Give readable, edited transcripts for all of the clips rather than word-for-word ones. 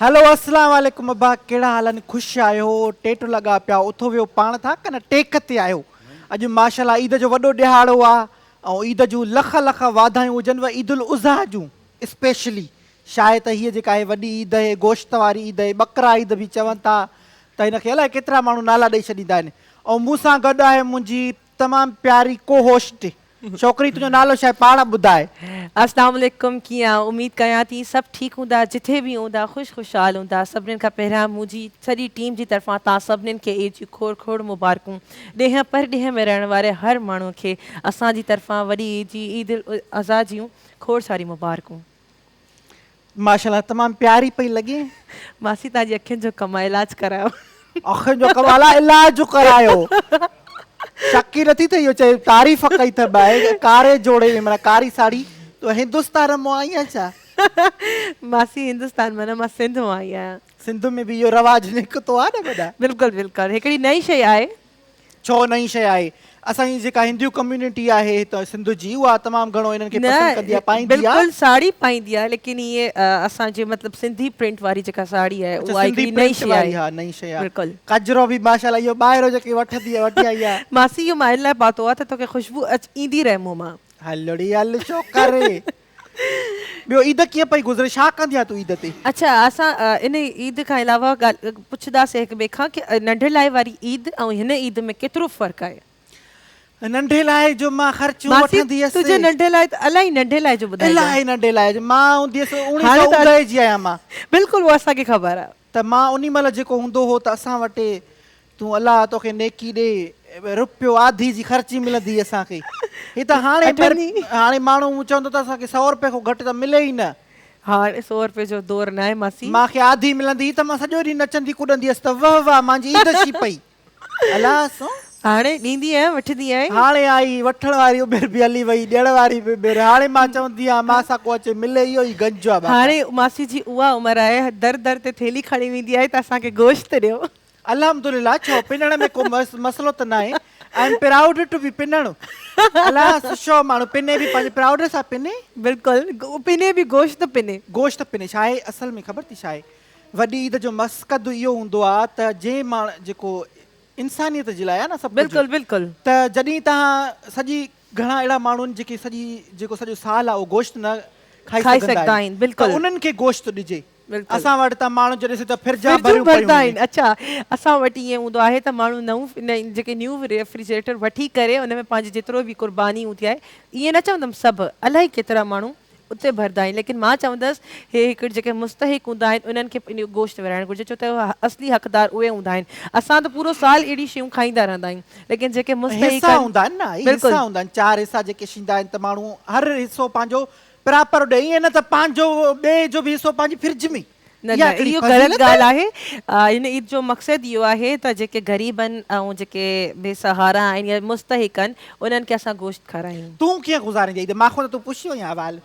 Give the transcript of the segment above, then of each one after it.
Hello अस्सलाम वालेकुम अब्बा, कहिड़ा हाल आहिनि? ख़ुशि आहियो? टेट लॻा पिया उथो वियो पाण था की न टेक ते आहियो? अॼु माशाल्लाह ईद जो वॾो ॾिहाड़ो आहे ऐं ईद जूं लख लख वाधायूं हुजनि ईद उल उज़हा जूं स्पेशली। शायदि हीअ जेका आहे वॾी ईद आहे, गोश्त वारी ईद आहे, बकरा ईद बि चवनि था, त हिनखे अलाए केतिरा माण्हू नाला ॾेई छॾींदा आहिनि। ऐं मूंसां गॾु आहे मुंहिंजी तमामु प्यारी को होस्ट छोकिरी, तुंहिंजो नालो छा आहे पाण ॿुधाए? अस्सलाम वालेकुम, कीअं? उम्मीद कयां थी सभु ठीकु हूंदा, जिथे बि हूंदा ख़ुशहाल हूंदा। सभिनीनि खां पहिरियां मुंहिंजी सॼी टीम जी तरफ़ां तव्हां सभिनीनि खे ईद जी खोड़ खोड़ मुबारकूं। ॾींहं पर ॾींहं में रहण वारे हर माण्हू खे असांजी तरफ़ां वॾी ईद जी ईद उल अज़हा जूं खोड़ सारी मुबारकूं। माशाल्लाह तमामु प्यारी पई लॻे। मासी तव्हांजी अखियुनि जो कमु आहे, इलाजु करायो। अखियुनि जो कमु अलाए इलाजु करायो, शकी नथी थिए। इहो चए तारीफ़ कई त कारे जोड़े में माना कारी साड़ी। तो हिंदुस्तान मां आई आहीं छा? मासी हिंदुस्तान माना मां सिंध मां आई आहियां। सिंध में बि इहो रवाजु निकितो आहे न वॾा? बिल्कुलु बिल्कुलु, हिकिड़ी नई शइ आहे। छो नई शइ आहे? असांजी जेका हिंदू कम्युनिटी आहे त सिंध जी, उहा तमामु घणो इन्हनि खे पसंदि कंदी आहे, पाईंदी आहे। बिल्कुलु साड़ी पाईंदी आहे, लेकिन इहे असांजे मतिलबु सिंधी प्रिंट वारी जेका साड़ी आहे उहा हिकिड़ी नई शइ आहे। हा, नई शइ आहे। बिल्कुलु कजरो बि माशाल्लाह इहो ॿाहिरो जेके वठी आई आहे। मासी इहो मां इन लाइ पातो आहे त तोखे ख़ुशबू ईंदी रहे मुंहुं मां। हलड़ी हल छो करे। ॿियो ईद कीअं पई गुज़रे? छा कंदी आहे तूं ईद ते? अच्छा, असां इन ईद खां अलावा पुछंदासीं हिक ॿिए खां कि नंढे लाइ वारी ईद ऐं हिन ईद में केतिरो फ़र्क़ु आहे? नंढे लाइ जो मां ख़र्चो वठंदी हुअसि। तुंहिंजे नंढे लाइ इलाही नंढे लाइ जो ॿुधाए। इलाही नंढे लाइ मां हूंदी हुअसि 1990 जी आहियां मां। बिल्कुलु उहो असांखे ख़बर आहे। त मां उन महिल जेको हूंदो हो त असां वटि तूं अलाह तोखे नेकी ॾे रुपयो आधी जी ख़र्ची मिलंदी असांखे। ही त हाणे माण्हू चवंदो त असांखे 100 रुपए खां घटि त मिले ई न। हाणे 100 रुपए जो दौर न आहे मासी। मूंखे आधी मिलंदी त मां सॼो ॾींहुं नचंदी कुॾंदी हुअसि त वाह वाह मुंहिंजी ईद छी पई। अलाह हाणे ॾींदी आहियां, वठंदी आहियां। हाणे आई वठण वारी उमिरि बि हली वई, ॾियण वारी बि उमिरि। हाणे मां चवंदी आहियां मां सां को अचे मिले इहो ई गंज आहे। हाणे मासी जी उहा उमिरि आहे, दर दर ते थेली खणी वेंदी आहे त असांखे गोश्त ॾियो। अल्हम्दुलिल्लाह, छो पिनण में को मसलो त न आहे। I am proud to be पिनण। अलाह छो माण्हू पिने बि पंहिंजे प्राउड सां पिने। बिल्कुलु पिने बि गोश्त पिने। गोश्त पिने। छा आहे असल में ख़बर थी छा आहे? वॾी ईद जो मक़सदु इहो हूंदो आहे त जंहिं माण्हू जेको इंसानियत जे लाइ आहे न सभु। बिल्कुलु बिल्कुलु। त जॾहिं तव्हां सॼी घणा अहिड़ा माण्हू आहिनि जेके जेको सॼो साल आहे उहो गोश्त न खाई सघंदा आहिनि। बिल्कुलु उन्हनि खे गोश्त ॾिजे। असां वटि त माण्हू जॾहिं त फ्रिजा भरंदा आहिनि। अच्छा, असां वटि ईअं हूंदो आहे त माण्हू नऊं जेके न्यू रेफ्रिजरेटर वठी करे उन में पंहिंजी जेतिरो बि क़ुर्बानी हूंदी आहे, ईअं न चवंदमि सभु, इलाही केतिरा माण्हू उते भरंदा आहिनि। लेकिन मां चवंदसि हे हिकिड़े जेके मुस्तहिक हूंदा आहिनि उन्हनि खे इन गोश्त विराइणु घुरिजे, छो त असली हक़दार उहे हूंदा आहिनि। असां त पूरो साल अहिड़ी शयूं खाईंदा रहंदा आहियूं, लेकिन जेके मुस्तहिक हूंदा आहिनि न, हिसा हूंदा आहिनि, 4 हिसा जेके थींदा आहिनि त माण्हू हर हिसो पंहिंजो प्रॉपर ॾे। ईअं न त पंहिंजो ॿिए जो बि हिसो पंहिंजी फ्रिज में। इहो ग़लति ॻाल्हि आहे। हिन ईद जो मक़सदु इहो आहे त जेके ग़रीब आहिनि ऐं जेके बेसहारा आहिनि या मुस्तहिक आहिनि उन्हनि खे असां गोश्त खारायूं। तूं कीअं गुज़ारींदी ईद? मां खां त तूं पुछी वई अहवाल।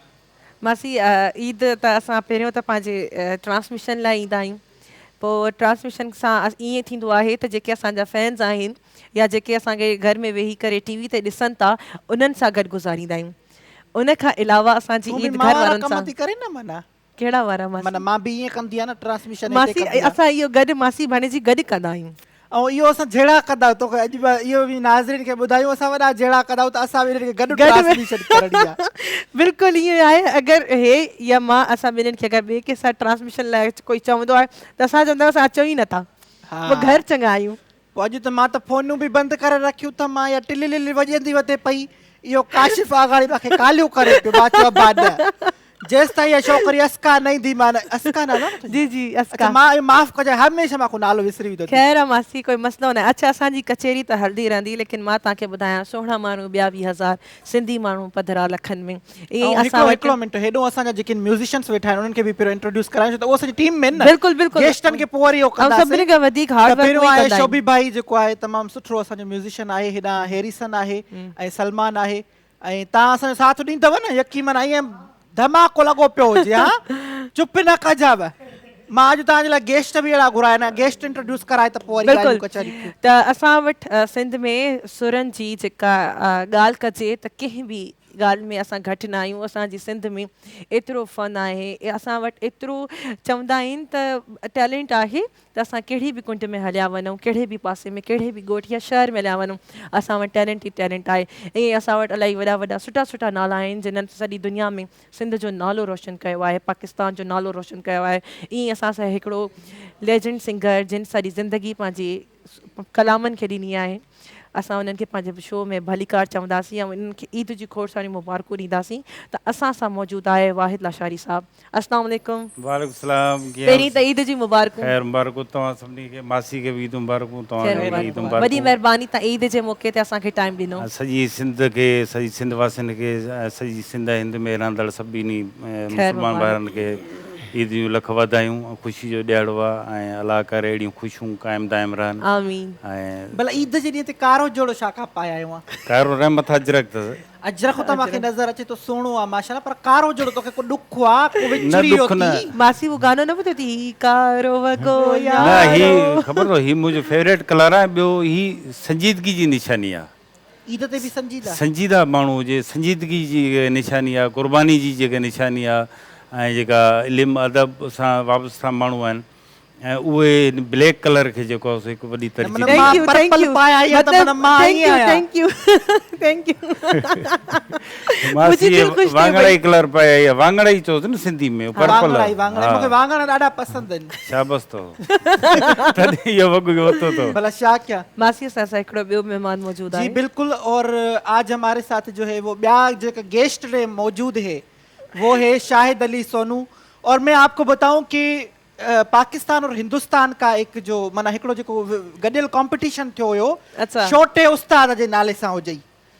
मासी ईद त असां पहिरियों त पंहिंजे ट्रांसमिशन लाइ ईंदा आहियूं। पोइ ट्रांसमिशन सां ईअं थींदो आहे त जेके असांजा फैन्स आहिनि या जेके असांखे घर में वेही करे टीवी ते ॾिसनि था उन्हनि सां गॾु गुज़ारींदा आहियूं। उन खां अलावा असांजी ईद घर वारनि सां करे न। माना कहिड़ा वारा? माना मां बि ईअं कंदी आहियां न ट्रांसमिशन। मासी असां इहो गॾु मासी भाणेजी गॾु कंदा आहियूं। ऐं इहो असां जहिड़ा कंदा तोखे अॼु इहो बि नाज़रीन खे ॿुधायूं, असां वॾा जहिड़ा कंदा त असां बि गॾु ट्रांसमिशन करणी आहे। बिल्कुलु ईअं आहे। अगरि हे या मां असां ॿिन्हिनि खे अगरि ॿिए कंहिंसां ट्रांसमिशन लाइ कोई चवंदो आहे त असां चवंदा आहियूं असां अचूं ई नथा, पोइ घर चङा आहियूं। पोइ अॼु त मां त फोनूं बि बंदि करे रखियूं त मां या टिली लिली वॼंदी वधे पई, इहो काशिफ़ आगाड़ी मूंखे कालियूं करे पियो। मां चयो बाद जेसि ताईं इहा छोकिरी अस्का न ईंदी, मां अस्का नालो जी जी अस्का, मां माफ़ कजांइ, हमेशह मां को नालो विसरी वेंदो। ख़ैर आहे मासी, कोई मसलो न आहे। अच्छा, असांजी कचेरी त हलंदी रहंदी, लेकिन मां तव्हांखे ॿुधायां 16 माण्हू ॿिया 20,000 सिंधी माण्हू पधरा लखनि में। हिकिड़ो मिंट, हेॾो असांजा जेके म्यूज़िशियन्स वेठा आहिनि उन्हनि खे बि पहिरियों इंट्रोड्यूस करायूं त उहो असांजी टीम में न। बिल्कुलु बिल्कुलु, गेस्टनि खे पोइ वरी इहो कंदासीं। सभिनी खां वधीक हार्ड वर्क पहिरियों आहे शोभी भाई, जेको आहे तमामु सुठो असांजो म्यूज़िशियन आहे। हेॾां हैरिसन आहे ऐं सलमान आहे। ऐं तव्हां असांजो साथ ॾींदव न, यकीन माना ईअं धमाको लॻो पियो हुजे। हा, चुप न कजाव। मां अॼु तव्हांजे लाइ गेस्ट बि अहिड़ा घुराया न, गेस्ट इंट्रोड्यूस कराए त पोइ वरी कचहरी। त असां वटि सिंध में सुरनि जी जेका ॻाल्हि कजे त कंहिं बि ॻाल्हि में असां घटि न आहियूं। असांजी सिंध में एतिरो फ़न आहे, असां वटि एतिरो चवंदा आहिनि त टैलेंट आहे त असां कहिड़ी बि कुंड में हलिया वञूं, कहिड़े बि पासे में, कहिड़े बि ॻोठ या शहर में हलिया वञूं, असां वटि टैलेंट ई टैलेंट आहे। ईअं असां वटि इलाही वॾा वॾा सुठा सुठा नाला आहिनि जिन्हनि सॼी दुनिया में सिंध जो नालो रोशन कयो आहे, पाकिस्तान जो नालो रोशन कयो आहे। ईअं असां सां हिकिड़ो लेजेंड सिंगर जिन सॼी ज़िंदगी पंहिंजी कलामनि खे ॾिनी आहे, असां उन्हनि खे पंहिंजे शो में भलीकार चवंदासीं ऐं उन्हनि खे ईद जी खोड़ सारियूं मुबारकूं ॾींदासीं। त असां सां मौजूदु आहे वाहिद लाशारी साहब। अस्सलाम वालेकुम। वालेकुम सलाम। पहिरीं त ईद जी मुबारकूं। ख़ैर मुबारकूं तव्हां सभिनी खे, मासी खे बि ईद मुबारकूं, ख़ैर तव्हांखे बि ईद वॾी मुबारकूं। महिरबानी तव्हां ईद जे मौक़े ते असांखे टाइम ॾिनो। सॼी सिंध खे, सॼी सिंध वासियुनि खे, सॼी सिंध हिंद में रहंदड़ सभिनी मुस्लमान भाइरनि खे ईद जूं लख वाधायूं ऐं ख़ुशी जो ॾियारो आहे ऐं अलाह करे अहिड़ियूं ख़ुशियूं क़ाइमु दाइमु रहनि। आमीन। ऐं भला ईद जे ॾींहं ते कारो जोड़ो छा खा पाया आहियूं? कारो रहमत अजरक अथसि। अजरख त मूंखे नज़र अचे तो सुहिणो आहे माशाल्लाह, पर कारो जोड़ो तोखे को ॾुख आहे, को विचड़ी ॾुख न। होती? मासी वो गानो न ॿुधो थी कारो वगो न, यारो? ही ख़बर अथव, ही मुंहिंजो फेवरेट कलर आहे। ॿियो ही संजीदगी जी निशानी आहे। ईद ते बि संजीदा संजीदा माण्हू हुजे, संजीदगी जी निशानी आहे, क़ुर्बानी जी जेका निशानी आहे, ऐं जेका इल्मु अदब सां वाबस्ता माण्हू आहिनि ऐं उहे ब्लैक कलर खे जेको आहे हिकु वॾी तरजीह मतलब ॾींदा मां आहिनि। पर्पल पाया आई आहे त मन मां ईअं आहियां। Thank U thank U. मासी वाङणाई कलर पाया आई आहे, वाङणाई चओसि न सिंधी में, पर्पल। वाङणाई वाङणाई मूंखे वाङण ॾाढा पसंदि आहिनि। शाबस अथव। तॾहिं इहो वॻो वरितो अथव। भला छा क्या मासी सां हिकिड़ो ॿियो महिमान मौजूदु जी आहे। बिल्कुल। और आज हमारे साथ जो है वो ब्या जो गेस्ट रे मौजूद है वो है शाहिद अली सोनू। और मैं आपको बताऊं कि पाकिस्तान और हिंदुस्तान का एक जो माना हिकिड़ो जेको गॾियल कॉम्पिटिशन थियो हुयो, अच्छा। छोटे उस्ताद जे नाले सां हुजई।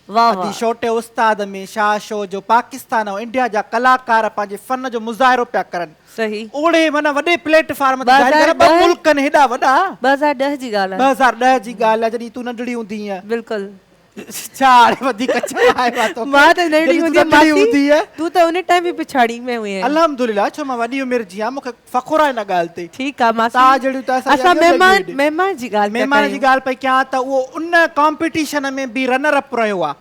वाह अदी वाह। छोटे उस्ताद में छा शो जो पाकिस्तान और इंडिया जा कलाकार पंहिंजे फन जो मुज़ाहिरो पिया करनि। सही। ओड़े माना वॾे प्लेटफॉर्म ते 2010 ॿ मुल्कनि हेॾा वॾा। 2010 जी ॻाल्हि आहे। 2010 जी ॻाल्हि आहे जॾहिं तूं नंढड़ी हूंदी आहे। बिल्कुलु। छा हाणे वधीक छा आहे बात? मां त नंढड़ी हूंदी नंढड़ी मासी, हूंदी आहे। तू त उन टाइम बि पिछाड़ी में हुई आहे। अल्हम्दुलिल्लाह, छो मां वॾी उमिरि जी आहियां, मूंखे फ़ख़ुरु आहे हिन ॻाल्हि ते। ठीकु आहे मासी। तव्हां जहिड़ियूं त असांजे असां अॻियां महिमान लॻी महिमान जी ॻाल्हि महिमान जी ॻाल्हि पई कयां त उहो उन कॉम्पिटिशन में भी रनर अप रहियो आहे।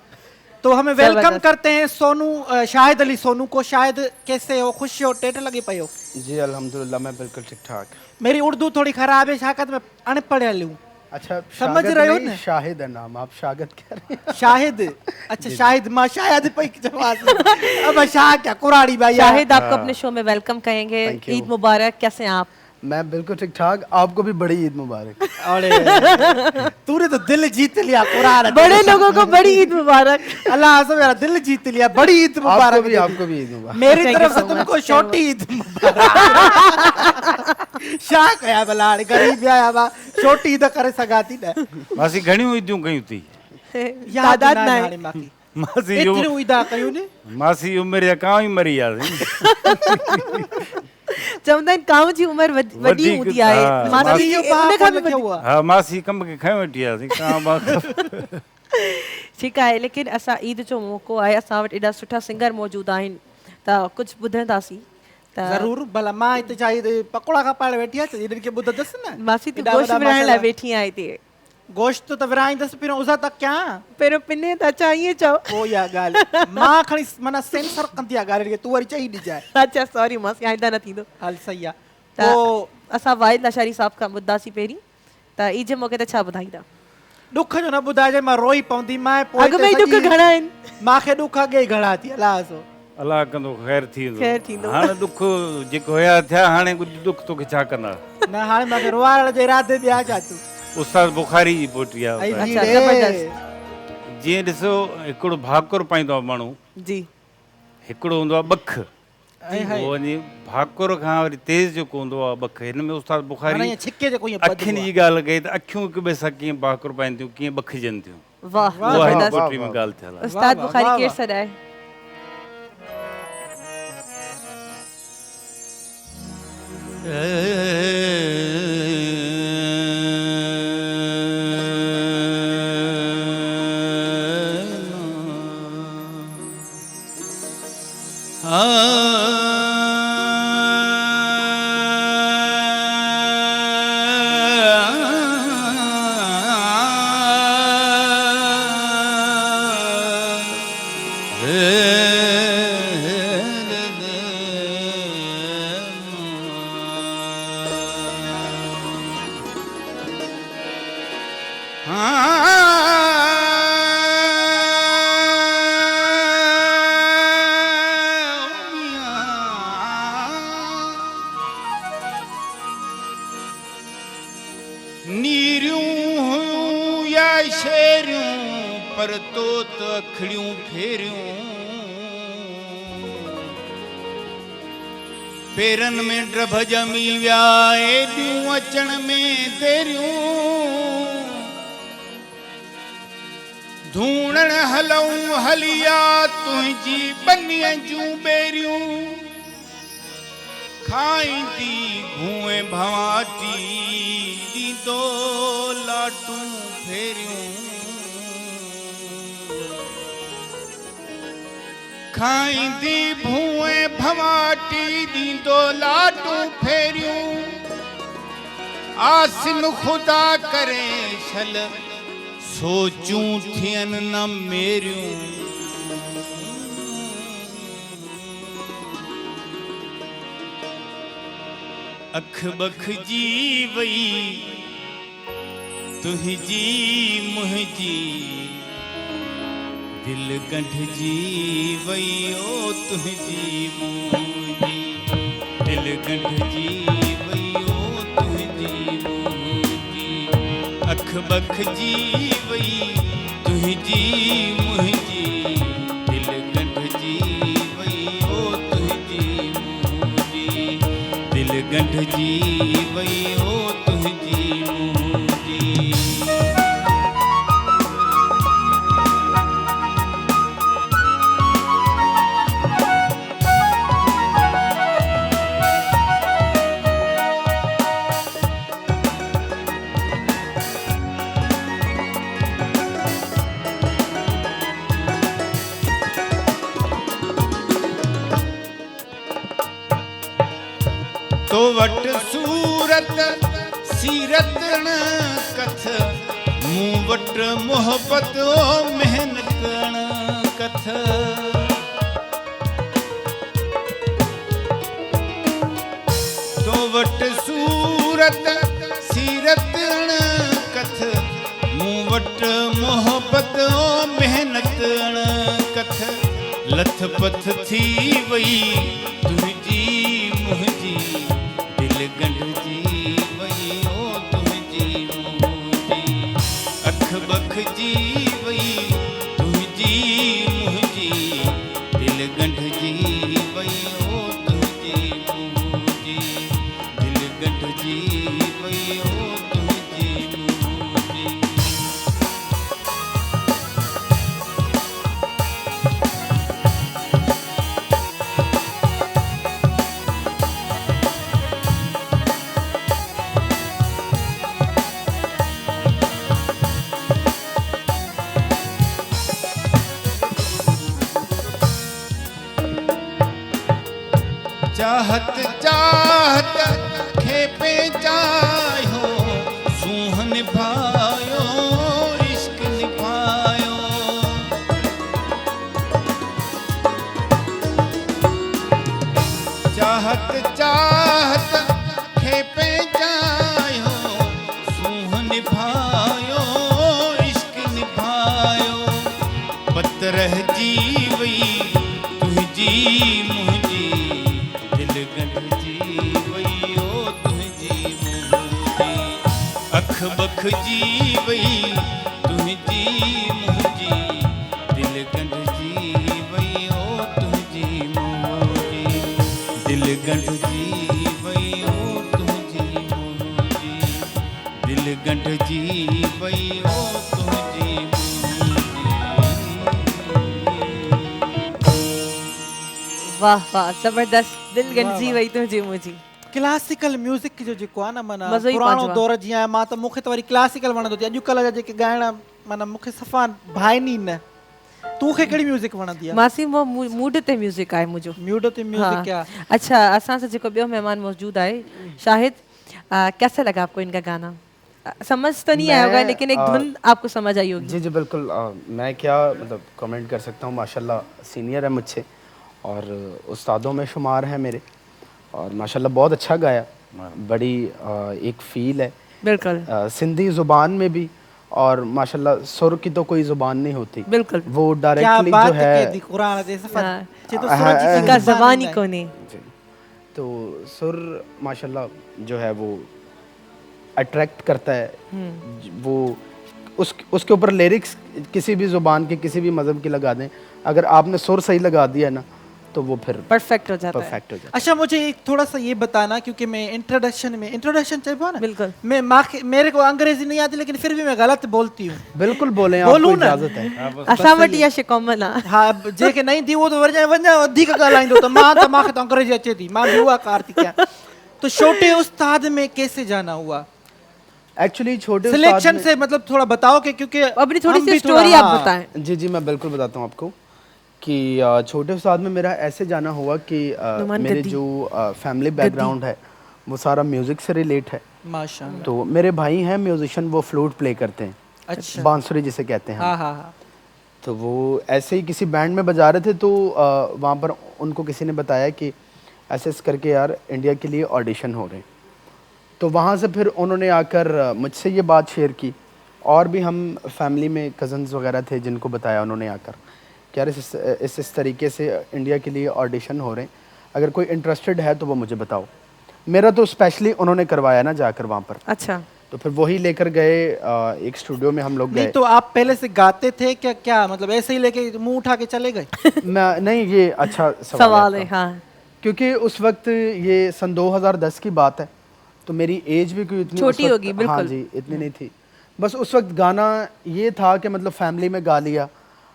तो हमें वेलकम जबरदस्त। करते हैं सोनू, शाहिद अली सोनू को। शाहिद कैसे हो? खुश हो? टेट लगे पई हो? जी अल्हम्दुलिल्लाह मैं बिल्कुल ठीक ठाक। मेरी उर्दू थोड़ी खराब है शायद, मैं अनपढ़ हूँ। अच्छा समझ शागिद रहे हो नहीं, ना? शाहिद है नाम, आप शागिद कह रहे हैं। शाहिद, अच्छा शाहिद, माँ शायद पई जवाब। अब शा क्या कुराड़ी भाई। शाहिद आपको अपने शो में वेलकम कहेंगे। Thank you। ईद मुबारक। कैसे हैं आप? मैं बिल्कुल ठीक ठाक, आपको भी बड़ी ईद मुबारक। अरे तूने तो दिल जीत लिया कुरान। बड़े लोगों को बड़ी ईद मुबारक। अल्लाह से मेरा दिल जीत लिया। बड़ी ईद आपको मुबारक। भी ईद मुबारक। मेरी Thank तरफ you से so तुमको much। छोटी ईद मुबारक। छा कया भला हाणे गरीब आया बा छोटी ईद करे सघां थी न। मासी घणियूं ईदियूं कयूं अथई। याद तादाद न न आहे आहे। हाणे मांखे। मासी एतिरियूं ईदा कयूं ने। मासी उमिरि जा कांव ई मरी वियासीं। चवंदा आहिनि कांव जी उमिरि वॾी वधीक, हूंदी आहे। हा। मासी इहो उन खां बि लिखियो वॾी। आहे। हा, मासी कम खे खयों वेठी हुआसीं कांव ठीकु आहे, लेकिन असां ईद जो मौक़ो आहे, असां वटि एॾा सुठा सिंगर मौजूदु आहिनि त कुझु ॿुधंदासीं। त ज़रूर भला मां हिते छा पकोड़ा खां पाए वेठी आहे, इन्हनि खे ॿुधंदसि न। मासी तूं एॾा गोश्त वॾा विराइण लाइ माशाल्लाह। वेठी आहे हिते। गोश्त त विराईंदसि, पहिरियों उज़ा तक कयां। पहिरियों पिने त अचां ईअं चओ। पोइ इहा ॻाल्हि मां खणी माना सेंसर कंदी आहे ॻाल्हि खे, तूं वरी चई ॾिजाए। अच्छा सॉरी मासी, आइंदा न थींदो। हल सही आहे। त असां वाहिद लाशारी साहब खां ॿुधंदासीं पहिरीं। त ईद जे मौक़े ते छा ॿुधाईंदा? ॾुख जो न ॿुधाइजे, मां रोई पवंदी। मां अॻ में ई ॾुख घणा आहिनि। मूंखे ॾुख अॻे ई घणा थी। अलाह सो अलाह कंदो ख़ैर ख़ैर थींदो। थींदो। हाणे ॾुख जेको हुया थिया, हाणे ॾुख तोखे छा कंदा? न हाणे मूंखे रुआइण जे इरादे ॿिया छा तूं। उस्ताद बुखारी जी पोटी आहे। अच्छा, ज़बरदस्त। जीअं ॾिसो, हिकिड़ो भाकुर पाईंदो आहे माण्हू, जी। हिकिड़ो हूंदो आहे बख। उहो वञी भाकुर खां वरी तेज़ जेको हूंदो आहे बख। हिन में उस्ताद बुखारी छिके जेको अखियुनि जी ॻाल्हि कई त अखियूं हिक ॿिए सां कीअं भाकुर पाइनि थियूं, कीअं बखिजनि थियूं। वाह उहा हिन ज़बरदस्त। पोटी में ॻाल्हि थियल आहे। उस्ताद वाह, बुखारी वाह, केरु वाह। सॾाए? Hey फेरियूं पर तो त अखड़ियूं फेरियूं पेरनि में ड्रभ ॼमी विया एॾियूं अचण में देरियूं धूणण हलऊं हलिया तुंहिंजी बनीअ जूं ॿेरियूं खाईंदी घूए भवाटी ॾींदो लाटूं फेरियूं खाईंदी भूए भवाटी ॾींदो लाटूं फेरियूं आसिम ख़ुदा करे छल सोचूं थियनि न मेरियूं अख बख जी वई तुंहिंजी मुंहिंजी दिल गंढजी वई ओ तुंहिंजी मुंहिंजी दिल गंढजी वई ओ तुंहिंजी मुंहिंजी अख बख जी वई तुंहिंजी मुंहिंजी दिल गंढजी वई ओ तुंहिंजी मुंहिंजी दिल गंढजी वई ओ तुंहिंजी मुंहिंजी तो वट सूरत सीरत न कथ मूं वट मोहब्बत ओ मेहनत न कथ तो वट सूरत सीरत न कथ मूं वट मोहब्बत ओ मेहनत न कथ लथ पथ थी वई तुंहिंजी मुंहिंजी दिल गंढजी वई ओ तुंहिंजी मुंहिंजी अख बख जी वई तुंहिंजी मुंहिंजी दिल गंढजी वई ओ तुंहिंजी मुंहिंजी दिल गंढजी वई ओ तुंहिंजी मुंहिंजी चाहत चाहत खेपे चाहियो सूंह निभायो इश्क निभायो चाहत चाहत खेपे चाहियो सूंह निभायो इश्क निभायो पत रहिजी वई तुंहिंजी मुंहिंजी दिल गंढजी वई ओ तुंहिंजी मुंहिंजी अख बख जी वई तुंहिंजी मुंहिंजी दिल गंढजी वई ओ तुंहिंजी मुंहिंजी दिल गंढजी वई ओ तुंहिंजी मुंहिंजी दिल गंढजी वई ओ तुंहिंजी मुंहिंजी वाह वाह ज़बरदस्त दिल गंढजी वई तुंहिंजी मुंहिंजी क्लासिकल म्यूज़िक जो जेको आहे न माना मज़ो ई पुराणो पंहिंजो आहे। दौर जीअं आहे मां त मूंखे त वरी क्लासिकल वणंदो अथई अॼुकल्ह जा जेके ॻाइण माना मूंखे सफ़ा भाइनी न तूंखे कहिड़ी म्यूज़िक वणंदी आहे मासी वो मूड ते म्यूज़िक आहे मुंहिंजो म्यूड ते म्यूज़िक क्या अच्छा असां सां जेको ॿियो महिमान मौजूद आहे शाहिद कैसा लगा आपको इनका गाना समझ तो नहीं आया होगा लेकिन एक धुन आपको समझ आई होगी जी जी बिल्कुल मैं क्या मतलब कमेंट कर सकता हूँ माशाल्लाह सीनियर है मुझसे और उस्तादों में शुमार है मेरे और माशाल्लाह बहुत अच्छा गाया बड़ी एक फ़ील है बिल्कुल सिंधी ज़ुबान में भी और माशाल्लाह सुर की तो कोई ज़ुबान नहीं होती बिल्कुल वो क्या डायरेक्टली बात जो है कही कुरान ते सफ़ा हाँ। जे तो सूरज जी इनका ज़ुबान ज़बान ही में कोने जी। तो सुर माशाल्लाह जो है वो अट्रैक्ट करता है वो उसके ऊपर लिरिक्स किसी भी ज़ुबान के किसी भी मज़हब की लगा दें, अगर आपने सुर सही लगा दिया ना तो वो फिर परफेक्ट हो जाता है। परफेक्ट हो जाता अच्छा मुझे एक थोड़ा सा ये बताना, क्योंकि मैं इंट्रोडक्शन चाहिए ना, बिल्कुल। मैं मेरे को अंग्रेजी नहीं आती लेकिन फिर भी मैं गलत बोलती हूँ। है। बिल्कुल बोलें, बोलूं आपको ना? इजाज़त है। असां वटि इहा शइ कॉमन आहे। हाँ जेके नहीं थी वो तो वञा वधीक ॻाल्हाईंदो त मां त मूंखे तो अंग्रेजी अचे थी, मां भी हुआ कार थी क्या। तो छोटे उस्ताद में कैसे जाना हुआ? एक्चुअली छोटे सिलेक्शन उस्ताद से मतलब थोड़ा बताओ कि क्योंकि अपनी थोड़ी हम सी भी स्टोरी हाँ, आप बताएं। जी मैं बिल्कुल बताता हूँ आपको कि छोटे उस्ताद में मेरा ऐसे जाना हुआ कि नुमान मेरे गद्दी। जो फैमिली बैकग्राउंड है वो सारा म्यूज़िक से रिलेट है। माशाल्लाह। तो मेरे भाई हैं म्यूजिशियन, वो फ्लूट प्ले करते हैं, अच्छा। बांसुरी जिसे कहते हैं हम। हाँ हाँ हाँ। तो वो ऐसे ही किसी बैंड में बजा रहे थे, तो वहाँ पर उनको किसी ने बताया कि ऐसे ऐसे करके यार इंडिया के लिए ऑडिशन हो रहे हैं। तो वहाँ से फिर उन्होंने आकर मुझसे ये बात शेयर की, और भी हम फैमिली में कज़न्स वगैरह थे जिनको बताया उन्होंने आकर कि यार इस तरीके से इंडिया के लिए ऑडिशन हो रहे हैं, अगर कोई इंटरेस्टेड है तो वो मुझे बताओ। मेरा तो स्पेशली उन्होंने करवाया ना जाकर वहाँ पर, अच्छा। तो फिर वही लेकर गए एक स्टूडियो में हम लोग नहीं गए। तो आप पहले से गाते थे क्या? क्या मतलब ऐसे ही लेके मुंह उठा के चले गए? नहीं, ये अच्छा सवाल है। आपका। हाँ, क्योंकि उस वक्त ये सन 2010 की बात है, तो मेरी एज भी कोई इतनी छोटी उस वक्त- होगी, बिल्कुल। हाँ जी, इतनी नहीं थी। बस उस वक्त गाना ये था कि मतलब फैमिली में गा लिया,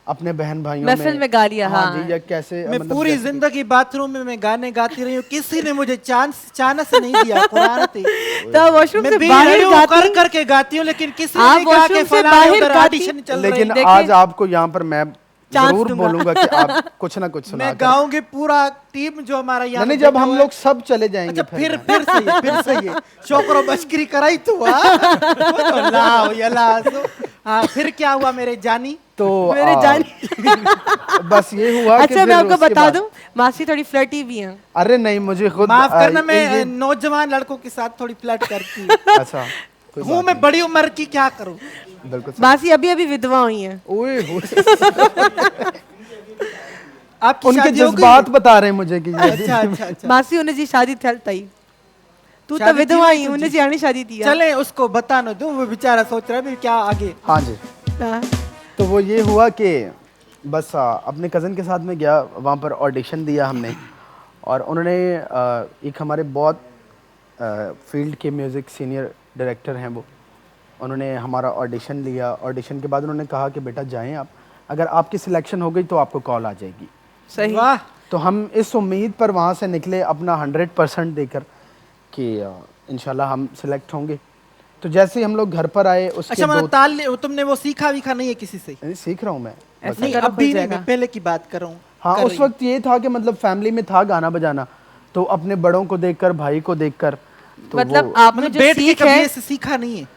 अपने बहन भाइयों महफिल में गा लिया। हाँ जी, या कैसे मैं मतलब पूरी जैसे कि- जिंदगी बाथरूम में गाने गाती रही हूँ, किसी ने मुझे चांस नहीं दिया। कुरान थी तो वॉशरूम मैं से भी बाहर कर गाती करके गाती हूँ, लेकिन किसी आप ने नहीं कहा कि वॉशरूम से फलाने बाहर उधर गाती- ऑडिशन चल रही लेकिन है। देखें- आज आपको यहाँ पर मैं चांस जरूर दूंगा। बोलूंगा कि आप कुछ ना कुछ सुना मैं गाऊंगी, पूरा टीम जो हमारा यहाँ नहीं, पे जब बैठा हम हुआ लोग सब चले है। जाएंगे अच्छा फिर सही है छोकरो बशकरी कराई तो लाओ या लाओ। हाँ फिर क्या हुआ मेरे जानी? तो मेरे बस ये हुआ कि अच्छा फिर मैं आपको उसके बता बाद- दूं, मासी थोड़ी फ्लर्टी भी हैं। अरे नहीं, मुझे खुद माफ करना, मैं ये- नौजवान लड़कों के साथ थोड़ी फ्लर्ट करती हूँ। अच्छा कोई हूँ बात मैं बड़ी उम्र की, क्या करूँ? नहीं, बिल्कुल सही। मासी अभी अभी विधवा हुई हैं। ओए होए। आपकी उनके शादी हो गई? जज्बात बता रहे हैं मुझे कि ये- अच्छा अच्छा अच्छा। मासी उन जी शादी थियल तई, तू तो शादी थी विधवा हुई ही, उन तुझी? जी हाणे शादी थी आहे। चले उसको बताना दो, वो बेचारा सोच रहा है भी क्या आगे। हाँ जी, हाँ। तो वो ये हुआ कि बस अपने कज़न के साथ में गया, वहाँ पर ऑडिशन दिया हमने, और उन्होंने एक हमारे बहुत फील्ड के म्यूज़िक सीनियर डायरेक्टर हैं वो, उन्होंने हमारा ऑडिशन लिया। ऑडिशन के बाद उन्होंने कहा कि बेटा जाएं आप, अगर आपकी सिलेक्शन हो गई तो आपको कॉल आ जाएगी। सही। वाह। तो हम इस उम्मीद पर वहाँ से निकले अपना 100% देकर कि इंशाल्लाह हम सिलेक्ट होंगे। तो जैसे ही हम लोग घर पर आए उसके अच्छा मतलब तुमने वो सीखा वीखा नहीं है किसी से? नहीं, सीख रहा हूँ मैं। ऐसा नहीं करो अभी खुल नहीं, जाएगा। मैं पहले की बात कर रहा हूँ। हाँ, कर उस रही वक्त ये था कि मतलब फैमिली में था गाना बजाना, तो अपने बड़ों को देखकर, भाई को देखकर, तो मतलब वो- आपने मतलब जो बैठ के सीख कभी है, ऐसे सीखा नहीं है?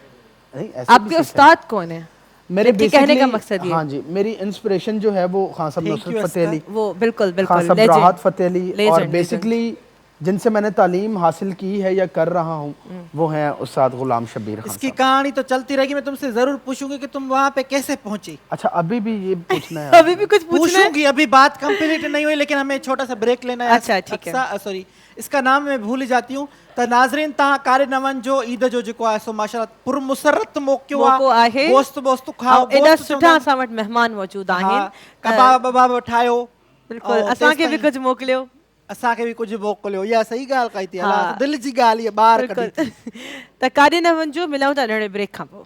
नहीं, ऐसे भी आपके सीखा है। उस्ताद कौन है? मेरे इनके कहने का basically- मकसद ये। हाँ जी, मेरी इंस्पिरेशन जो है वो खान साहब Thank Nusrat you, Fateh Ali, वो बिल्कुल खान बिल्कुल साहब legend। राहत फ़तेह अली, और Legend, बेसिकली जिनसे मैंने तालीम हासिल की है या कर रहा हूँ वो हैं उस्ताद गुलाम शबीर खान इसकी साहब। कहानी तो चलती रहेगी, मैं तुमसे जरूर पूछूंगी कि तुम वहाँ पे कैसे पहुंची। अच्छा, अभी भी ये पूछना है? अभी भी कुछ पूछना है? पूछूंगी, अभी बात कंप्लीट नहीं हुई, लेकिन हमें छोटा सा ब्रेक लेना है। अच्छा, ठीक है। सॉरी, इसका नाम मैं भूल जाती हूँ। त नाज़रीन तहां कारी नवन जो ईद जो जेको आहे सो माशाअल्लाह पुरमुसरत मौक़ियो मौक़ो आहे। गोश्त बोश्त खाओ, ऐं एॾा गोश्त सुठा चवंदा असां वटि महिमान मौजूद आहिनि। आहिनि। हा, कबाब बबाब ठाहियो, बिल्कुलु, ऐं असांखे बि तेसिताईं कुझु मोकिलियो। असांखे बि कुझु मोकिलियो। इहा सही ॻाल्हि कई थी, हा। अलाह दिलि जी ॻाल्हि इहा ॿाहिरि कढी बिल्कुलु। थी। त काॾे न वञिजो, मिलूं था ॾाढे ब्रेक खां पोइ।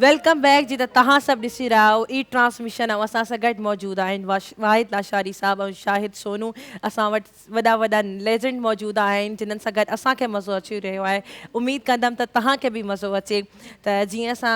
Welcome back. जी त तव्हां सभु ॾिसी रहिया आहियो ई ट्रांसमिशन, ऐं असां सां गॾु मौजूदु आहिनि वाहिद लाशारी साहिबु ऐं शाहिद सोनू। असां वटि वॾा वॾा लेजेंड मौजूदु आहिनि जिन्हनि सां गॾु असांखे मज़ो अची रहियो आहे। उमेद कंदमि त तव्हांखे बि मज़ो अचे। त जीअं असां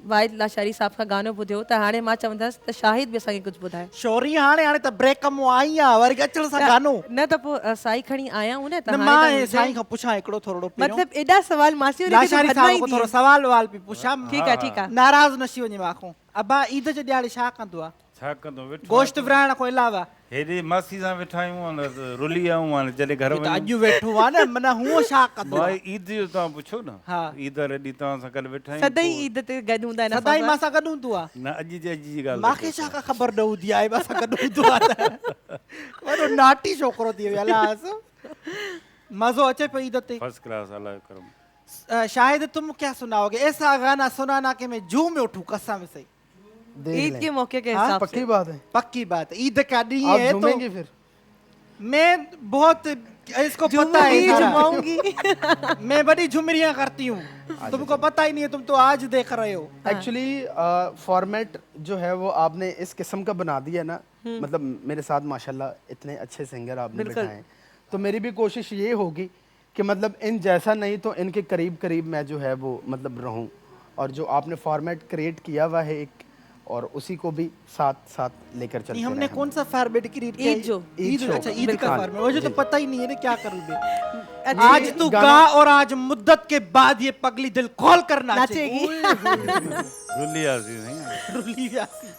वाहिद लाशारी साहिब खां गानो ॿुधियो, त हाणे मां चवंदसि त शाहिद बि असांखे कुझु ॿुधाए। शौरी हाणे त ब्रेक मां आई आहे, वरी अचण सां गानो न त पोइ साई खणी आया आहियूं न, त न। हाणे मां त मुंहिंजो- साईं खां पुछां हिकिड़ो थोरो मतिलबु एॾा सवाल मासी होरे खे त लाशारी भॼिणा साहिब ई खां थोरो थी। सवाल ववाल बि पुछां। ठीकु आहे, ठीकु आहे। नाराज़ न थी वञे माखो। अबा ईद जे ॾियारे छा कंदो आहे? छा कंदो वेठो गोश्त विराइण खां अलावा हेॾे मासी सां वेठा आहियूं हाणे रुली आऊं हाणे जॾहिं घर हे त वञूं अॼु वेठो आहे न माना हूअं छा कंदो भाई ईद जो तव्हां पुछो न हा। ईद वारे ॾींहुं तव्हां सां गॾु वेठा सदाई आहियूं ईद ते गॾु हूंदा आहिनि सदाई असां मां सां गॾु हूंदो आहे न अॼु जी ॻाल्हि मूंखे छा का ख़बर न हूंदी आहे मां सां गॾु हूंदो आहे त वॾो नाटी छोकिरो थी वियो अलास मज़ो अचे पियो ईद ते फर्स्ट क्लास अलाह करम शायद तुम क्या सुनाओगे ऐसा गाना सुनाना कि मैं झूम उठूं कसम से देख ईद लें। के मौके के हाँ, हिसाब से पक्की बात है। पक्की बात है ईद का दी आप है तो झूमेंगी फिर? मैं बहुत इसको पता है झूमूंगी, सारा। झुमाऊंगी। मैं बड़ी झुमरियां करती हूँ तुमको पता ही नहीं है तुम तो आज देख रहे हो एक्चुअली फॉर्मेट जो है वो आपने इस किस्म का बना दिया ना, मतलब मेरे साथ माशाल्लाह इतने अच्छे सिंगर आपने बिल्कुल। बिठाए, तो मेरी भी कोशिश ये होगी कि मतलब इन जैसा नहीं तो इनके करीब करीब मैं जो है वो मतलब रहूं, और जो आपने फॉर्मेट क्रिएट किया हुआ है एक, और उसी को भी साथ साथ लेकर चलते नहीं हमने रहें हम। कौन सा फॉर्मेट क्रिएट किया ईद जो। ईद शो। अच्छा ईद का बिल्कुल। फॉर्मेट मुझे तो पता ही नहीं है ना क्या करूँ मैं अच्छा, आज तू गा और आज मुद्दत के बाद ये पगली दिल खोल कर नाचेगी नाचेगी। रुली आसी नहीं रुली व्यासी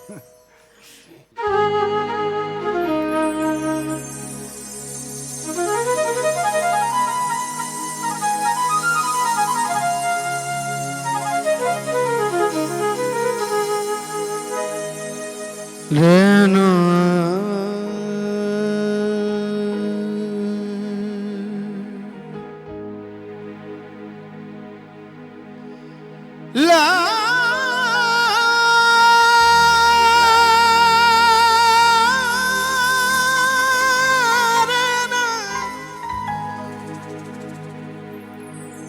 रहना ला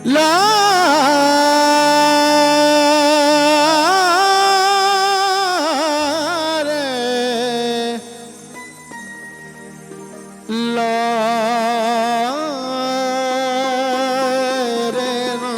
ला रे ला रे ना।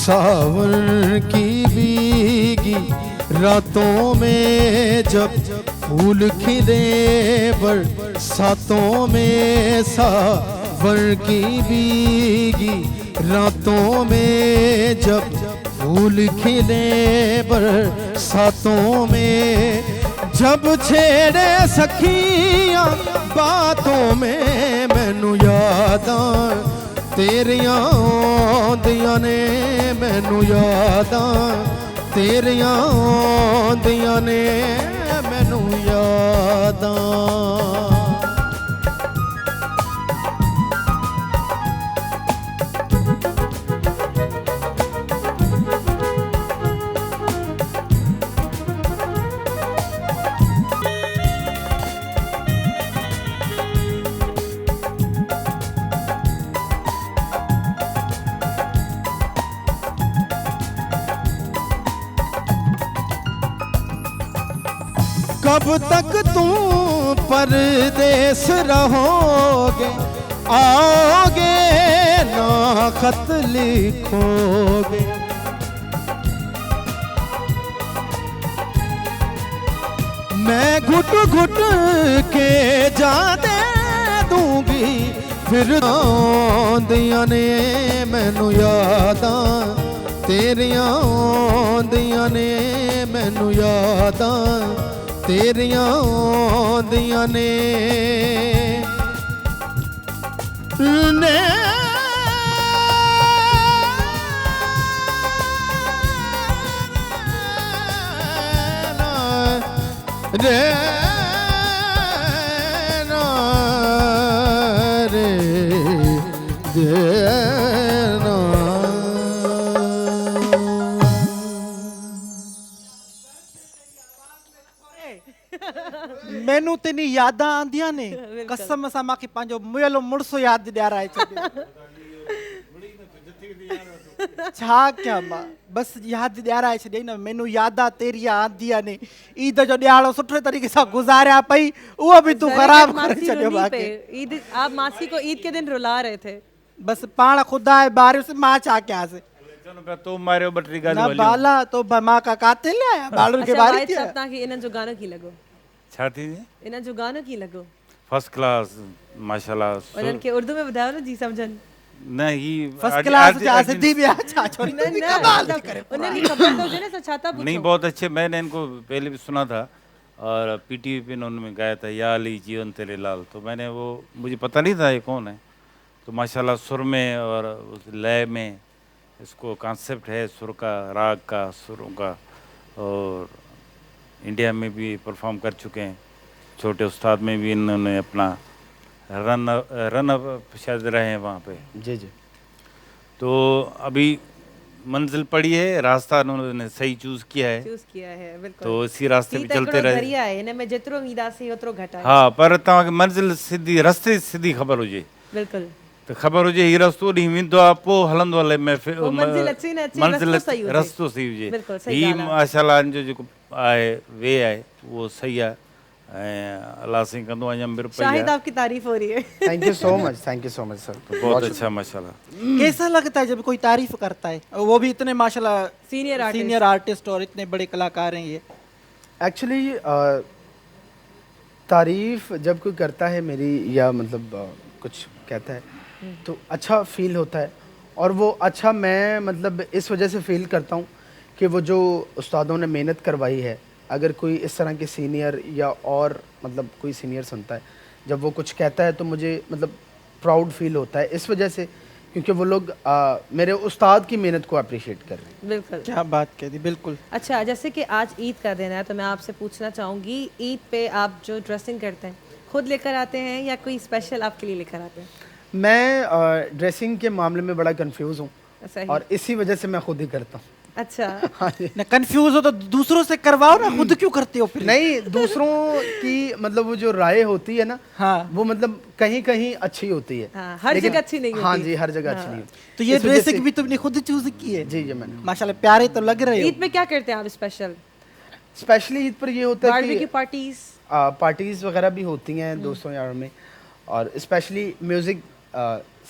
सावन की भीगी रातों में जब फूल खिले बरसातों में, सावन की भीगी रातों में जब फूल खिले बरसातों में, जब छेड़े सखियां बातों में मैनू याद तेरियां आंदियां ने, मैनू याद तेरियां आंदियां ने, मैनू याद कब तक तुम परदेस रहोगे, आओगे ना खत लिखोगे, मैं घुट घुट के जाने दूंगी, फिर आंदियां ने मैनू यादां तेरियां आंदियां ने, मैनू यादां तेरियां आंदियां ने रे ना रे देना। मैनू तेनी यादां आंदियां ने कसम सां मांखे पंहिंजो मुयलो मुड़सो यादि ॾियाराए छॾियो छा कयां मां बसि यादि ॾियाराए छॾियई न मैनू यादां तेरिया आंदियां ने ईद जो ॾियारो सुठे तरीक़े सां गुज़ारिया पई उहो बि तूं ख़राब करे मासी छॾियो रुली मांखे पे ईद आप मासी को ईद के दिन रुला रहे थे बसि पाण ख़ुदा आहे बारियोसि मां छा कयांसि चवनि पिया तो मारियो ॿ टे न ॻाल्हियूं हलियूं। बाला तो मां का काथे लिया बालुनि खे अच्छा बारी वाहिद थी साहब तव्हांखे इन्हनि जो गानो कीअं लॻो छा थी इन्हनि जो गानो कीअं लॻो फर्स्ट क्लास माशाल्लाह उन्हनि खे उर्दू में ॿुधायो न जी सम्झनि न ही फर्स्ट क्लास जा सिद्धि भी अच्छा छोरी न तू भी न कमाल मतलब थी करे उन्हें भी खबर तो हुजे न छा था नहीं पूछो बहुत अच्छे मैंने इनको पहले भी सुना था और पीटीवी पे उन्होंने गाया था या अली जीवन तेरे लाल तो मैंने वो मुझे पता नहीं था ये कौन है तो माशाल्लाह सुर में और उस लय में इसको कॉन्सेप्ट है सुर का राग का सुरों का और इंडिया में भी परफॉर्म कर चुके हैं छोटे उस्ताद में भी इन्होंने अपना रन अप शायद रहे हैं वहाँ पे जी जी तो अभी मंजिल पड़ी है रास्ता उन्होंने सही चूज किया है चूज किया है बिल्कुल तो इसी रास्ते पे चलते रहे दरिया है इन में जेतिरो ईंदासीं ओतिरो घटि आहे हाँ पर तव्हांखे मंजिल सिधी रस्ते सिधी ख़बर हुजे बिल्कुल त ख़बर हुजे हीउ रस्तो ॾींहुं वेंदो आहे पोइ हलंदो हले महफ़िल पोइ मंज़िल अचे न अचे, मंज़िल रस्तो सही हुजे। रस्तो सही हुजे बिल्कुलु, सही हीउ ॻाल्हि आहे। माशाल्लाह जो जेको आहे वे आहे उहो सही आहे ऐं अलाह साईं कंदो वञा मिर पई शाहिद आहे आपकी तारीफ हो रही है thank you so much sir बहुत अच्छा माशाल्लाह कैसा लगता है जब कोई तारीफ करता है और वो भी इतने माशाल्लाह सीनियर आर्टिस्ट और इतने बड़े कलाकार हैं ये एक्चुअली तारीफ जब कोई करता है मेरी या मतलब कुछ कहता है तो अच्छा फील होता है और वो अच्छा मैं मतलब इस वजह से फील करता हूँ कि वो जो उस्तादों ने मेहनत करवाई है अगर कोई इस तरह के सीनियर या और मतलब कोई सीनियर सुनता है जब वो कुछ कहता है तो मुझे मतलब प्राउड फील होता है इस वजह से क्योंकि वो लोग मेरे उस्ताद की मेहनत को अप्रिशिएट कर रहे हैं बिल्कुल क्या बात कह दी बिल्कुल अच्छा जैसे कि आज ईद का दिन है तो मैं आपसे पूछना चाहूँगी ईद पे आप जो ड्रेसिंग करते हैं खुद लेकर आते हैं या कोई स्पेशल आपके लिए लेकर आते हैं मैं ड्रेसिंग के मामले में बड़ा कंफ्यूज हूँ सही और इसी वजह से मैं खुद ही करता हूँ अच्छा हाँ जी न कंफ्यूज हो तो दूसरों से करवाओ ना खुद क्यों करते हो फिर नहीं दूसरों की मतलब वो जो राय होती है ना हाँ वो मतलब कहीं कहीं अच्छी होती है हाँ, हर लेकिन- जगह अच्छी नहीं हाँ होती। जी हर जगह अच्छी नहीं होती तो ये इस वजह ड्रेसिंग से- भी तुमने खुद चूज की है जी जी मैंने माशाल्लाह प्यारे तो लग रहे हो ईद पे क्या करते हैं आप स्पेशल स्पेशली ईद पर ये होता है बारबेक्यू कि पार्टीज पार्टीज वगैरह भी होती हैं दोस्तों यार में और स्पेशली म्यूजिक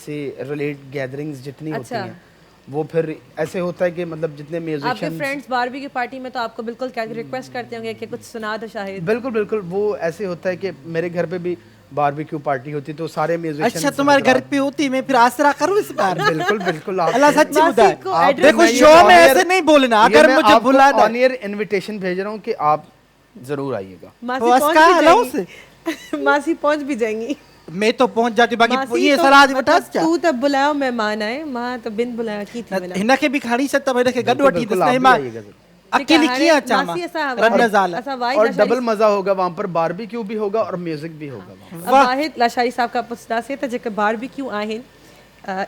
से रिलेट गैदरिंग्स जितनी होती अच्छा। हैं वो फिर ऐसे होता है कि मतलब जितने आपके म्यूजिशियन फ्रेंड्स बारबेक्यू पार्टी में तो आपको बिल्कुल क्या रिक्वेस्ट करते होंगे कि कुछ सुना दो शाहिद बिल्कुल बिल्कुल वो ऐसे होता है कि मेरे घर पे भी बारबेक्यू पार्टी होती है तो सारे म्यूजिशियन अच्छा तुम्हारे घर पे होती मैं फिर आसरा करूँ इस बार बिल्कुल बिल्कुल आप अल्लाह सच्ची मासी बुधाए को आप- address देखो मैं ये शो में on-air- ऐसे नहीं बोलना ये अगर मैं मुझे आपको बुला ऑन एयर इनविटेशन भेज रहा हूँ कि आप जरूर आइएगा मासी वो पहुंच अस्का भी हलाओ जाएंगी मासी पहुंच भी जाएंगी मैं तो पहुंच जाती बाकी मासी ये तो सलाह दी मतलब बटास क्या तू तब बुलायो मेहमान आए मां तो बिन बुलाया की थी मिला हिनखे भी खणी छत में रखे गॾु वठी बिल्कुल, दस आप भी महिमान आइएगा जरूर। अकेली हाणे कीअं अचां मां मासी असां रन ज़ाल असां वाहिद और लाशारी- डबल मजा होगा वहाँ पर बारबेक्यू भी होगा और म्यूजिक भी होगा वहाँ। अब वाहिद लाशारी साहब खां पुछंदासीं त जेके बारबेक्यू आहिनि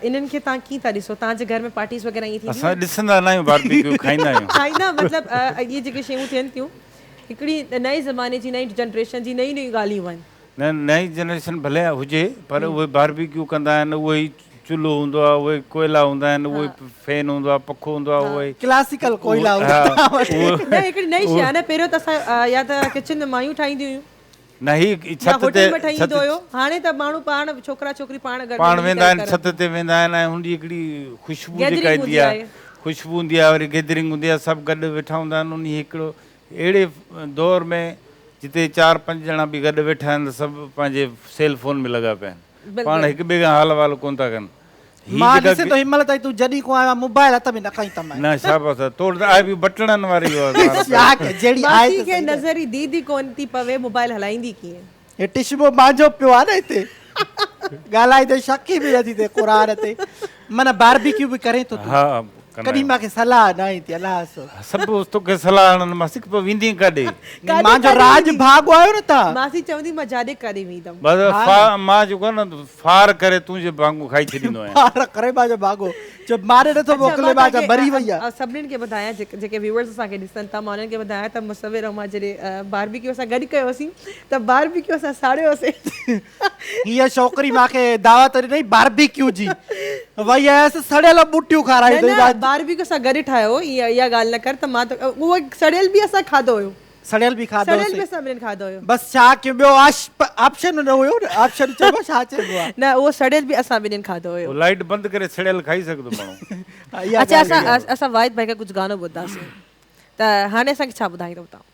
इन्हनि खे तव्हां कीअं था ॾिसो तव्हांजे घर में पार्टीज़ वग़ैरह ईअं असां थींदियूं ॾिसंदा न आहियूं बारबेक्यू खाईंदा आहियूं खाईंदा मतिलबु इहे जेके शयूं थियनि थियूं हिकिड़ी नए ज़माने जी नई जनरेशन जी नई नई ॻाल्हियूं आहिनि न नई जनरेशन भले हुजे पर उहे बारबेक्यू कंदा आहिनि उहो ई चुल्हो हूंदो आहे उहे कोयला हूंदा आहिनि उहो ई फैन हूंदो आहे पखो हूंदो आहे उहो ई क्लासिकल कोयला हा, उहो न हिकिड़ी नई शइ आहे न पहिरियों त असां या त किचन में मायूं ठाहींदियूं हुयूं न ही या छत होटल ते में ठही ईंदो हुयो हाणे त माण्हू पाण छोकिरा छोकिरी पाण गॾु पाण मिली वेंदा करे आहिनि करनि। छत ते वेंदा आहिनि ऐं हुनजी हिकिड़ी ख़ुशबू Gathering जेका ईंदी हूंदी आहे आहे। ख़ुशबू हूंदी आहे वरी गैदरिंग हूंदी आहे सभु गॾु वेठा हूंदा आहिनि उन हिकिड़ो अहिड़े दौर में जिते 4-5 ॼणा बि गॾु वेठा आहिनि त सभु पंहिंजे सेल फोन में लॻा पिया आहिनि बिल्कुलु। पाण हिक ॿिए खां हाल वाल कोन था कनि हीअ मां जेका ॾिसे तो हिमल ताईं तूं जॾहिं को आयो मोबाइल हथ में न खई तम न छा पियो अथव तोड़ त आहे बि बटणनि वारी छा के जहिड़ी आहे मासी त खे सही। नज़र ई दीदी कोन थी पवे मोबाइल हलाईंदी कीअं हे टिशबो मांजो पियो आहे न हिते ॻाल्हाए त शक ई बि नथी थिए क़ुरान ते माना बारबेक्यू बि करे थो तूं। हा कॾहिं मूंखे सलाह न आई थी अलाह सो सभु तोखे सलाह हणनि मासिक पोइ वेंदी काॾे मुंहिंजो राज भाॻ आयो न तव्हां मासी चवंदी मां जाॾे काॾे वेंदमि बसि मां जेको आहे न फार करे तुंहिंजे वांगुरु खाई छॾींदो आहियां पार करे मुंहिंजो भाॻो जो मारे नथो मोकिले मां त मरी वई आहे सभिनीनि खे ॿुधायां जेके व्यूअर्स असांखे ॾिसनि था मां उन्हनि खे ॿुधायां त मुसविर ऐं मां जॾहिं बारबीक्यू असां गॾु कयोसीं त बारबीक्यू असां साड़ियोसीं हीअ छोकिरी मूंखे दावत ॾिनई बारबीक्यू जी वई आयसि सड़ियल ॿूटियूं खाराई बारबीक्यू सां गॾु ठाहियो इहा ॻाल्हि न कर त मां त उहो सड़ियल बि असां खाधो हुयो सड़ियल बि खाधो सड़ियल बि सभिनीनि खाधो हुयो बसि छा कयो ॿियो ऑप्शन न हुयो न ऑप्शन चइबो छा चइबो आहे न उहो सड़ियल बि असां ॿिन्हिनि खाधो हुयो लाइट बंदि करे सड़ियल खाई सघंदो माण्हू अच्छा असां वाहिद भाई खां कुझु गानो ॿुधंदासीं त हाणे असांखे छा ॿुधाईंदव तव्हां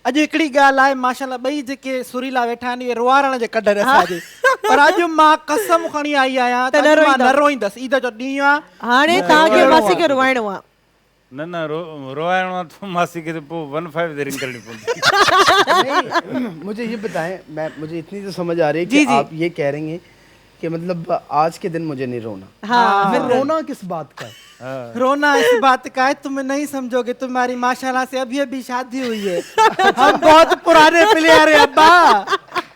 अॼु हिकिड़ी ॻाल्हि आहे माशाल्लाह ॿई जेके सुरीला वेठा आहिनि इहे रुआरण जे कढनि असांजे पर अॼु मां कसम खणी आई आहियां त न रोईंदसि ईद जो ॾींहुं आहे हाणे तव्हांखे मासी खे रुवाइणो आहे न रोवाइणो आहे त मासी खे त पोइ 15 देरिंग करणी पवंदी मुझे ये बताएं मुझे इतनी तो समझ आ रही है कि आप ये कह रही हैं कि मतलब आज के दिन मुझे नहीं रोना हाँ फिर रोना किस बात का है रोना इस बात का है तुम नहीं समझोगे तुम्हारी माशाल्लाह से अभी अभी शादी हुई है हम बहुत पुराने प्लेयर है अब्बा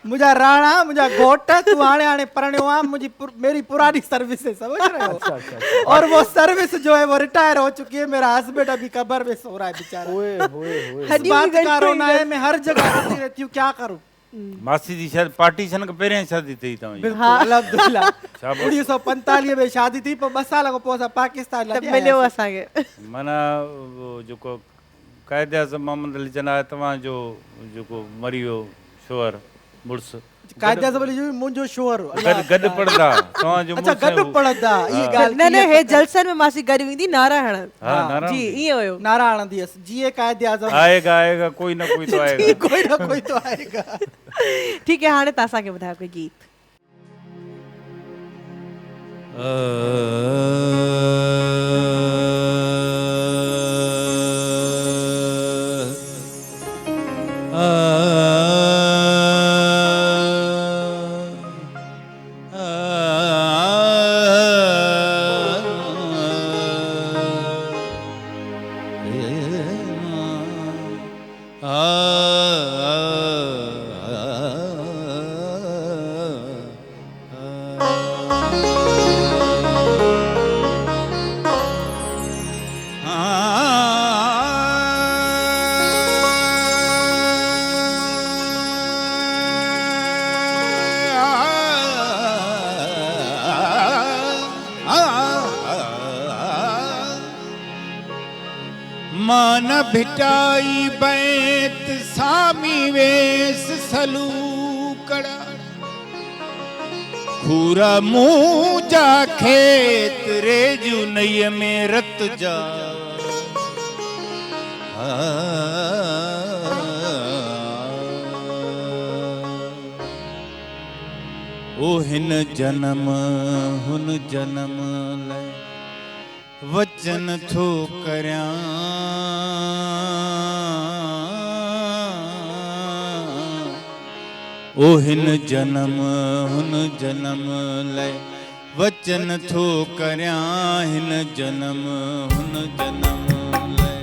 मुझा राणा मुझा घोट तू आने आने परण्यो आ मेरी पुरानी सर्विस है समझ रहे हो अच्छा। और वो सर्विस जो है वो रिटायर हो चुकी है मेरा हस्बैंड अभी कब्र में सो रहा है बेचारा इस बात का रोना है मैं हर जगह रोती रहती हूँ क्या करूँ मासी जी शायद पार्टीशन खां पहिरियां शादी थी तव्हांजी बिल्कुलु अल्हम्दुलिल्लाह 1945 में पोइ 2 साल खां पोइ असां पाकिस्तान मिलियो असांखे माना जेको क़ाइद आज़म मोहम्मद अली जना तव्हांजो जेको मरी वियो शोहर मुड़ुसु क़ाइद आज़म अली मुंहिंजो शोहर गॾु पढ़ंदा तव्हांजो अच्छा गॾु पढ़ंदा ई ॻाल्हि न हे जलसन में मासी गॾु वेंदी नारा हणन जी ईअं हुयो नारा हणंदी हुअसि जीअं क़ाइद आज़म आएगा कोई ना कोई तो आएगा कोई ना कोई तो आएगा ठीक है हाणे तव्हां असांखे ॿुधायो कोई गीत मान भिटाई बैत सामी वेस सलूकड़ा खूरा मुंजा खेत रेजू नय में रत जा ओ हिन जन्म हुन जन्म लाइ वचन थो करियां ओ हिन जन्म हुन जन्म लाइ वचन थो करियां हिन जन्म हुन जन्म लाइ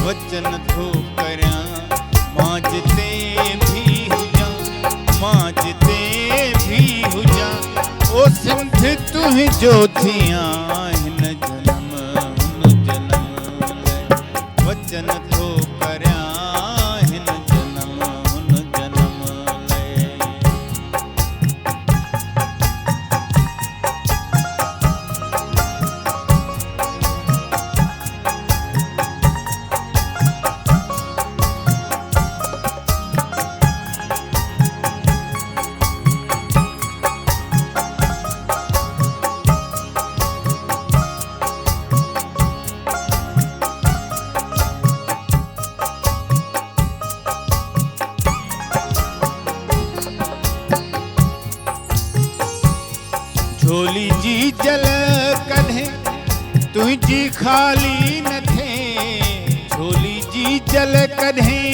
वचन थो करियां मां जिते भी हुजां मां जिते भी हुजां ओ सिंध तुंहिंजो थियां हिन जन्म हुन जन्म लाइ वचन थो करियां हिन जन्म हुन जन्म लाइ झोली जी जल कॾहिं तुंहिंजी ख़ाली न थे झोली जी जल कॾहिं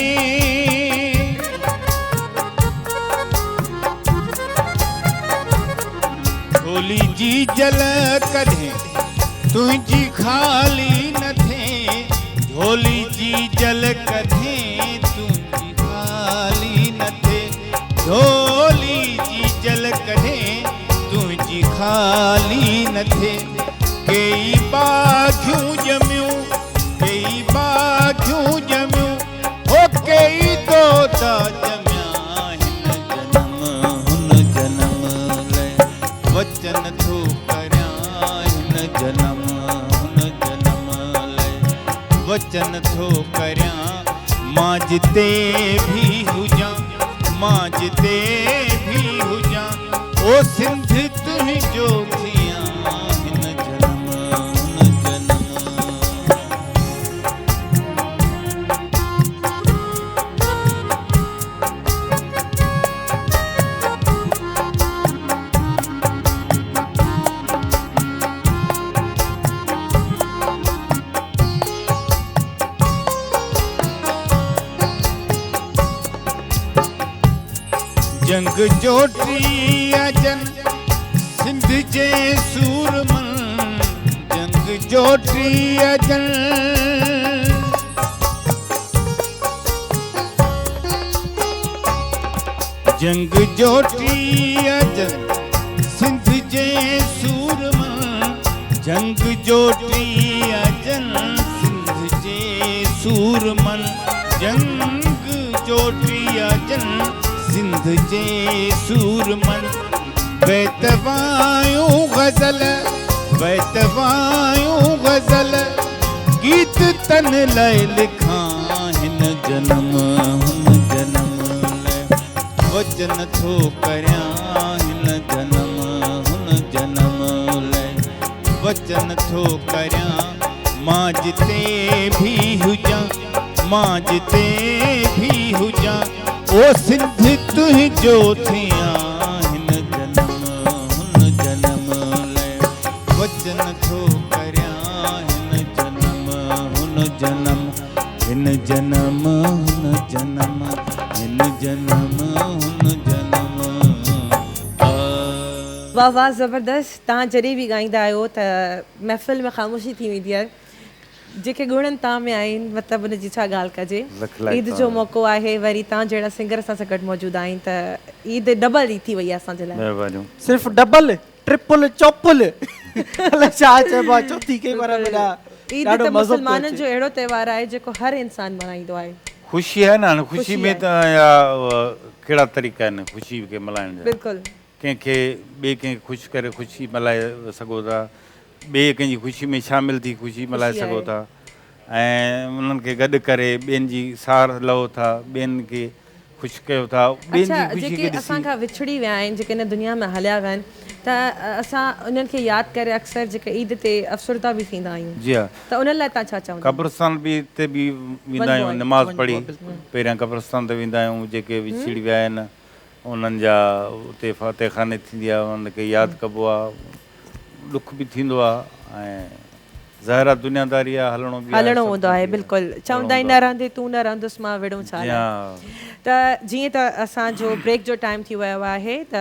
झोली जी जल कॾहिं तुझी खाली न थे झोली जी जल कथे तुझी खाली न थे झोली जी जल कथे तुझी खाली न थे कई बाखियूं ॼमियूं कई बाखियूं ॼमियूं ओ कई तोता ॼमिया हुन जन्म लाइ वचन थो करियां हिन जन्म हुन जन्म लाइ वचन थो करियां मां जिते भी हुजां मां जिते भी हुजां ओ सिंध तुंहिंजो थियां हिन जन्म हुन जन्म जंग जोटी अजन सिंध जे सूरमन जंग जोटी अजन जंग जोटी अजन सिंध जे सूरमन जंग जोटी अजन सिंध जे सूरमन जंग जोटी अजन सिंध जे सूरमन बैतवायूं गज़ल गीत तन लाइ लिखां हिन जन्म हुन जन्म लाइ वचन थो करियां हिन जन्म हुन जन्म लाइ वचन थो करियां मां जिते भी हुजां मां जिते भी हुजां ओ सिंध तुंहिंजो थियां हिन जन्म हुन जन्म लाइ वचन थो करियां हिन जन्म हुन जन्म हिन जन्म हुन जन्म हिन जन्म हुन जन्म वाह वाह ज़बरदस्त। तव्हां जॾहिं बि ॻाईंदा आहियो त महफ़िल में ख़ामोशी थी वेंदी आहे। जेके गुणनि तव्हां में आहिनि मतिलबु उनजी छा ॻाल्हि कजे। ईद जो मौक़ो आहे वरी तव्हां जहिड़ा सिंगर असां सां गॾु मौजूदु आहिनि त ईद डबल ई थी वई आहे असांजे लाइ। सिर्फ़ु डबल ट्रिपल चौपल अलाए छा चइबो आहे चौथी के पर ईद त मुस्लमाननि जो अहिड़ो त्योहार आहे जेको हर इंसानु मल्हाईंदो आहे। ख़ुशी आहे न ख़ुशी में त या कहिड़ा तरीक़ा आहिनि ख़ुशी खे मल्हाइण जा। बिल्कुलु कंहिंखे ॿिए कंहिंखे ख़ुशि करे ख़ुशी मल्हाए सघो था ॿिए कंहिंजी ख़ुशी में शामिलु थी ख़ुशी मल्हाए सघो था ऐं उन्हनि खे गॾु करे ॿियनि जी सार लहो था ॿियनि खे ख़ुशि कयो था ॿियनि जी ख़ुशी खे जेके असांखां विछड़ी विया आहिनि जेके हिन दुनिया में हलिया विया आहिनि त असां उन्हनि खे यादि करे अक्सर जेके ईद ते अफ़सरदा बि थींदा आहियूं। जी हा त उन्हनि लाइ तव्हां छा चवंदा? क़ब्रस्तान बि हिते बि वेंदा आहियूं नमाज़ पढ़ी पहिरियां क़ब्रस्तान ते वेंदा आहियूं जेके विछड़ी विया आहिनि उन्हनि जा उते फ़ाते ख़ाने थींदी आहे उन्हनि खे यादि कबो आहे ॾुख बि थींदो आहे ऐं ज़ाहिर आहे दुनियादारी आहे हलणो हूंदो आहे। बिल्कुलु चवंदा आहिनि न रहंदे तूं न रहंदुसि मां विड़ूं छा त जीअं त असांजो ब्रेक जो टाइम थी वियो आहे त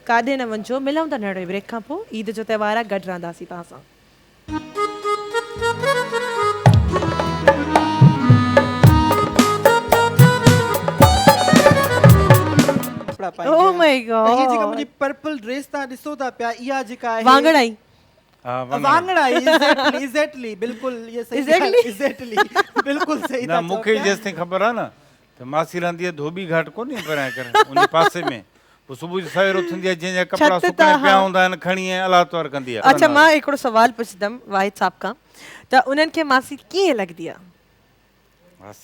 काॾे न वञिजो मिलूं था नंढे ब्रेक खां पोइ ईद जो त्योहार आहे गॾु रहंदासीं तव्हां सां। Oh my God। ये जेका मुंहिंजी पर्पल ड्रेस तव्हां ॾिसो था पिया इहा जेका आहे वांगड़ाई वांगड़ाई एग्जैक्टली बिल्कुलु ये सही एग्जैक्टली बिल्कुलु सही न मूंखे जेसिताईं ख़बर आहे न त मासी रहंदी आहे धोबी घाट कोन्हे परियां करे उन पासे में पोइ सुबुह जो सवेरो थींदी आहे जंहिंजा कपिड़ा सुकणे पिया हूंदा आहिनि खणी ऐं अलाह तौर कंदी आहे। अच्छा मां हिकिड़ो सुवाल पुछंदमि वाहिद साहब खां त उन्हनि खे मासी कीअं लॻंदी आहे?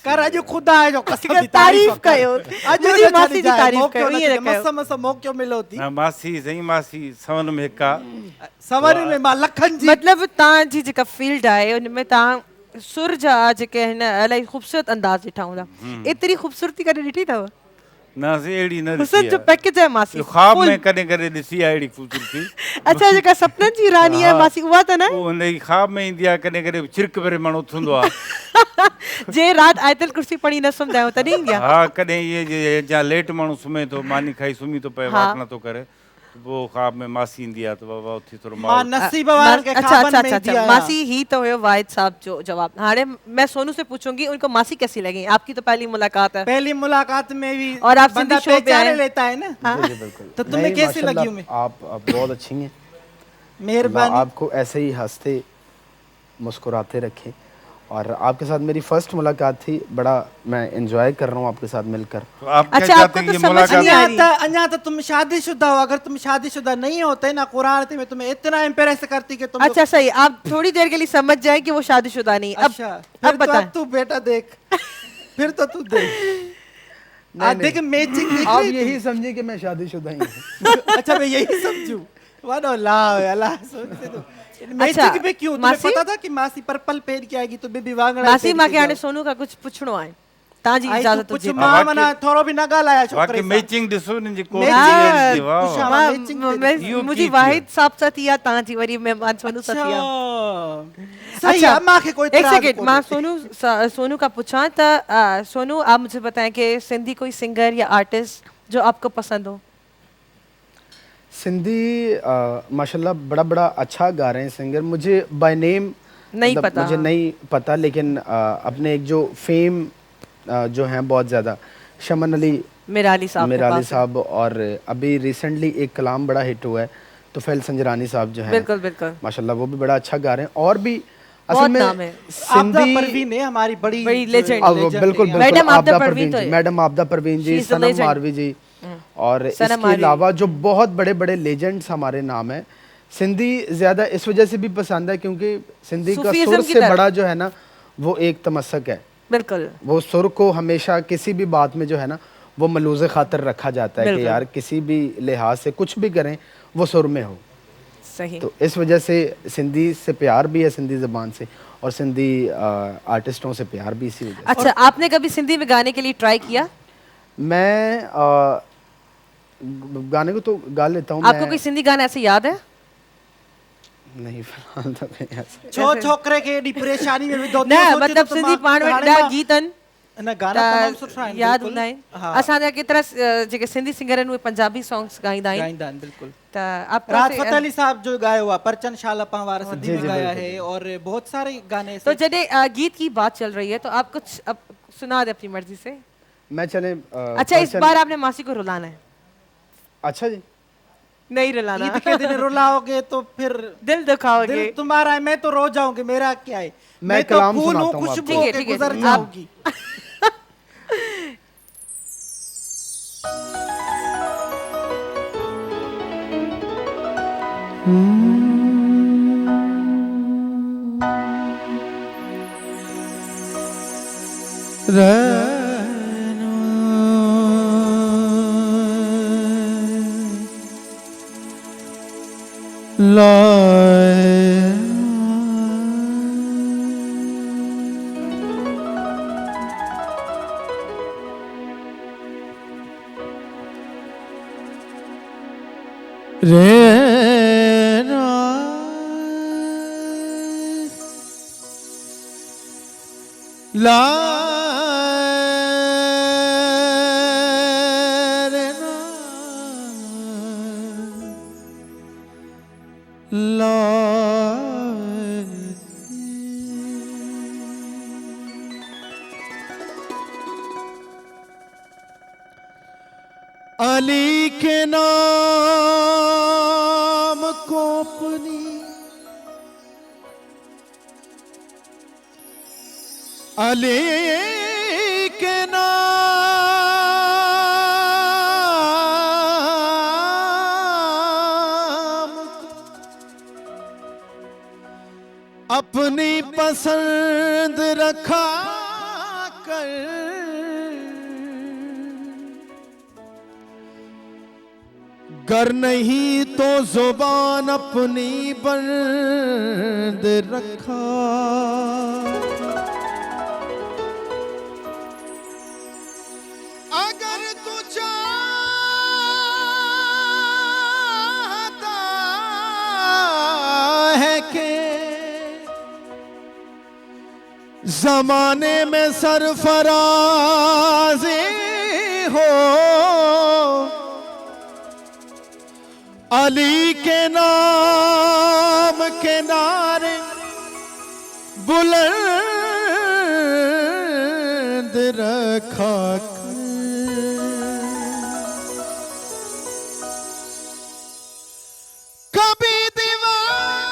कर अॼु ख़ुदा जो कसम थी तारीफ़ कयो अॼु मासी जी तारीफ़ कयो ईअं मस मस मौक़ो मिलो थी मासी सही मासी सवन में हिकु आहे सवन में मां लखनि जी मतिलबु तव्हांजी जेका फील्ड आहे उन में तव्हां सुर जा जेके हिन इलाही ख़ूबसूरत अंदाज़ ॾिठा हूंदा एतिरी ख़ूबसूरती कॾहिं ॾिठी अथव? न अहिड़ी न हुसन जो पैकेज आहे मासी ख़्वाब में कॾहिं कॾहिं ॾिसी आहे अहिड़ी ख़ूबसूरती। अच्छा जेका सपननि जी रानी आहे मासी उहा त न हुनजी ख़्वाब में ईंदी आहे कॾहिं कॾहिं छिरक भरे माण्हू उथंदो आहे जे राति आयतल कुर्सी पढ़ी न सुम्हंदा आहियो तॾहिं ईंदी आहे। हा कॾहिं इहे जा लेट माण्हू सुम्हे थो मानी खाई सुम्ही थो पए वाक नथो करे वो ख्वाब में मासी ईंदी आहे त बाबा उथी थोरो मां माहौल नसीब वारनि खे अच्छा ख्वाबनि अच्छा में अच्छा ईंदी अच्छा आहियां। मासी ही तो हुयो वाहिद साहब जो जवाब। हाणे मैं सोनू से पूछूंगी उनको मासी कैसी लगी? आपकी तो पहली मुलाकात है पहली मुलाकात में भी और आप बंदा सिंधी शो पे पहचान आए। लेता है ना। जी जी बिल्कुल। तो तुम्हें नहीं, कैसी लगी माशाल्लाह, हमें? आप बहुत अच्छी हैं। अल्लाह मेहरबानी। आपको ऐसे ही हंसते मुस्कुराते रखे। और आपके साथ मेरी फर्स्ट मुलाकात थी, बड़ा मैं एंजॉय कर रहा हूँ आपके साथ मिलकर। तो आप क्या अच्छा, चाहते आपको हैं तो ये समझ मुलाकात नहीं आ रही। अन्या तो तुम शादीशुदा हो, अगर तुम शादीशुदा नहीं होते ना कुरान में तुम्हें इतना इम्प्रेस करती कि तुम अच्छा सही, आप थोड़ी देर के लिए समझ जाए कि वो शादीशुदा नहीं। अच्छा अब फिर तो बताएं। अब तू बेटा देख फिर तो तू देख देख मैचिंग देख आप रही यही समझिए कि मैं शादीशुदा ही हूँ। तू? अच्छा मैं यही समझू। वाडो अल्लाह अल्लाह सोचते तो मैचिंग पे क्यों? तुम्हें मासी? पता था कि मासी पर्पल पहन के आएगी तो बेबी वांगड़ा मासी मां के हाणे सोनू का कुछ पुछणो आहे, तव्हांजी इजाज़त कुछ हुजे। मां मना थोरो भी न ॻाल्हाया छोकिरे वाकई सां। मैचिंग ॾिसो न जी कोट हाँ, जी वाह पुछा। वाह। इहो मुंहिंजी की थियो? वाहिद साहब सां थी आहे, तव्हांजी वरी महिमान सोनू सां थी आहे। सही अच्छा, है मां के कोई एक इतराज़ सेकंड, कोन्हे। मां सोनू का पूछा तो सोनू आप मुझे बताएं कि सिंधी कोई सिंगर या आर्टिस्ट जो आपको पसंद हो? सिंधी माशाल्लाह बड़ा बड़ा अच्छा गा रहे हैं सिंगर। मुझे बाय नेम नहीं पता। मुझे नहीं पता, लेकिन अपने एक जो फेम जो हैं बहुत ज़्यादा, शमन अली मिराली साहब के मिराली पास है। साहब, और अभी रिसेंटली एक कलाम बड़ा हिट हुआ है तो फैल संजरानी साहब जो हैं बिल्कुल बिल्कुल माशाल्लाह वो भी बड़ा अच्छा गा रहे हैं। और भी बहुत असल में नाम है। आपदा सिंधी परवीन है हमारी बड़ी बड़ी legend। बिल्कुल बिल्कुल मैडम आपदा आपदा परवीन परवीन तो जी, है। मैडम आपदा Parveen ji, She is the Sanam legend। मारवी जी, और सनम इसके मारवी। अलावा जो बहुत बड़े बड़े लेजेंड्स हमारे नाम है। सिंधी ज़्यादा इस वजह से भी पसंद है क्योंकि सिंधी का सूफीज़्म सुर की से तरफ। बड़ा जो है ना वो एक तमस्सक है। बिल्कुल वो सुर को हमेशा किसी भी बात में जो है ना वो मलूज़ खातर रखा जाता है कि बिल्कुल। यार किसी भी लिहाज से कुछ भी करें वो सुर में हो। सही। तो इस वजह से सिंधी से प्यार भी है, सिंधी ज़बान से, और सिंधी आर्टिस्टों से प्यार भी इसी वजह से। अच्छा, आपने कभी सिंधी में गाने के लिए ट्राई किया? मैं गाने को तो गा लेता हूँ। आपको कोई सिंधी गाना ऐसे याद है? नहीं फिलहाल तो नहीं ऐसा। छो छोकरे के एडी परेशानी में विधो न मतलब सिंधी पाण में ॾाढा गीत आहिनि न गाना तमाम सुठा आहिनि यादि बिल्कुल। हूंदा आहिनि। हाँ असांजा केतिरा जेके सिंधी सिंगर आहिनि उहे पंजाबी सॉन्ग्स गाईंदा आहिनि। गाइंदा आहिनि बिल्कुल। त आप राहत फतेह अली साहब जो गाया हुआ परचन शाला पावार सिंधी जी, में जी, गाया बिल्कुल, है और बहुत सारे गाने तो ऐसे। जॾहिं गीत की बात चल रही है तो आप कुछ अब सुना दे अपनी मर्जी से। मैं चले अच्छा, इस बार आपने मासी को रुलाना है। अच्छा जी, नहीं रुलाना। ईद के दिन रुलाओगे तो फिर दिल दुखाओगे। दिल तुम्हारा है, मैं तो रो जाऊंगी, मेरा क्या है? मैं तो कलाम फूल हूँ, सुनाता हूँ आपको। खुशबू ठीक है, होके ठीक है, गुजर ठीक है। आप- जाऊंगी। अली के नाम को अपनी अली के नाम को अपनी पसंद रखा कर गर नहीं तो जुबान अपनी बंद रखा। अगर तू चाहता है कि जमाने में सरफराज़ी हो, अली के नाम के नारे बुलंद रखा कर। कभी दीवार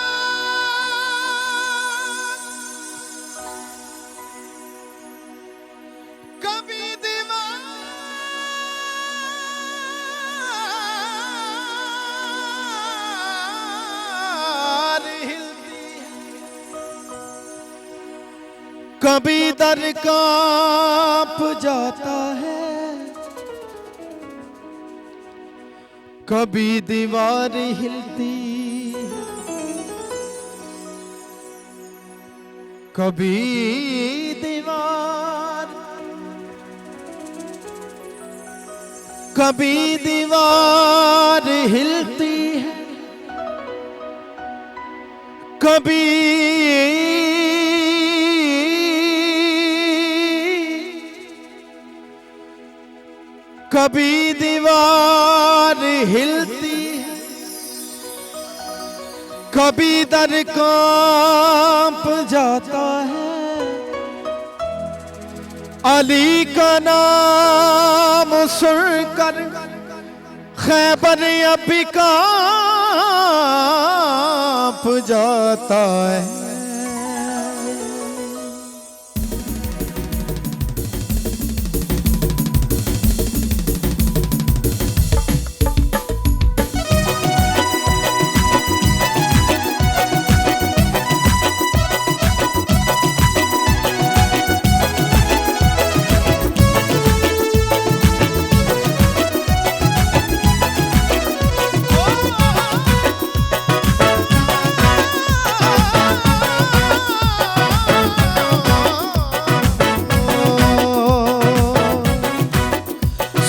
कभी दीवार हिलती है, कभी दर कांप जाता है, कभी दीवार हिलती है, कभी दीवार कभी दीवार हिलती है, कभी कभी दीवार हिलती है, कभी दर कांप जाता है। अली का नाम सुनकर खैबर अभी कांप जाता है।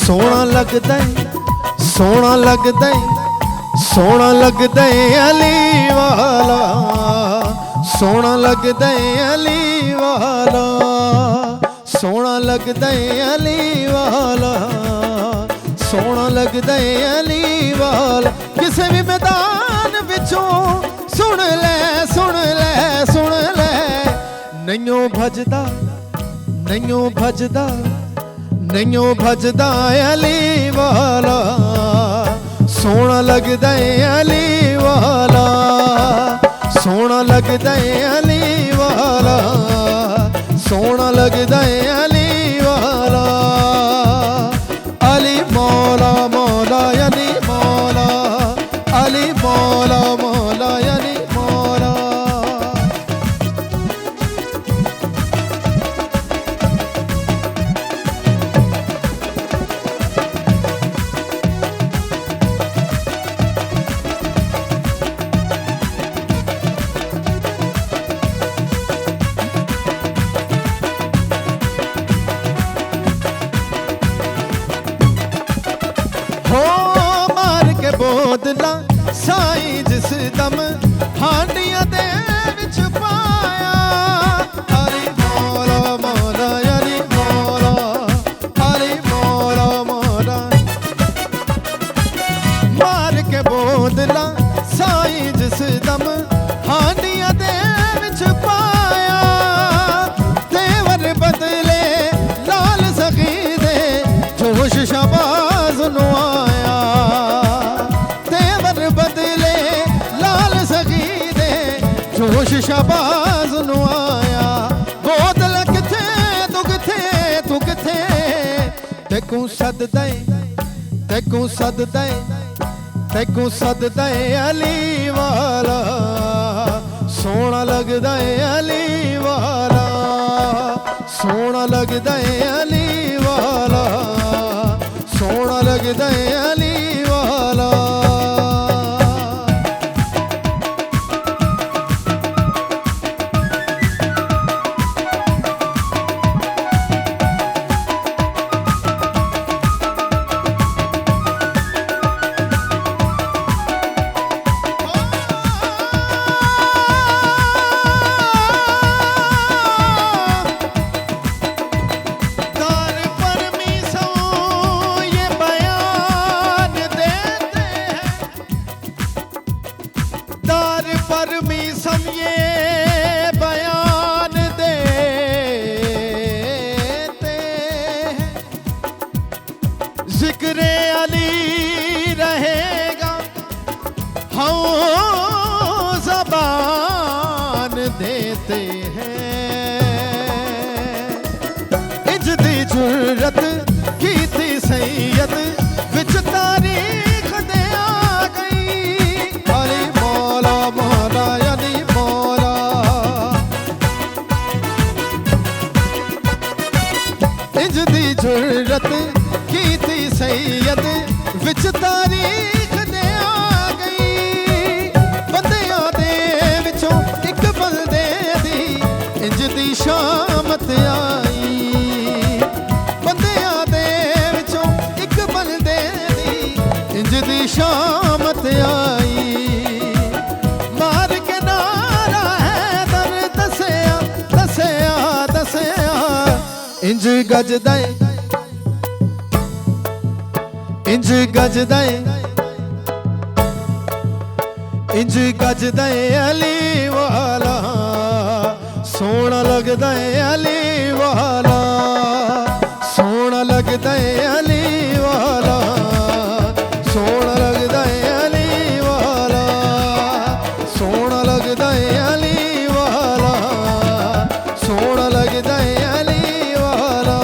सोना लगदा सोना लगदा सोना लगदा अली वाला, सोना लगदा अली वाला, सोना लगदा अली वाला, सोना लगदा अली वाला। किसे भी मैदान विचों सुन ले सुन ले सुन ले, नैयों भजदा नैयों भजदा नैयों भजदा अली वाला, सोना लगदा अली वाला, सोना लगदा अली वाला, सोना लगदा अली वाला। अली मौला मौला अली मौला, अली मौला मौला अली मौला। हो मार के बोदला साई जिस दम हांडियां दे विच पाया। अली मौला मौला अली मौला, अली मौला मौला। मार के बोदला साई जिस दम हांडियां दे विच पाया। तेवर बदले लाल सखी दे जोश शबाज नु आया। तेवर बदले लाल सखी दे जोश शबाज नु आया। बोतल किथे तू किथे तू किथे, तेकू सद दे तेकू सद दे तेकू सद दे अली वाला, सोना लगदा अली वाला, सोना लगदा अली वाला, सोना लगदा अली वाला। दार पर मी सो ये बयान जिक्र अली रहेगा, हम ज़बान देते हैं। इजदी जुर्रत की थी सैयद, विच तारीख दे आ गई। अली मौला मौला अली मौला, इजदी जुर्रत की थी सैयद, विच तारीख दे आ गई। बंदियां दे विचों इक बंदे दी इंज दी शामत आई। बंदियां दे विचों इक बंदे दी इंज दी शामत आई। मार के नारा है दर दसिया दसिया दसिया, इंज गजदा इंज गजदा इंज गजदा अली वाला, सोहना लगदा अली वाला, सोहना लगदा अली वाला, सोहना लगदा अली वाला, सोहना लगदा अली वाला, सोहना लगदा अली वाला,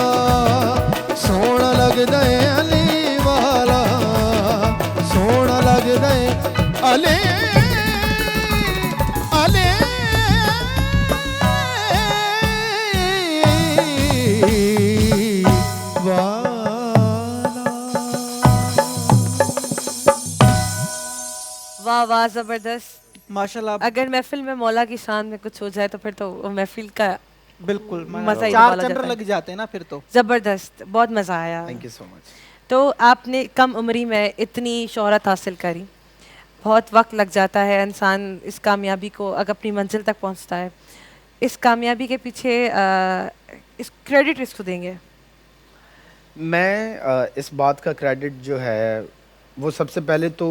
सोहना लगदा अली वाला, सोहना लगदा अली अली वाह वाह, जबरदस्त। माशाल्लाह, अगर महफिल में मौला की शान में कुछ हो जाए तो फिर तो वो महफिल का बिल्कुल मजा ही चार निकाला चंद्र जाता है। लग जाते हैं ना फिर तो। जबरदस्त, बहुत मजा आया। Thank you so much. तो आपने कम उम्री में इतनी शोहरत हासिल करी, बहुत वक्त लग जाता है इंसान इस कामयाबी को अगर अपनी मंजिल तक पहुंचता है। इस कामयाबी के पीछे इस क्रेडिट इसको देंगे? मैं इस बात का क्रेडिट जो है वो सबसे पहले तो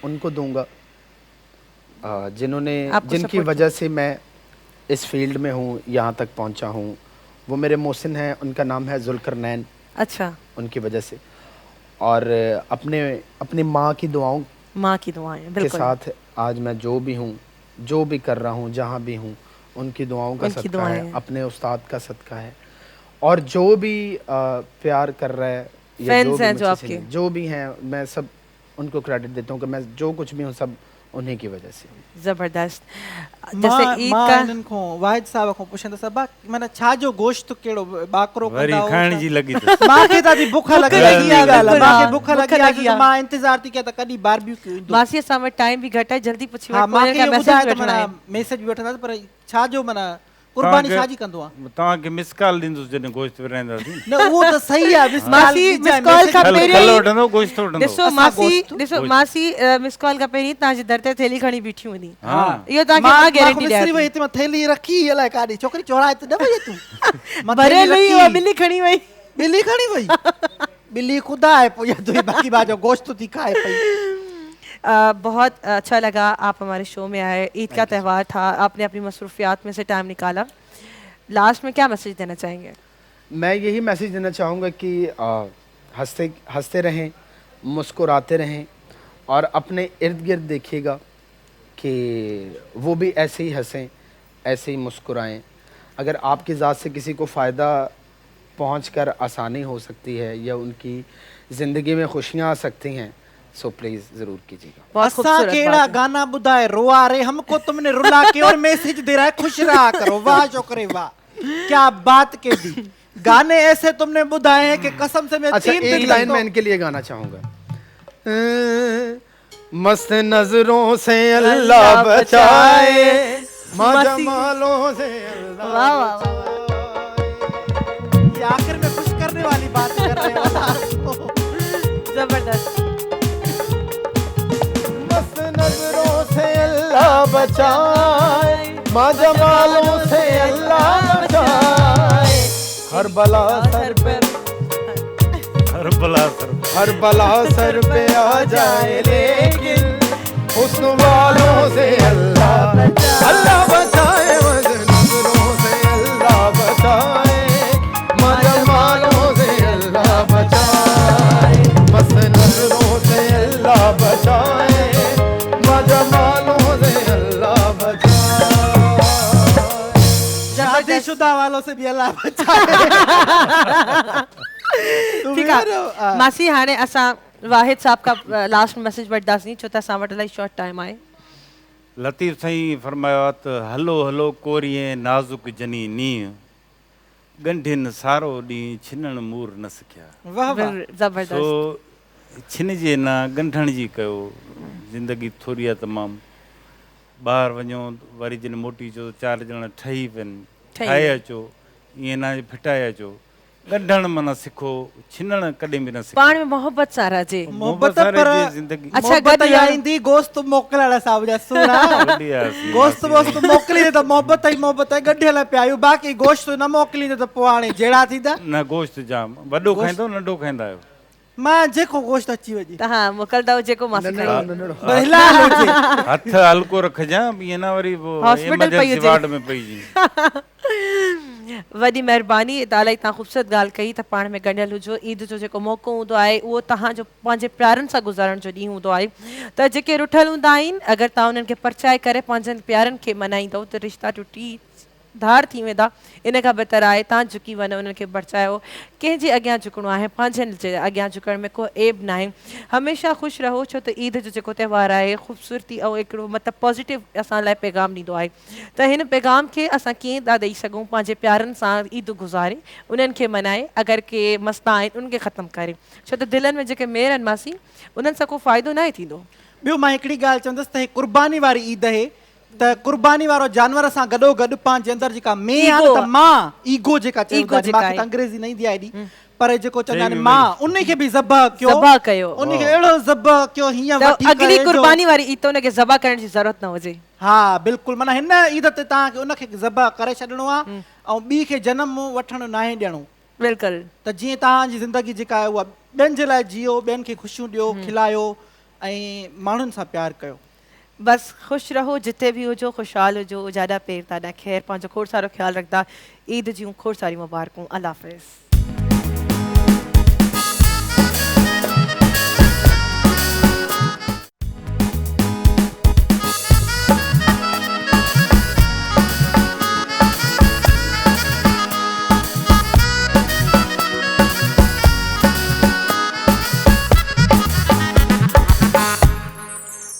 उनको दूंगा जिन्होंने आपको जिनकी support वजह से मैं इस फील्ड में हूँ, यहाँ तक पहुँचा हूँ। वो मेरे मोहसिन हैं, उनका नाम है जुल्करनैन। अच्छा, उनकी वजह से, और अपनी माँ की दुआओं माँ की दुआएं के बिल्कुल। साथ आज मैं जो भी हूँ, जो भी कर रहा हूँ, जहाँ भी हूँ, उनकी दुआओं का उनकी सदका दुआएं है, हैं। अपने उस्ताद का सदका है। और जो भी प्यार कर रहा है या Fans भी हैं जो मुझसे आपके। जो भी हैं, मैं सब उनको क्रेडिट देता हूँ कि मैं जो कुछ भी हूँ सब उन्हीं की वजह से। जबरदस्त। मां जैसे ईद मां का इन्हनि खां वाहिद साहब खां पुछंदा सबा माना छा जो गोश्त कहिड़ो बाकरो वरी कंदा खाइण हो जी त- लॻी अथसि। मांखे त अॼु बुख लॻी लॻी आहे, आहे, ॻाल्हि आहे। बिल्कुलु, मांखे हा, बुख बुख लॻी लॻी आहे, आहे। मां इंतज़ार थी कयां त कॾहिं बारबेक्यू ईंदो। मासी सां वटि टाइम बि घटि आहे, जल्दी पुछी हा, वठि, पोइ मांखे हिन खां ॿुधाए मैसेज त वठणा माना आहिनि। मैसेज बि वठंदासीं, पर छा जो माना कुर्बानी छा जी कंदो आहे? तव्हांखे मिस कॉल ॾींदुसि जॾहिं गोश्त विराईंदासीं। न उहो त सही आहे, मिस मासी कॉल मिस ॾिजांइ, कॉल मैसेज खां कल पहिरियों कल ई वठंदो गोश्त वठंदो। ॾिसो असां मासी गोश्त- ॾिसो गोश्त। मासी मिस कॉल खां पहिरीं तव्हांजे दर ते थैली खणी बीठी हूंदी। हा इहो तव्हांखे मां मां गारंटी विसरी ॾियां वई थी। हिते मां थैली रखी अलाए काॾे, छोकिरी चौराहे ते न वई तूं मां थैली भरियल हुई, उहा रखी, ॿिली खणी वई। ॿिली खणी वई, ॿिली खुदा आहे पोइ या तुई बाकी बाजो गोश्त थी खाए पई। बहुत अच्छा लगा आप हमारे शो में आए। ईद का त्यौहार था, आपने अपनी मसरूफियात में से टाइम निकाला। लास्ट में क्या मैसेज देना चाहेंगे? मैं यही मैसेज देना चाहूँगा कि हंसते हंसते रहें, मुस्कुराते रहें, और अपने इर्द गिर्द देखिएगा कि वो भी ऐसे ही हंसें, ऐसे ही मुस्कुराएं। अगर आपकी ज़ात से किसी को फ़ायदा पहुंचकर आसानी हो सकती है या उनकी ज़िंदगी में खुशियां आ सकती हैं, सो प्लीज़ ज़रूर कीजिएगा। बहुत असा खूबसूरत केड़ा बात है। गाना बुधाए रोआ रे हमको तुमने रुला के और मैसेज दे रहा है खुश रहा करो। वाह छोकरे वाह, क्या बात के दी। गाने ऐसे तुमने बुधाए हैं कि कसम से मैं अच्छा, 3 एक दिन लाइन तक मैं इनके लिए गाना चाहूंगा। मस्त नजरों से अल्लाह बचाए, माँ मसी- जमालों से अल्लाह वाह वाह वाह। ये आखिर में खुश करने वाली बात कर रहे हो। जबरदस्त। मस्त नजरों से अल्लाह बचाए, माँ जमालों से अल्लाह बचाए। हर बला सर पे, हर बला सर हर बला सर पे आ जाए, लेकिन हुस्न वालों से अल्लाह बचाए। अल्लाह बचाए, मस्त नजरों से अल्लाह बचाए, माँ जमालों से अल्लाह बचाए। खुदा वालों से भी अल्लाह बचाए। ठीक है मासी हाने असा वाहिद साहब का लास्ट मैसेज वठदासीं छो त असां वटि इलाही शॉर्ट टाइम आहे। लतीफ़ साईं फरमायो आहे त हलो हलो कोरिए नाज़ुक जनी नींह ॻंढियुनि सारो ॾींहुं छिनण मूर न सिखिया। वाह वाह ज़बरदस्त। सो छिनजे न ॻंढण जी कयो, ज़िंदगी थोरी आहे तमामु। ॿाहिरि वञो वरी जिन मोटी अचो 4 ॼणा ठही पियनि, ठाहे अचो, ईअं न फिटाए अचो। ॻंढण माना सिखो, छिनण कॾहिं बि न सिखो। पाण में मोहब्बत सां रहिजे। मोहब्बत सां पर रहिजे ज़िंदगी। अच्छा, मोहब्बत गॾु या रहण। ईंदी गोश्त मोकिलण सां जा सुणा बढ़िया सी, गोश्त सी। वोश्त मोकिलींदे त मोहब्बत ई मोहब्बत आहे, गॾियल पिया आहियूं। बाक़ी गोश्त न मोकिलींदे त पोइ हाणे जहिड़ा थींदा। न गोश्त जाम वॾो खाईंदो नंढो खाईंदा आहियो? मां जेको गोश्त अची वञे तव्हां मोकिलंदव जेको मां सिखाईंदमि। पर हिलाल हुजे। हथ हल्को रखजां, ईअं न वरी हॉस्पिटल पई इमरजेंसी हुजे। वार्ड में पई जी। वॾी महिरबानी त इलाही तव्हां ख़ूबसूरत ॻाल्हि कई त पाण में गॾियल हुजो। ईद जो जेको मौक़ो हूंदो आहे उहो तव्हांजो पंहिंजे प्यारनि सां गुज़ारण जो ॾींहुं हूंदो आहे। त जेके रुठल हूंदा आहिनि अगरि तव्हां उन्हनि खे परचाए करे पंहिंजनि प्यारनि खे मनाईंदव त रिश्ता टुटी धार थी वेंदा। इन खां बहितर आहे तव्हां झुकी वञो, उन्हनि खे परचायो। कंहिंजे अॻियां झुकणो आहे, पंहिंजनि जे अॻियां झुकण में को एब न आहे। हमेशह ख़ुशि रहो छो त ईद जो जेको त्योहारु आहे ख़ूबसूरती ऐं हिकिड़ो मतिलबु पॉज़िटिव असां लाइ पैगाम ॾींदो आहे। त हिन पैगाम खे असां कीअं था ॾेई सघूं, पंहिंजे प्यारनि सां ईद गुज़ारे, उन्हनि खे मनाए, अगरि के मसला आहिनि उनखे ख़तमु करे। छो त दिलनि में जेके मेर आहिनि मासी उन्हनि सां को फ़ाइदो न आहे थींदो। ॿियो मां हिकिड़ी ॻाल्हि चवंदसि त हे कुर्बानी वारी ईद आहे त कुर्बानी वारो जानवर सां गॾोगॾु पंहिंजे अंदरि जेका में आहे न त मां ईगो जेका चवंदा आहिनि, मूंखे त अंग्रेज़ी न ईंदी आहे एॾी, पर जेको चवंदा आहिनि मां उन खे बि ज़बह कयो, ज़बह कयो। उन खे अहिड़ो ज़बह कयो हीअं त वठी अॻिली करे कुर्बानी वारी ईद त उनखे ज़बह करण जी ज़रूरत न हुजे। हा बिल्कुलु, माना हिन ईद ते तव्हांखे उनखे ज़बह करे छॾिणो आहे ऐं ॿी खे जनमु वठणु न आहे ॾियणो। बिल्कुलु। त जीअं तव्हांजी ज़िंदगी जेका आहे उहा ॿियनि जे लाइ जियो, ॿियनि खे ख़ुशियूं ॾियो, खिलायो ऐं माण्हुनि सां प्यारु कयो। बस ख़ुशि रहो, जिते बि हुजो ख़ुशहाल हुजो, ज्यादा पेर ताॾा ख़ैर, पंहिंजो खोड़ सारो ख्यालु रखंदा। ईद जूं खोड़ सारी मुबारकूं। अल्लाह हाफ़िज़।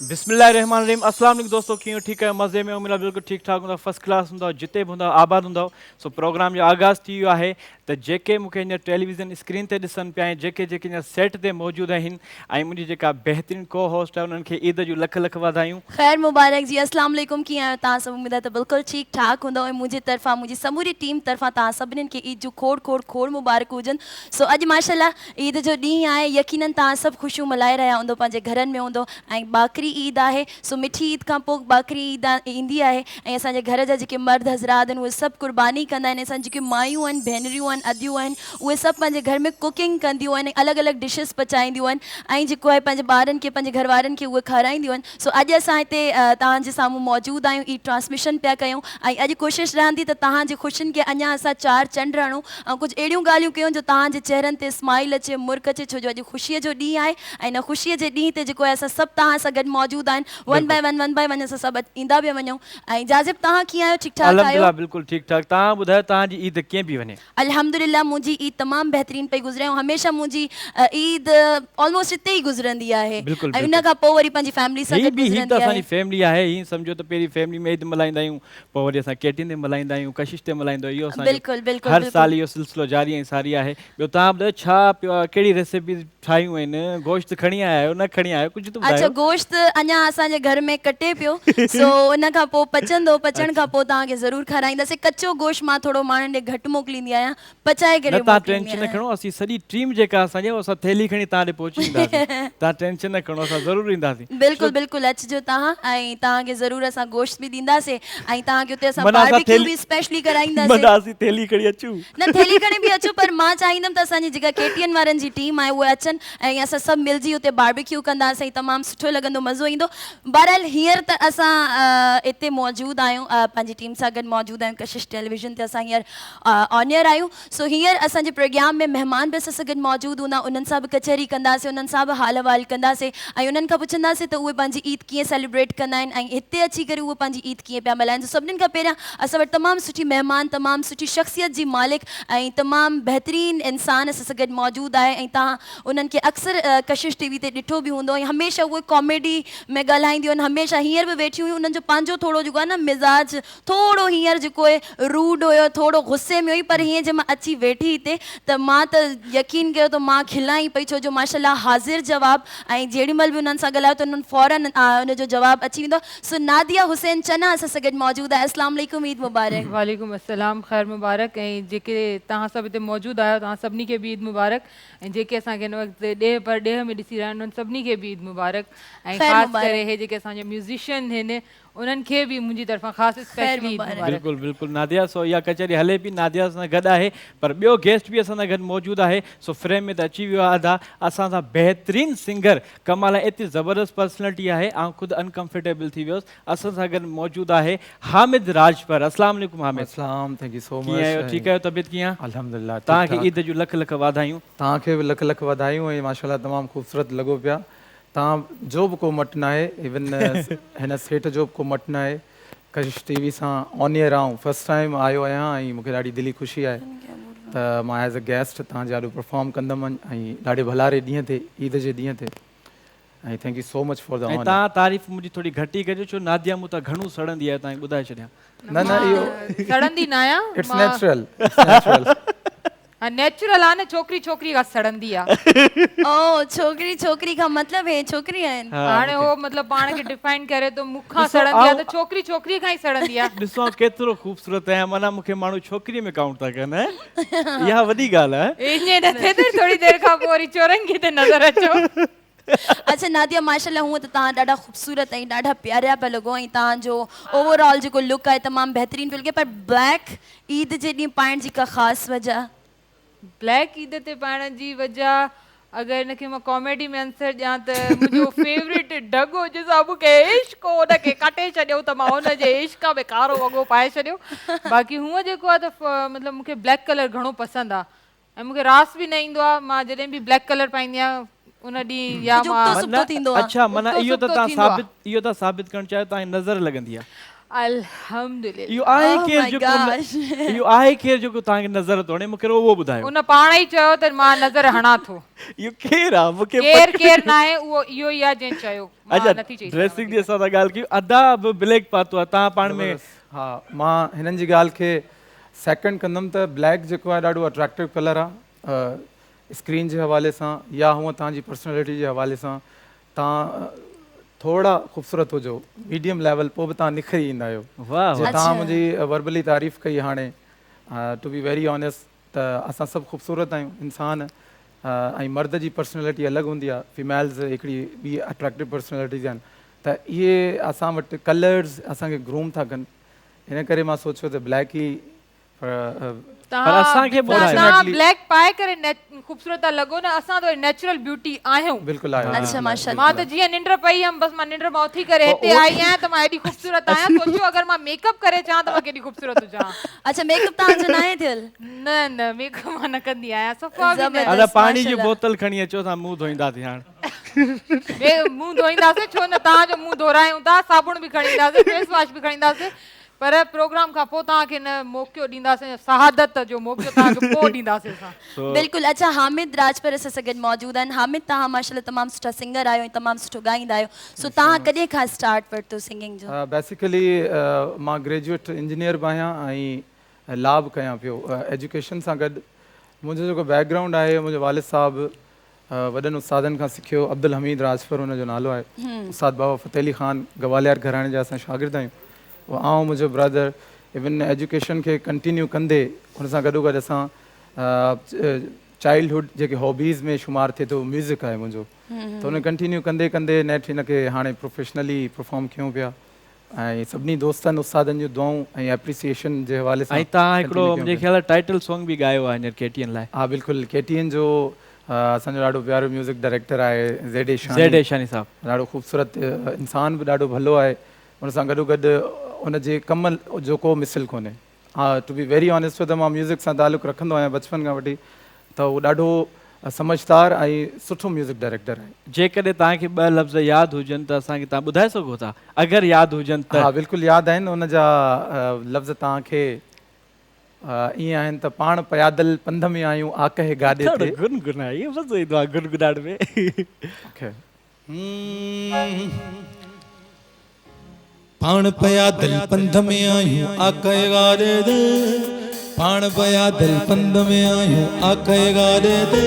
बिस्मिल्लाहिर्रहमानिर्रहीम। अस्सलाम वालेकुम दोस्तों, कीअं ठीक है? मज़े में उम्मीद बिल्कुल ठीक ठाक हूंदा, फर्स्ट क्लास हूंदा, जिते भी हूंदा आबाद हूंदा। सो प्रोग्राम जो आगाज़ थी वियो आहे त जेके मूंखे हींअर टेलीविज़न स्क्रीन ते ॾिसनि पिया, जेके हींअर सेट ते मौजूद आहिनि ऐं मुंहिंजी जेका बहितरीन को होस्ट आहे उन्हनि खे ईद जूं लख लख वाधायूं। खैर मुबारक जी। अस्सलाम वालेकुम, कीअं आहियो तव्हां सभु? उम्मीद आहे त बिल्कुलु ठीकु ठाक हूंदो ऐं मुंहिंजी तरफ़ां, मुंहिंजी समूरी टीम तरफ़ां तव्हां सभिनीनि खे ईद जूं खोड़ खोड़ खोड़ मुबारक हुजनि। सो अॼु माशाल्लाह ईद जो ॾींहुं आहे, यकीनन तव्हां सभु ख़ुशियूं मल्हाए रहिया हूंदो पंहिंजे घरनि में हूंदो ऐं बाकरी ईद आहे। सो मिठी ईद खां पोइ बाकरी ईद ईंदी आहे ऐं असांजे घर जा जेके मर्द हज़रात आहिनि उहे सभु कुर्बानी कंदा आहिनि। असांजी जेके मायूं आहिनि, भेनरियूं आहिनि, अदियूं आहिनि, उहे सभु पंहिंजे घर में कुकिंग कंदियूं आहिनि, अलॻि अलॻि डिशिस पचाईंदियूं आहिनि ऐं जेको आहे पंहिंजे ॿारनि खे, पंहिंजे घर वारनि खे उहे खाराईंदियूं आहिनि। सो अॼु असां हिते तव्हांजे साम्हूं मौजूदु आहियूं, ई ट्रांसमिशन पिया कयूं ऐं अॼु कोशिशि रहंदी त तव्हांजी ख़ुशियुनि खे अञा असां 4 चंड हणूं ऐं कुझु अहिड़ियूं ॻाल्हियूं कयूं जो तव्हांजे चेहरनि ते स्माइल अचे, मुर्क अचे, छो जो अॼु ख़ुशीअ जो ॾींहुं आहे ऐं हिन ख़ुशीअ जे ॾींहं ते जेको आहे असां सभु तव्हां सां गॾु मौजूदु आहिनि। वन बाय वन असां सभु ईंदा पिया वञूं। ऐं जाज़िब तव्हां कीअं आहियो? ठीकु ठाक आहियो? अल्हम्दुलिल्लाह बिल्कुलु ठीकु ठाक। तव्हां ॿुधायो तव्हांजी ईद कीअं पई वञे? अल्हम्दुलिल्लाह मुंहिंजी ईद तमामु बहितरीन पई गुज़रे ऐं हमेशह मुंहिंजी ईद ऑलमोस्ट हिते ई गुज़रंदी आहे ऐं उन खां पोइ वरी पंहिंजी फैमिली सां गॾु गुज़रंदी आहे। असांजी फैमिली आहे, हीअं सम्झो त पहिरीं फैमिली में ईद मल्हाईंदा आहियूं, पोइ वरी असां कैटीन ते मल्हाईंदा आहियूं, कशिश ते मल्हाईंदा आहियूं। इहो असांजो हर साल इहो सिलसिलो जारी ऐं सारी आहे। ॿियो तव्हां ॿुधायो छा कहिड़ी रेसिपी ठाहियूं आहिनि? गोश्त खणी आया आहियो, न खणी आया आहियो, कुझु त ॿुधायो। अच्छा, गोश्त अञा असांजे घर में कटे पियो, सो उन खां पोइ पचंदो, पचण खां पोइ तव्हांखे ज़रूरु खाराईंदासीं। कचो गोश्त मां थोरो माण्हुनि ॾे घटि मोकिलींदी आहियां, पचाए करे तव्हां टेंशन न खणो, असीं सॼी टीम जेका असांजी असां थैली खणी तव्हां ॾे पहुची ईंदासीं। तव्हां टेंशन न खणो, असां ज़रूरु ईंदासीं। बिल्कुलु बिल्कुलु अचिजो तव्हां ऐं तव्हांखे ज़रूरु असां गोश्त बि ॾींदासीं ऐं तव्हांखे हुते असां बारबेक्यू बि स्पेशली कराईंदासीं। असीं थैली खणी अचूं न, थैली खणी बि अचो, पर मां चाहींदमि त असांजी जेका केटीएन वारनि जी टीम आहे उहे अचनि ऐं असां सभु मिलजी हुते बारबेक्यू कंदासीं। तमामु सुठो लॻंदो, मज़ो ईंदो। बहरहाल हींअर त असां हिते मौजूदु आहियूं, पंहिंजी टीम सां गॾु मौजूदु आहियूं, कशिश टेलीविज़न ते असां हींअर ऑन एयर आहियूं। सो हींअर असांजे प्रोग्राम में महिमान बि असां सां गॾु मौजूदु हूंदा, उन्हनि सां बि कचहरी कंदासीं, उन्हनि सां बि हाल अहवाल कंदासीं ऐं उन्हनि खां पुछंदासीं त उहे पंहिंजी ईद कीअं सेलिब्रेट कंदा आहिनि ऐं हिते अची करे उहे पंहिंजी ईद कीअं पिया मल्हाइनि। सभिनीनि खां पहिरियां असां वटि तमामु सुठी महिमान, तमामु सुठी शख़्सियत जी मालिक ऐं तमामु बहितरीनु इंसान असां सां गॾु मौजूदु आहे ऐं तव्हां उन्हनि खे अक्सर कशिश टीवी ते ॾिठो बि हूंदो ऐं हमेशह उहे कॉमेडी में ॻाल्हाईंदियूं आहिनि, हमेशह हींअर बि वेठी हुयूं, उन्हनि जो पंहिंजो थोरो जेको आहे न मिज़ाज थोरो हींअर जेको आहे रूड हुयो, थोरो गुस्से में हुई, पर हीअं जंहिं मां अची वेठी हिते त मां त यकीन कयो त मां खिलाई पई, छो जो माशाल्लाह हाज़िर जवाब ऐं जेॾी महिल बि उन्हनि सां ॻाल्हायो त उन्हनि फ़ौरन उनजो जवाबु अची वेंदो। सो नादिया हुसैन चना असां सां गॾु मौजूदु आहे। अस्सलाम वालेकुम, ईद मुबारक। वालेकुम अस्सलाम, ख़ैर मुबारक। ऐं जेके तव्हां सभु हिते मौजूदु आहियो तव्हां सभिनी खे बि ईद मुबारक ऐं जेके असांखे हिन वक़्तु ॾेह में ॾिसी रहिया आहिनि उन्हनि सभिनी खे बि ईद मुबारक ऐं ख़ासि करे हे जेके असांजे म्यूज़िशियन आहिनि उन्हनि खे बि मुंहिंजी तरफ़ां ख़ासि स्पेशली ईद मुबारक। बिल्कुलु बिल्कुलु नादिया, सो इहा कचहरी हले पई, नादिया सां गॾु आहे, पर ॿियो गेस्ट बि असां सां गॾु मौजूदु आहे। सो फ्रेम में त अची वियो आहे अदा, असां सां बहितरीनु सिंगर, कमाल एतिरी ज़बरदस्त पर्सनैलिटी आहे, ऐं ख़ुदि अनकम्फर्टेबल थी वियोसि। असां सां गॾु मौजूदु आहे हामिद राजपर। अस्सलाम वालेकुम हामिद। अस्सलाम, थैंक यू सो मच। कीअं आहियो, ठीकु आहियो, तबियत कीअं आहे? अल्हम्दुलिल्लाह, तव्हांखे ईद जूं लख लख वाधायूं। तव्हांखे बि लख लख वाधायूं ऐं माशाल्लाह तमामु ख़ूबसूरत लॻो पिया। तव्हां जो बि को मटु न आहे, इवन हिन सेठ जो बि को मटु न आहे। कशिश टीवी सां ऑन एयर आऊं फर्स्ट टाइम आयो आहियां ऐं मूंखे ॾाढी दिली ख़ुशी आहे त मां एज़ अ गेस्ट तव्हांजे ॾाढो परफॉर्म कंदमि ऐं ॾाढे भलारे ॾींहं ते, ईद जे ॾींहं ते, ऐं thank you so much for the honour. तव्हां तारीफ़ मुंहिंजी थोरी घटि ई कजो, छो नादिया मूं त घणो सड़ंदी आहे, तव्हांखे ॿुधाए छॾियां। न इहो सड़ंदी न आहियां, इट्स नेचुरल। नेचुरल आहे न, छोकिरी छोकिरी खां सड़ंदी आहे। ओ छोकिरी छोकिरी खां मतिलब हे छोकिरी आहिनि, हाणे हो मतिलबु पाण खे डिफाइन करे तो मूंखां सड़ंदी आहे त छोकिरी छोकिरी खां ई सड़ंदी आहे। ॾिसो केतिरो ख़ूबसूरत आहे, माना मूंखे माण्हू छोकिरी में काउंट था कनि, इहा वॾी ॻाल्हि आहे। ईअं न थिए त थोरी देरि खां पोइ वरी चोरंगी ते नज़र अचो। अच्छा नादिया, माशाल्लाह हूअं त तव्हां ॾाढा ख़ूबसूरत ऐं ॾाढा प्यारा पिया लॻो ऐं तव्हांजो ओवरऑल जेको लुक आहे तमामु बहितरीनु पियो लॻे, पर ब्लैक ईद जे ॾींहुं पाइण जी का ख़ासि वजह? ब्लैक ईद ते पाइण जी वजह अगरि हिनखे मां कॉमेडी में आंसर ॾियां त मुंहिंजो फेवरेट डगो जंहिंसां मूंखे इश्क हो हुनखे कटे छॾियो त मां हुनजे इश्क में कारो वॻो पाए छॾियो। बाक़ी हूअं जेको आहे त मतिलबु मूंखे ब्लैक कलर घणो पसंदि आहे ऐं मूंखे रास बि न ईंदो आहे। मां जॾहिं बि ब्लैक कलर पाईंदी आहियां उन ॾींहुं या मां अच्छा, माना इहो त तव्हां साबित करणु चाहियो तव्हांजी नज़र लॻंदी आहे। अल्हम्दुलिल्लाह, इहो आहे केरु जेको तव्हांखे नज़र थो हणे, मूंखे उहो ॿुधायो। उन पाण ई चयो त मां नज़र हणां थो। इहो केरु आहे? मूंखे केरु न आहे, उहो इहो ई आहे जंहिं चयो। अच्छा, ड्रेसिंग जी असां था ॻाल्हि कयूं, अदा बि ब्लैक पातो आहे, तव्हां पाण में? हा, मां हिननि जी ॻाल्हि खे सेकेंड कंदुमि त ब्लैक जेको आहे ॾाढो अट्रैक्टिव कलर आहे स्क्रीन जे हवाले सां या हूअं तव्हांजी पर्सनैलिटी जे हवाले सां। तव्हां थोरा ख़ूबसूरत हुजो, मीडियम लेवल, पोइ बि तव्हां निखरी ईंदा आहियो। तव्हां मुंहिंजी वर्बली तारीफ़ कई हाणे, टू बी वेरी ऑनेस्ट, त असां सभु ख़ूबसूरत आहियूं इंसान, ऐं मर्द जी पर्सनैलिटी अलॻि हूंदी आहे, फीमेल्स हिकिड़ी ॿी अट्रैक्टिव पर्सनैलिटीज़ आहिनि, त इहे असां वटि कलर्स असांखे ग्रूम था कनि। हिन करे मां सोचियो त ब्लैक ई तव्हां ब्लैक पाए करे ख़ूबसूरत था लॻो न, असां त नेचुरल ब्यूटी आहियूं। बिल्कुलु आहे। अच्छा माशाल्लाह, मां त जीअं निंड पई हुयमि, बसि मां निंड मां उथी करे हिते आई आहियां त मां एॾी ख़ूबसूरत आहियां। सोचियो अगरि मां मेकअप करे चाहियां त मां केॾी ख़ूबसूरत हुजां। अच्छा मेकअप तव्हांजो न आहे थियल? न मेकअप मां न कंदी आहियां, सफ़ा बि न। अदा पाणी जी बोतल खणी अचो, तव्हां मुंहुं धोईंदासीं हाणे। मुंहुं धोईंदासीं छो न, तव्हांजो मुंहुं धोरायूं था, साबुण बि खणी ईंदासीं, फेस वॉश बि खणी ईंदासीं, पर प्रोग्राम खां पोइ तव्हांखे न मौक़ो ॾींदासीं, शहादत जो मौक़ो तव्हांखे पोइ ॾींदासीं असां। बिल्कुलु। अच्छा हामिद राजपर असां सां गॾु मौजूदु आहिनि। हामिद, तव्हां माशाल्लाह तमामु सुठा सिंगर आहियो ऐं तमामु सुठो ॻाईंदा आहियो, सो तव्हां कॾहिं खां स्टार्ट वरितो सिंगिंग जो? बेसिकली मां ग्रेजुएट इंजीनियर बि आहियां ऐं लॉ बि कयां पियो एजुकेशन सां गॾु। मुंहिंजो जेको बैकग्राउंड आहे, मुंहिंजो वालिद साहिबु वॾनि उस्तादनि खां सिखियो, अब्दुल हमीद राजपर हुनजो नालो आहे, उस्ताद बाबा फ़तेह अली ख़ान ग्वालियर घराणे जा असां शागिर्द आहियूं। ऐं मुंहिंजो ब्रदर इवन एजुकेशन खे कंटिन्यू कंदे हुन सां गॾोगॾु असां चाइल्डहुड जेके हॉबीज़ में शुमारु थिए थो, म्यूज़िक आहे मुंहिंजो, त हुन कंटिन्यू कंदे कंदे नेट हिनखे हाणे प्रोफेशनली परफॉर्म कयूं पिया ऐं सभिनी दोस्तनि उस्तादनि जूं दुआऊं ऐं एप्रिसिएशन जे हवाले सां। ऐं तव्हां हिकिड़ो मुंहिंजे ख़्याल टाइटल सॉन्ग बि ॻायो आहे हींअर केटीएन लाइ? हा बिल्कुलु, केटीएन जो असांजो ॾाढो प्यारो म्यूज़िक डायरेक्टर आहे ज़ेड एशानी साहब, ॾाढो ख़ूबसूरत इंसान बि ॾाढो भलो आहे। हुन सां गॾोगॾु उनजे कम जो को मिसल कोन्हे। हा टू बी वेरी ऑनेस्ट त मां म्यूज़िक सां तालुक़ु रखंदो आहियां बचपन खां वठी त उहो ॾाढो समझदार ऐं सुठो म्यूज़िक डायरेक्टर आहे। जेकॾहिं तव्हांखे 2 लफ़्ज़ यादि हुजनि त असांखे तव्हां ॿुधाए सघो था अगरि यादि हुजनि त? हा बिल्कुलु यादि आहिनि उन जा लफ़्ज़ तव्हांखे ईअं आहिनि त पाण पयादल पंध में आहियूं आकहे गाॾे ते। गुनगुनाई मज़ो ईंदो आहे गुनगुनाइण में। Okay. पाण पयादल पंध में आहियूं आकहे गाॾे ते, पाण पयादल पंध में आहियूं आकहे गाॾे ते,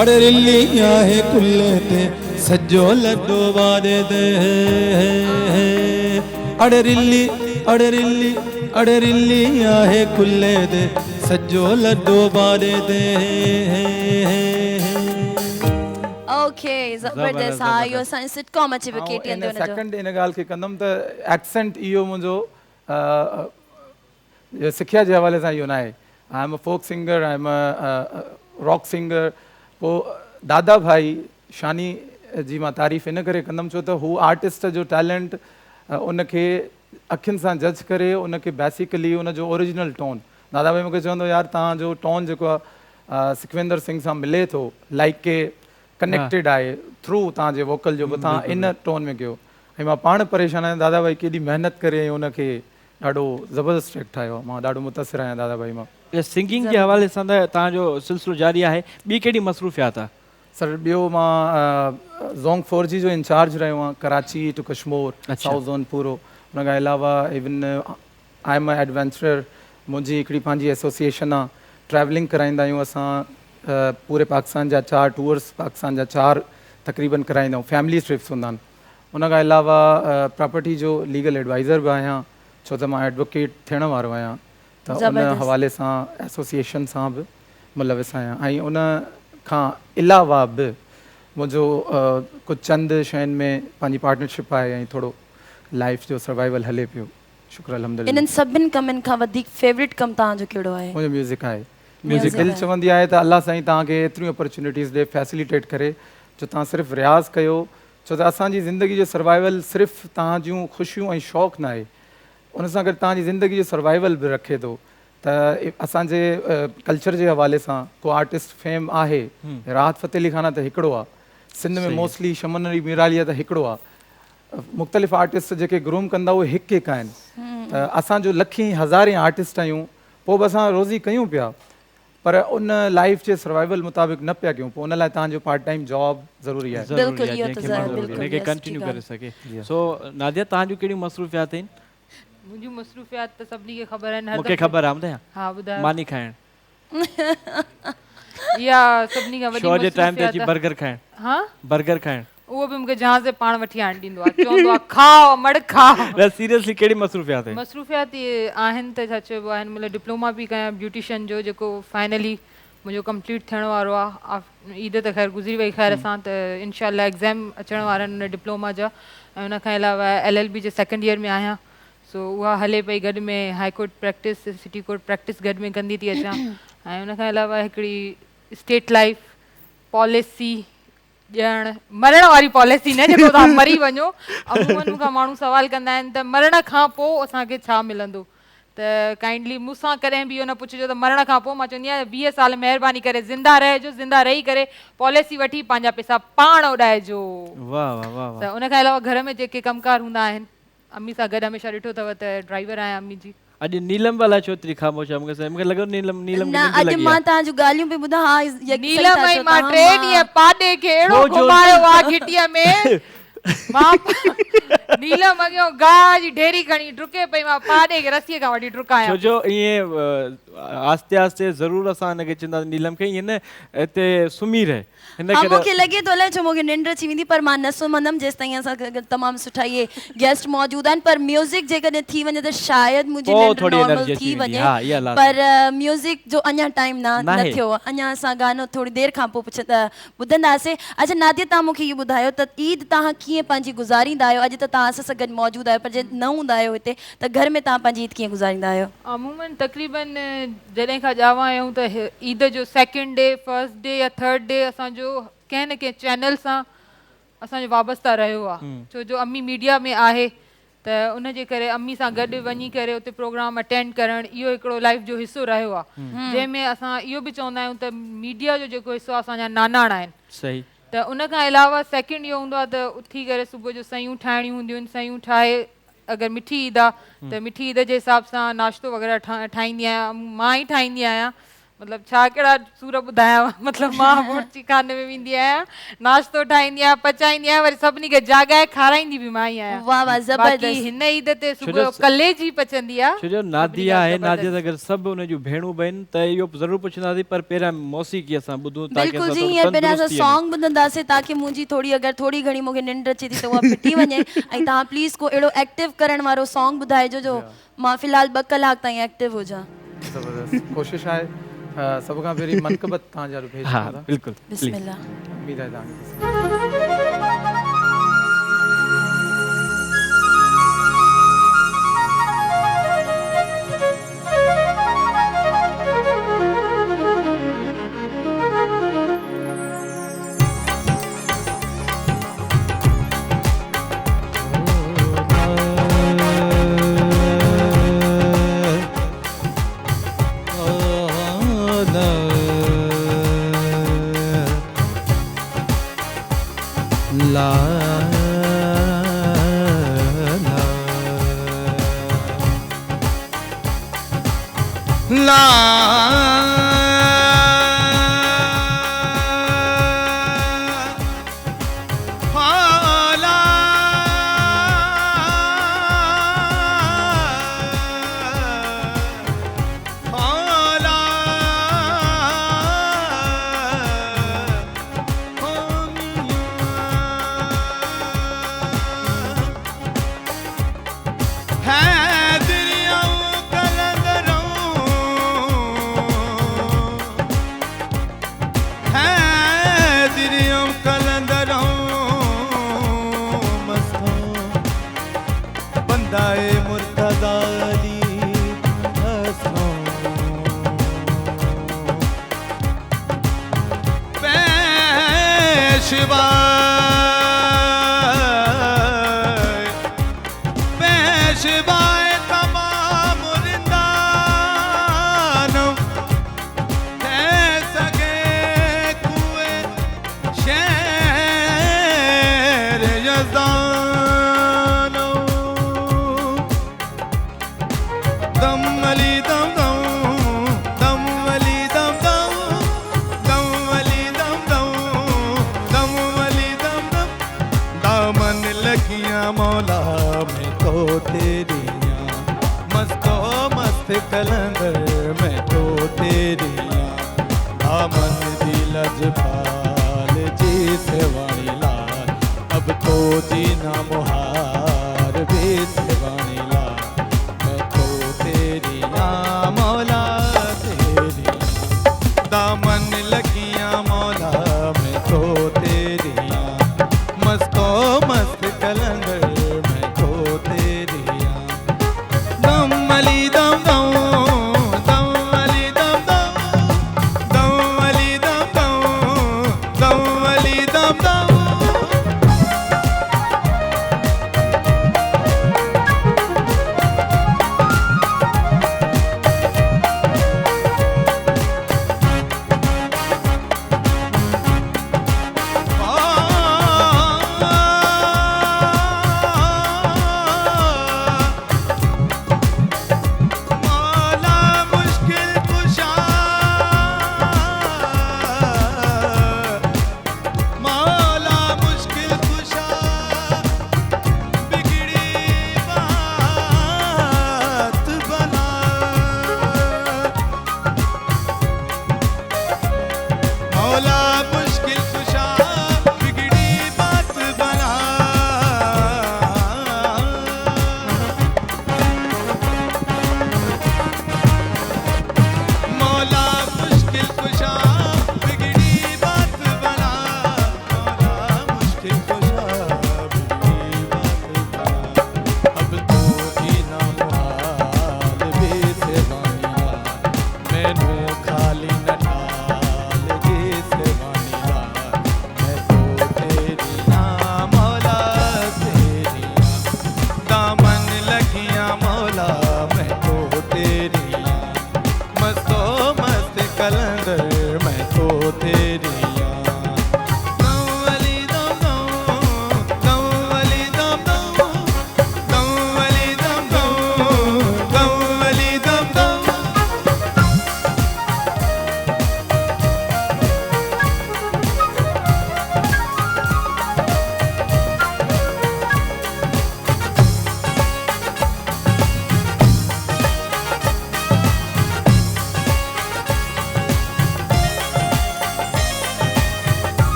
अड़े रिली आहे कुल ते सजो लॾो वाॾे ते, अड़े रिली अड़े रिली अड़े रिली आहे कुल ते सजो लॾो वाॾे ते। ओके ज़बरदस्त। हा इहो असांजी सिटकॉम अचे पियो केटीएन ते हुनजो। सेकंड इन ॻाल्हि खे कंदुमि त एक्सेंट इहो मुंहिंजो सिखिया जे हवाले सां इहो न आहे। I am a folk singer, I am a rock singer. पोइ दादा भाई शानी जी मां तारीफ़ इन करे कंदुमि छो त हू आर्टिस्ट जो टैलेंट उनखे अखियुनि सां जज करे उनखे बेसिकली उनजो ओरिजिनल टोन, दादा भाई मूंखे चवंदो यार तव्हांजो टोन जेको आहे सुखविंदर सिंह सां मिले थो, लाइक के कनेक्टेड आहे थ्रू तव्हांजे वोकल जो, तव्हां इन टोन में कयो। ऐं मां पाण परेशान आहियां दादा भाई केॾी महिनत करे उनखे ॾाढो ज़बरदस्त ट्रैक ठाहियो आहे। मां ॾाढो मुतासिर आहियां दादा भाई मां। सिंगिंग जे हवाले सां त तव्हांजो सिलसिलो जारी आहे, ॿी कहिड़ी मसरूफ़ियात आहे? सर ॿियो मां ज़ोंग 4G जो इंचार्ज रहियो आहियां, Karachi to Kashmir south zone पूरो। उन खां अलावा even I am a adventurer, मुंहिंजी हिकिड़ी पंहिंजी एसोसिएशन आहे, ट्रैवलिंग कराईंदा आहियूं असां पूरे पाकिस्तान जा 4 टूर्स, पाकिस्तान जा 4 तक़रीबन कराईंदा आहियूं, फैमिली ट्रिप्स हूंदा आहिनि। उन खां अलावा प्रॉपर्टी जो लीगल एडवाइज़र बि आहियां छो त मां एडवोकेट थियण वारो आहियां, त उन हवाले सां एसोसिएशन सां बि मुलविस आहियां। ऐं उन खां अलावा बि मुंहिंजो कुझु चंद शयुनि में पंहिंजी पार्टनरशिप आहे ऐं थोरो लाइफ जो सर्वाइवल हले पियो। शुक्र अल्हम्दुलिल्लाह। इन्हनि सभिनि कमनि खां वधीक फेवरेट कमु तव्हांजो कहिड़ो आहे? मुंहिंजो म्यूज़िक आहे। म्यूज़िक दिलि चवंदी आहे त अलाह साईं तव्हांखे एतिरियूं अपॉर्चुनिटीज़ ॾे, फैसिलिटेट करे, जो तव्हां सिर्फ़ु रियाज़ कयो, छो त असांजी ज़िंदगी जो सर्वाइवल सिर्फ़ु तव्हां जूं ख़ुशियूं ऐं शौक़ु न आहे, उन सां गॾु तव्हांजी ज़िंदगी जो सर्वाइवल बि रखे थो। त असांजे कल्चर जे हवाले सां को आर्टिस्ट फेम आहे, राहत फ़तेह अली खान त हिकिड़ो आहे, सिंध में मोस्टली शमन अली मीरालिया त हिकिड़ो आहे, मुख़्तलिफ़ आर्टिस्ट जेके ग्रूम कंदा उहे हिकु हिकु आहिनि। त असांजो लखी हज़ारे आर्टिस्ट आहियूं, पोइ बि असां रोज़ी कयूं पिया, पर उन लाइफ जे सर्वाइवल मुताबिक़ न पिया कयूं, पोइ उन लाइ तव्हांजो पार्ट टाइम जॉब ज़रूरी आहे। कंटिन्यू करे सघे। सो नादिया तव्हांजूं कहिड़ियूं मसरूफ़ियात आहिनि? मुंहिंजूं मसरूफ़ियात त सभिनी खे ख़बर आहिनि। मूंखे ख़बर आहे ॿुधायां? हा ॿुधायो। मानी खाइण। इहा सभिनी खां वॾी शो जे टाइम ते अची बर्गर खाइण। हा बर्गर खाइण उहो बि मूंखे जहाज़ ते पाण वठी आणे ॾींदो आहे, चवंदो आहे खाओ मड़ खाओ। न सीरियसली कहिड़ी मसरूफ़ियात आहिनि? मसरूफ़ियात इहे आहिनि त छा चइबो आहे, मतिलबु डिप्लोमा बि कयां ब्यूटिशियन जो, जेको फाइनली मुंहिंजो कंप्लीट थियण वारो आहे। ईद त ख़ैर गुज़री वई ख़ैर सां, त इनशाला एग्ज़ाम अचण वारा आहिनि उन डिप्लोमा जा। ऐं उन खां अलावा LLB जे 2nd ईयर में आहियां, सो उहा हले पई, गॾु में high court practice, city court practice गॾु में कंदी थी अचां। ऐं उन खां अलावा हिकिड़ी स्टेट लाइफ पॉलिसी ॼण, मरण वारी पॉलिसी न जेको तव्हां मरी वञो। अमूमन मूंखां माण्हू सवाल कंदा आहिनि त मरण खां पोइ असांखे छा मिलंदो, त काइंडली मूंसां कॾहिं बि इहो न पुछिजो त मरण खां पोइ। मां चवंदी आहियां 20 साल महिरबानी करे ज़िंदा रहिजो, ज़िंदा रही करे पॉलिसी वठी पंहिंजा पैसा पाण उॾाइजो। वाह वाह वाह। त उन खां अलावा घर में जेके कमकार हूंदा आहिनि, अम्मी सां गॾु हमेशह ॾिठो अथव त ड्राइवर आहियां अम्मी जी। अॼु नीलम वाला छो एतिरी ख़ामोश आहे? मूंखे लॻो नीलम न अॼु मां तव्हांजूं ॻाल्हियूं बि ॿुधा। हा नीलम ऐं मां 3 ॾींहं पाॾे खे अहिड़ो घुमायो आहे घिटीअ में, मां नीलम अॻियों गाह जी ढेरी खणी डुके पई, मां पाॾे खे रसीअ खां वठी डुकायां। छो जो ईअं आस्ते आस्ते ज़रूरु असां हिनखे चवंदा नीलम खे ईअं न हिते सुम्ही रहे। मूंखे लॻे थो अलाए छो मूंखे निंड अची वेंदी, पर मां न सुम्हंदमि जेसि ताईं असां तमामु सुठा इहे गेस्ट मौजूदु आहिनि। पर म्यूज़िक जेकॾहिं थी वञे त शायदि मुंहिंजी निंड नॉर्मल थी वञे, पर म्यूज़िक जो अञा टाइम न थियो। अञा असां गानो थोरी देरि खां पोइ ॿुधंदासीं। अच्छा नादिया, तव्हां मूंखे इहो ॿुधायो त ईद तव्हां कीअं पंहिंजी गुज़ारींदा आहियो? अॼु त तव्हां असां सां गॾु मौजूदु आहियो, पर जे न हूंदा आहियो हिते त घर में तव्हां पंहिंजी ईद कीअं गुज़ारींदा आहियो? अमूमन तक़रीबन जॾहिं खां ॼावा आहियूं त ईद जो 2nd डे, 1st डे या 3rd डे असांजो कंहिं न कंहिं चैनल सां असांजो वाबस्ता रहियो आहे, छो जो अम्मी मीडिया में आहे त उनजे करे अम्मी सां गॾु वञी करे उते प्रोग्राम अटेंड करणु इहो हिकिड़ो लाइफ जो हिसो रहियो आहे जंहिंमें असां इहो बि चवंदा आहियूं त मीडिया जो जेको हिसो आहे असांजा नानाणा आहिनि सही त उन खां अलावा सेकेंड इहो हूंदो आहे त उथी करे सुबुह जो सयूं ठाहिणियूं हूंदियूं आहिनि सयूं ठाहे अगरि मिठी ईद आहे त मिठी ईद जे हिसाब सां नाश्तो वग़ैरह ठाहींदी आहियां मां ई ठाहींदी आहियां मतिलबु छा कहिड़ा सूर ॿुधायांव मतिलबु मां मोची खाने में वेंदी आहियां नाश्तो ठाहींदी आहियां पचाईंदी आहियां वरी सभिनी खे जाॻाए खाराईंदी बि मां ई आहियां वाह वाह ज़बरदस्त बाक़ी हिन ईद ते सुबुह जो कलेजी पचंदी आहे छो जो नादिया आहे नादिया अगरि सभु उन जूं भेणूं बि आहिनि त इहो ज़रूरु पुछंदासीं पर पहिरियां मौसीक़ी असां ॿुधूं ताकी बिल्कुलु जी हींअर पहिरियां असां सॉन्ग ॿुधंदासीं ताकी मुंहिंजी थोड़ी अगरि थोड़ी घणी मूंखे निंड अचे थी त उहा फिटी वञे ऐं तव्हां प्लीज़ को अहिड़ो एक्टिव करण वारो सॉन्ग ॿुधाइजो जो मां फ़िलहालु 2 कलाक ताईं एक्टिव हुजां ज़बरदस्त कोशिशि आहे सभ खां पहिरीं मनक़बत तव्हांजा भेज हा बिल्कुलु बिस्मिल्लाह उम्मीद आहे तव्हांखे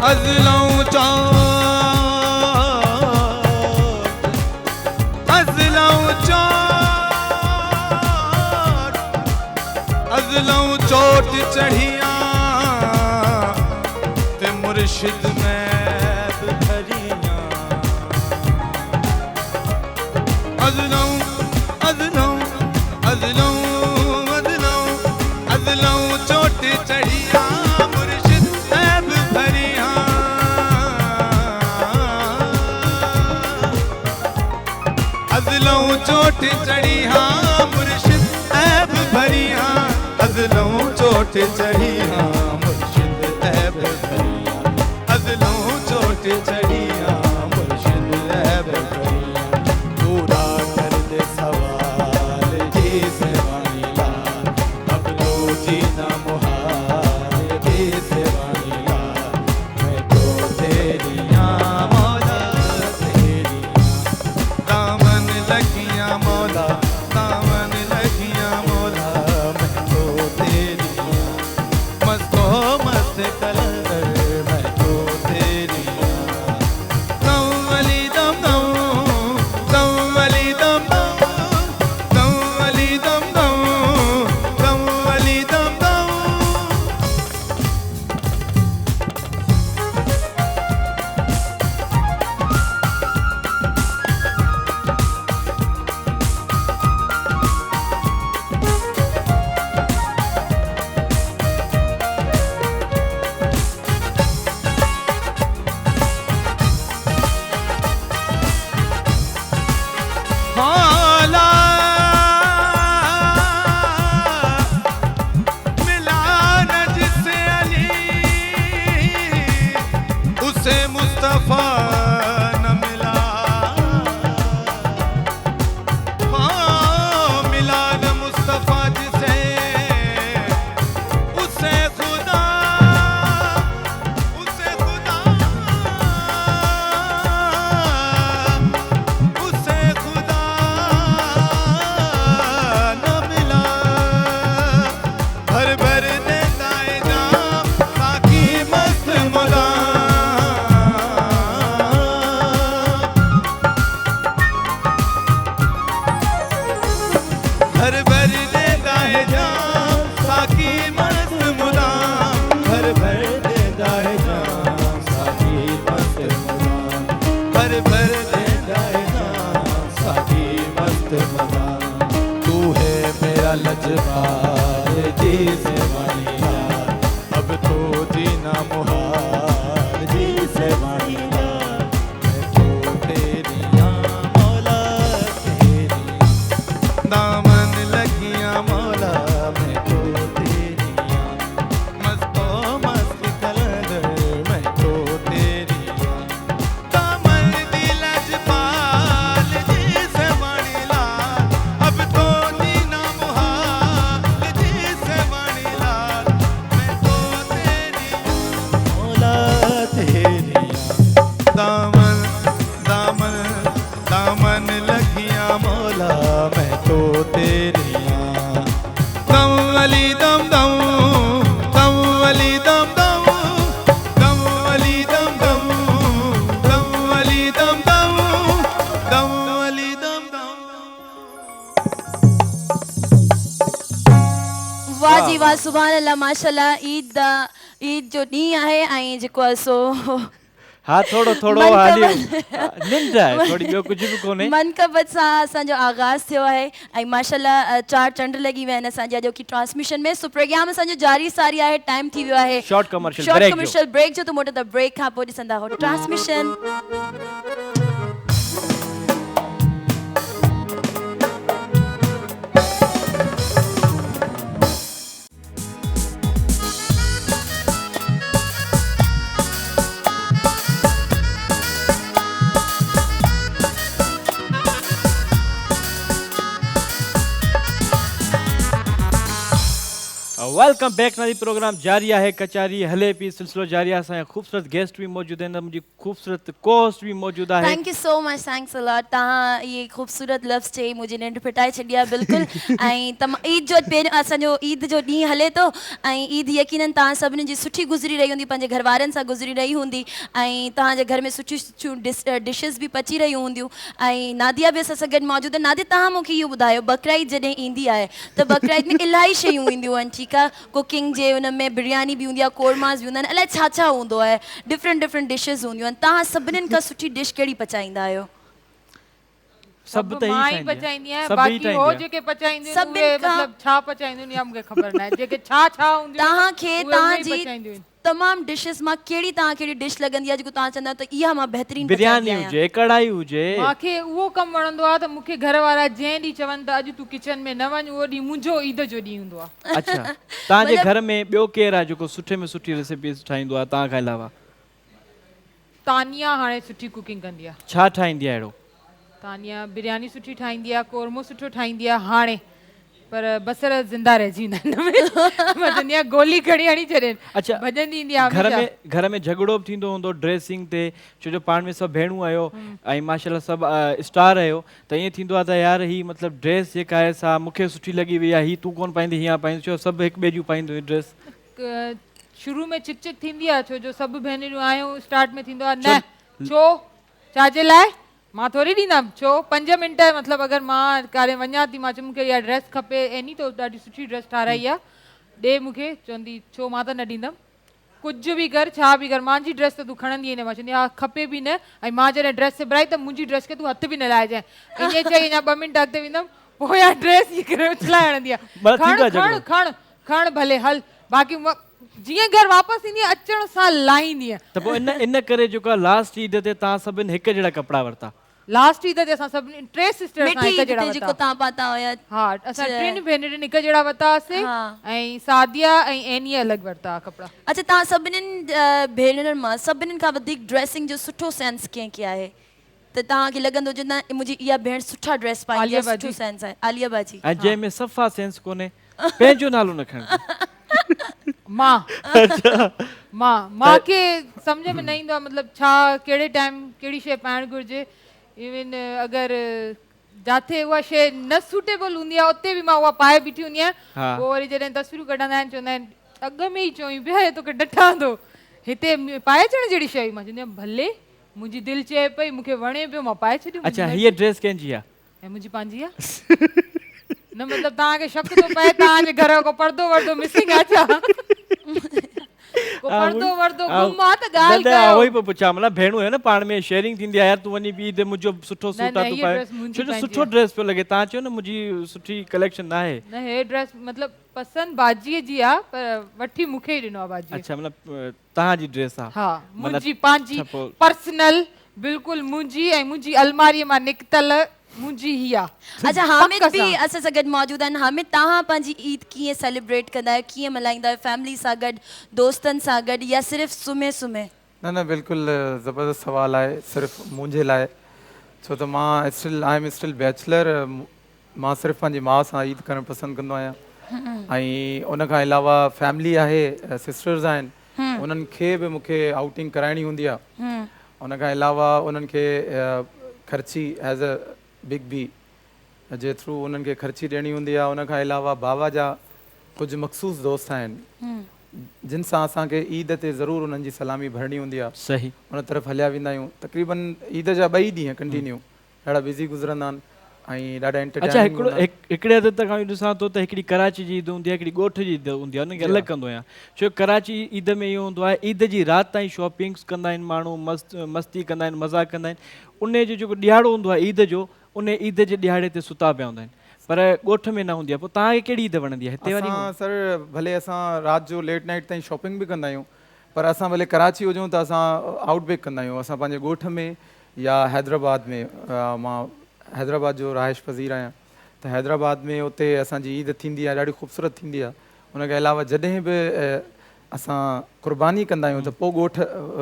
अज़लों चोट अज़लों चोट अज़लों चोट चढ़िया ते मुर्शिद में भरिया अज़लों अज़लों अज़लों अज़लों अज़लों चोट चढ़िया मुर्शिद ऐब भरिया अज़लों चोट चढ़िया मुर्शिद ऐब भरिया अज़लों चोट चढ़िया मुर्शिद ऐब भरिया अज़लों चोट चढ़िया मुर्शिद ऐब भरिया पूरा कर दे सवाल जी से वाणीला अब लो जीना मुहाल जी से वाणीला मैं तो तेरिया मौला तेरिया दामन लगिया मौला दामन लगिया मौला मैं तो तेरिया मस्तो मस्त कलंदर मैं तो तेरिया दम वली दम दम दम वली दम दम दम वली दम दम दम वली दम दम मौला मिला न जिससे अली उसे मुस्तफा न मिला हाँ मिला न मुस्तफा जिसे उसे खुदा उसे खुदा उसे खुदा न मिला भर भर देता है जाम बाकी मस्त मुदाम भर भर देता है जाम साकी मस्त मुदाम भर भर देता है जाम साकी मस्त मुदाम भर भर देता है जाम साकी मस्त मुदाम तू है मेरा लजपाल जी से वाणीला अब तो जीना मुहाल जी से वाणीला मैं तो तेरिया मौला तेरिया दामन लगिया मौला मैं तो तेरिया मस्तो मस्त कलंदर मैं तो तेरिया दामन दी लजपाल जी से वाणीला अब तो जीना मुहाल जी से वाणीला मैं तो तेरिया मौला तेरिया दामन दामन दामन लगिया मौला मैं तो तेरिया दम वली दम दम दम वली दम दम दम वली दम दम दम वली दम दम दम वली दम दम वाह जी वाह सुभान अल्लाह माशाल्लाह ईद जो ॾींहुं आहे ऐं जेको आहे सो हाँ थोड़ो थोड़ो मन हाली कबल- निंड आहे थोड़ी ॿियो कुझु बि कोन्हे मनकबत सां असांजो आगाज़ थियो आहे ऐं माशाल्लाह 4 चंड लॻी विया आहिनि असांजे अॼोकी ट्रांसमिशन में सो प्रोग्राम असांजो जारी सारी आहे टाइम थी वियो आहे Short commercial break जो। कमर्शियल ब्रेक जो त मोटो त ब्रेक खां पोइ ॾिसंदा हो ट्रांसमिशन वेलकम बैक नदी प्रोग्राम जारी है कचारी हले पी सिलसिलो जारी है असां खूबसूरत गेस्ट भी मौजूद हैं मुझी खूबसूरत कोस्ट भी मौजूद है thank you so much thanks a lot तहां ये खूबसूरत लफ्ज़ चई मुझे निंड फिटाए छडिया बिल्कुल ऐं ईद जो पहिरियों असांजो ईद जो ॾींहुं हले तो ऐं ईद यकीनन तहां सभिनी जी सुठी गुज़री रही हूंदी पंहिंजे घरवारनि सां गुज़री रही हूंदी ऐं तव्हांजे घर में सुठियूं सुठियूं डिशेस भी पची रही हूंदियूं ऐं नादिया भी असां सां गॾु मौजूद आहे नादिया तहां मूंखे इहो ॿुधायो बकराईद जॾहिं ईंदी आहे त बकराईद में इलाही शयूं ईंदियूं आहिनि ठीकु आहे कुकिंग जे हुन में बिरयानी भी हूंदी आहे कोरमास भी हूंदा आहिनि अलाए छा छा हूंदो आहे डिफरेंट डिशेस हूंदियूं आहिनि तव्हां सभिनीनि खां सुठी डिश कहिड़ी पचाईंदा आहियो सब त मां ही ही पचाईंदी आहियां सभई बाक़ी ठाहींदी हो आहे। जेके पचाईंदियूं सभिनि उहे खां- मतलब छा पचाईंदियूं या मूंखे ख़बर न आहे जेके छा छा हूंदियूं तव्हांखे उहे उहे ई तव्हांजी पचाईंदियूं आहिनि। तमामु डिशेस मां कहिड़ी तव्हांखे डिश लॻंदी आहे जेको तव्हां चवंदा आहियो त इहा मां बहितरीनु बिरयानी पचाईंदी आहियां हुजे कढ़ाई हुजे मूंखे उहो कमु वणंदो आहे त मूंखे घर वारा जंहिं ॾींहुं चवनि त अॼु तूं किचन में न वञ उहो ॾींहुं मुंहिंजो ईद जो ॾींहुं हूंदो आहे अच्छा तव्हांजे घर में ॿियो केरु आहे जेको सुठे में सुठी रेसिपीज़ ठाहींदो आहे तव्हां खां अलावा तानिया हाणे सुठी कुकिंग कंदी आहे छा ठाहींदी आहे अहिड़ो तानिया बिरयानी सुठी ठाहींदी आहे कोरमो सुठो ठाहींदी आहे हाणे पर बसर ज़िंदा रहिजी वेंदा आहिनि मां चवंदी आहियां गोली खणी हणी छॾनि अच्छा भॼंदी ईंदी आहे घर हमेशह। में घर में झगड़ो बि थींदो हूंदो ड्रेसिंग ते छो जो पाण में सभु भेणूं आहियो ऐं माशाल्लाह सभु स्टार आहियो त ईअं थींदो आहे त यार ही मतिलबु ड्रेस जेका आहे सा मूंखे सुठी लॻी वई आहे ही तूं कोन पाईंदी हीअं पाईंदी छो सभु हिकु ॿिए जूं पाईंदियूं ड्रेस शुरू में चिक चिक थींदी आहे छो जो सभु भेनरूं आहियूं स्टार्ट में थींदो आहे न छो छाजे लाइ मां थोरी ॾींदमि छो 5 मिंट मतिलबु अगरि मां कारे वञा थी मां चयो मूंखे इहा ड्रेस खपे एनी तो ॾाढी सुठी ड्रेस ठाराई आहे ॾे मूंखे चवंदी छो मां त न ॾींदमि कुझु बि कर छा बि कर मुंहिंजी ड्रेस त तूं खणंदी आहीं न मां चवंदी हा खपे बि न ऐं मां जॾहिं ड्रेस सिबाई त मुंहिंजी ड्रेस खे तूं हथ बि न लाइजांइ ईअं चई अञा 2 मिंट अॻिते वेंदमि पोइ इहा ड्रेस इहे करे उछलाए हणंदी आहे खण खण खण खण भले हल बाक़ी जीअं घर वापसि ईंदी आहे अचण सां लाहींदी आहे त पोइ इन करे जेको आहे लास्ट ईद ते तव्हां सभिनि हिकु जहिड़ा कपिड़ा वरिता लास्ट ईद ते असां सभिनी टे सिस्टर्स मिठी हिकु ईद जहिड़ा ते जेको वरिता तव्हां पाता हुया हा असां टिनि भेनरुनि हिकु जहिड़ा वरितासीं हा। ऐं सादिया ऐं एनीअ अलॻि वरिता कपिड़ा अच्छा तव्हां सभिनीनि भेनरुनि मां सभिनीनि खां वधीक ड्रेसिंग जो सुठो सेंस कंहिंखे आहे त तव्हांखे लॻंदो हुजे न मुंहिंजी इहा भेण सुठा ड्रेस पाईंदी आहे सुठो सेंस आहे आलिया बाजी ऐं जंहिंमें सफ़ा सेंस कोन्हे पंहिंजो नालो न खणिजे मां मूंखे सम्झ में न ईंदो आहे मतिलबु छा कहिड़े टाइम कहिड़ी शइ पाइणु घुरिजे इवन अगरि जिथे उहा शइ न सूटेबल हूंदी आहे उते बि मां उहा पाए बीठी हूंदी आहियां पोइ वरी जॾहिं तस्वीरूं कढंदा आहिनि चवंदा आहिनि अॻ में ई चवई पिया हे तोखे ॾठा थो हिते पाए अचण जहिड़ी शइ मां चवंदी आहियां भले मुंहिंजी दिलि चए पई मूंखे वणे पियो मां पाए छॾियो अच्छा हीअ ड्रेस कंहिंजी आहे ऐं मुंहिंजी पंहिंजी आहे न मतिलबु तव्हांखे शक थो पए तव्हांजे घर जो को पर्दो वर्दो मिसिंग आहे छा को पर्दो वर्दो गुम आहे त ॻाल्हि कयो उहो ई पियो पुछां मतिलबु भेणूं आहे न पाण में शेयरिंग थींदी आहे यार तूं वञी ॿी मुंहिंजो सुठो सूट आहे तूं पाए छो जो सुठो ड्रेस पियो लॻे तव्हां चयो न मुंहिंजी सुठी कलेक्शन आहे न हे ड्रेस मतिलबु पसंदि बाजीअ जी आहे पर वठी मूंखे ई ॾिनो आहे बाजी अच्छा मतिलबु तव्हांजी ड्रेस आहे हा मुंहिंजी पंहिंजी पर्सनल बिल्कुलु मुंहिंजी ऐं मुंहिंजी अलमारीअ मां निकितल मुंहिंजी ही आहे अच्छा हामिद भी असां सां गॾु मौजूद आहिनि हामिद तव्हां पंहिंजी ईद कीअं सेलिब्रेट कंदा आहियो कीअं मल्हाईंदा आहियो फैमिली सां गॾु दोस्तनि सां गॾु या सिर्फ़ु सुम्हे न बिल्कुलु ज़बरदस्त सवाल आहे सिर्फ़ु मुंहिंजे लाइ छो त मां आई एम स्टिल बैचलर मां सिर्फ़ु पंहिंजी माउ सां ईद करणु पसंदि कंदो आहियां ऐं उन खां अलावा फैमिली आहे सिस्टर्स आहिनि उन्हनि खे बि मूंखे आउटिंग कराइणी हूंदी आहे उन खां अलावा उन्हनि खे ख़र्ची एज़ अ बिग बी जे थ्रू उन्हनि खे ख़र्ची ॾियणी हूंदी आहे उन खां अलावा बाबा जा कुझु मख़सूस दोस्त आहिनि जिन सां असांखे ईद ते ज़रूरु उन्हनि जी सलामी भरणी हूंदी आहे सही उन तरफ़ हलिया वेंदा आहियूं तक़रीबन ईद जा 2 ॾींहं कंटिन्यू ॾाढा बिज़ी गुज़रंदा आहिनि ऐं ॾाढा अच्छा हिकिड़े हद तक ॾिसां थो त हिकिड़ी कराची जी ईद हूंदी आहे हिकिड़ी ॻोठ जी ईद हूंदी आहे उनखे अलॻि कंदो आहियां छो कराची ईद में इहो हूंदो आहे ईद जी राति ताईं शॉपिंग्स कंदा आहिनि माण्हू मस्ती कंदा आहिनि मज़ाक कंदा आहिनि उन जो जेको ॾियारो हूंदो आहे ईद जो उन ईद जे ॾियारे ते सुता पिया हूंदा आहिनि पर ॻोठ में न हूंदी आहे पोइ तव्हांखे कहिड़ी ईद वणंदी आहे हिते वारी सर भले असां राति जो लेट नाइट ताईं शॉपिंग बि कंदा आहियूं पर असां भले कराची हुजूं त असां आउटबेक कंदा आहियूं असां पंहिंजे ॻोठ में या हैदराबाद में मां हैदराबाद जो रहाइश पज़ीर आहियां त हैदराबाद में उते असांजी ईद थींदी आहे ॾाढी ख़ूबसूरत थींदी आहे उनखे अलावा जॾहिं बि असां क़ुर्बानी कंदा आहियूं त पोइ ॻोठ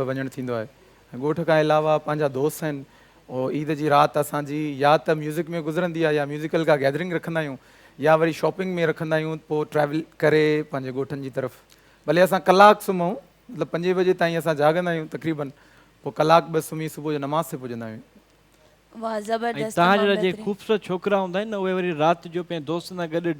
वञणु थींदो आहे ॻोठ खां अलावा पंहिंजा दोस्त आहिनि उहो ईद जी राति असांजी या त म्यूज़िक में गुज़रंदी आहे या म्यूज़िकल का गैदरिंग रखंदा आहियूं या वरी शॉपिंग में रखंदा आहियूं पोइ ट्रैवल करे पंहिंजे ॻोठनि जी तरफ़ भले असां कलाकु सुम्हूं मतिलबु 5 बजे ताईं असां जाॻंदा आहियूं तक़रीबन पोइ कलाकु ॿ सुम्ही सुबुह जो नमाज़ ते पुॼंदा आहियूं वाह ऐं ज़बरदस्त तव्हां तमामु जहिड़ा जे बहितरीन। ख़ूबसूरत छोकिरा हूंदा आहिनि न उहे वरी राति जो पंहिंजे दोस्तनि सां गॾु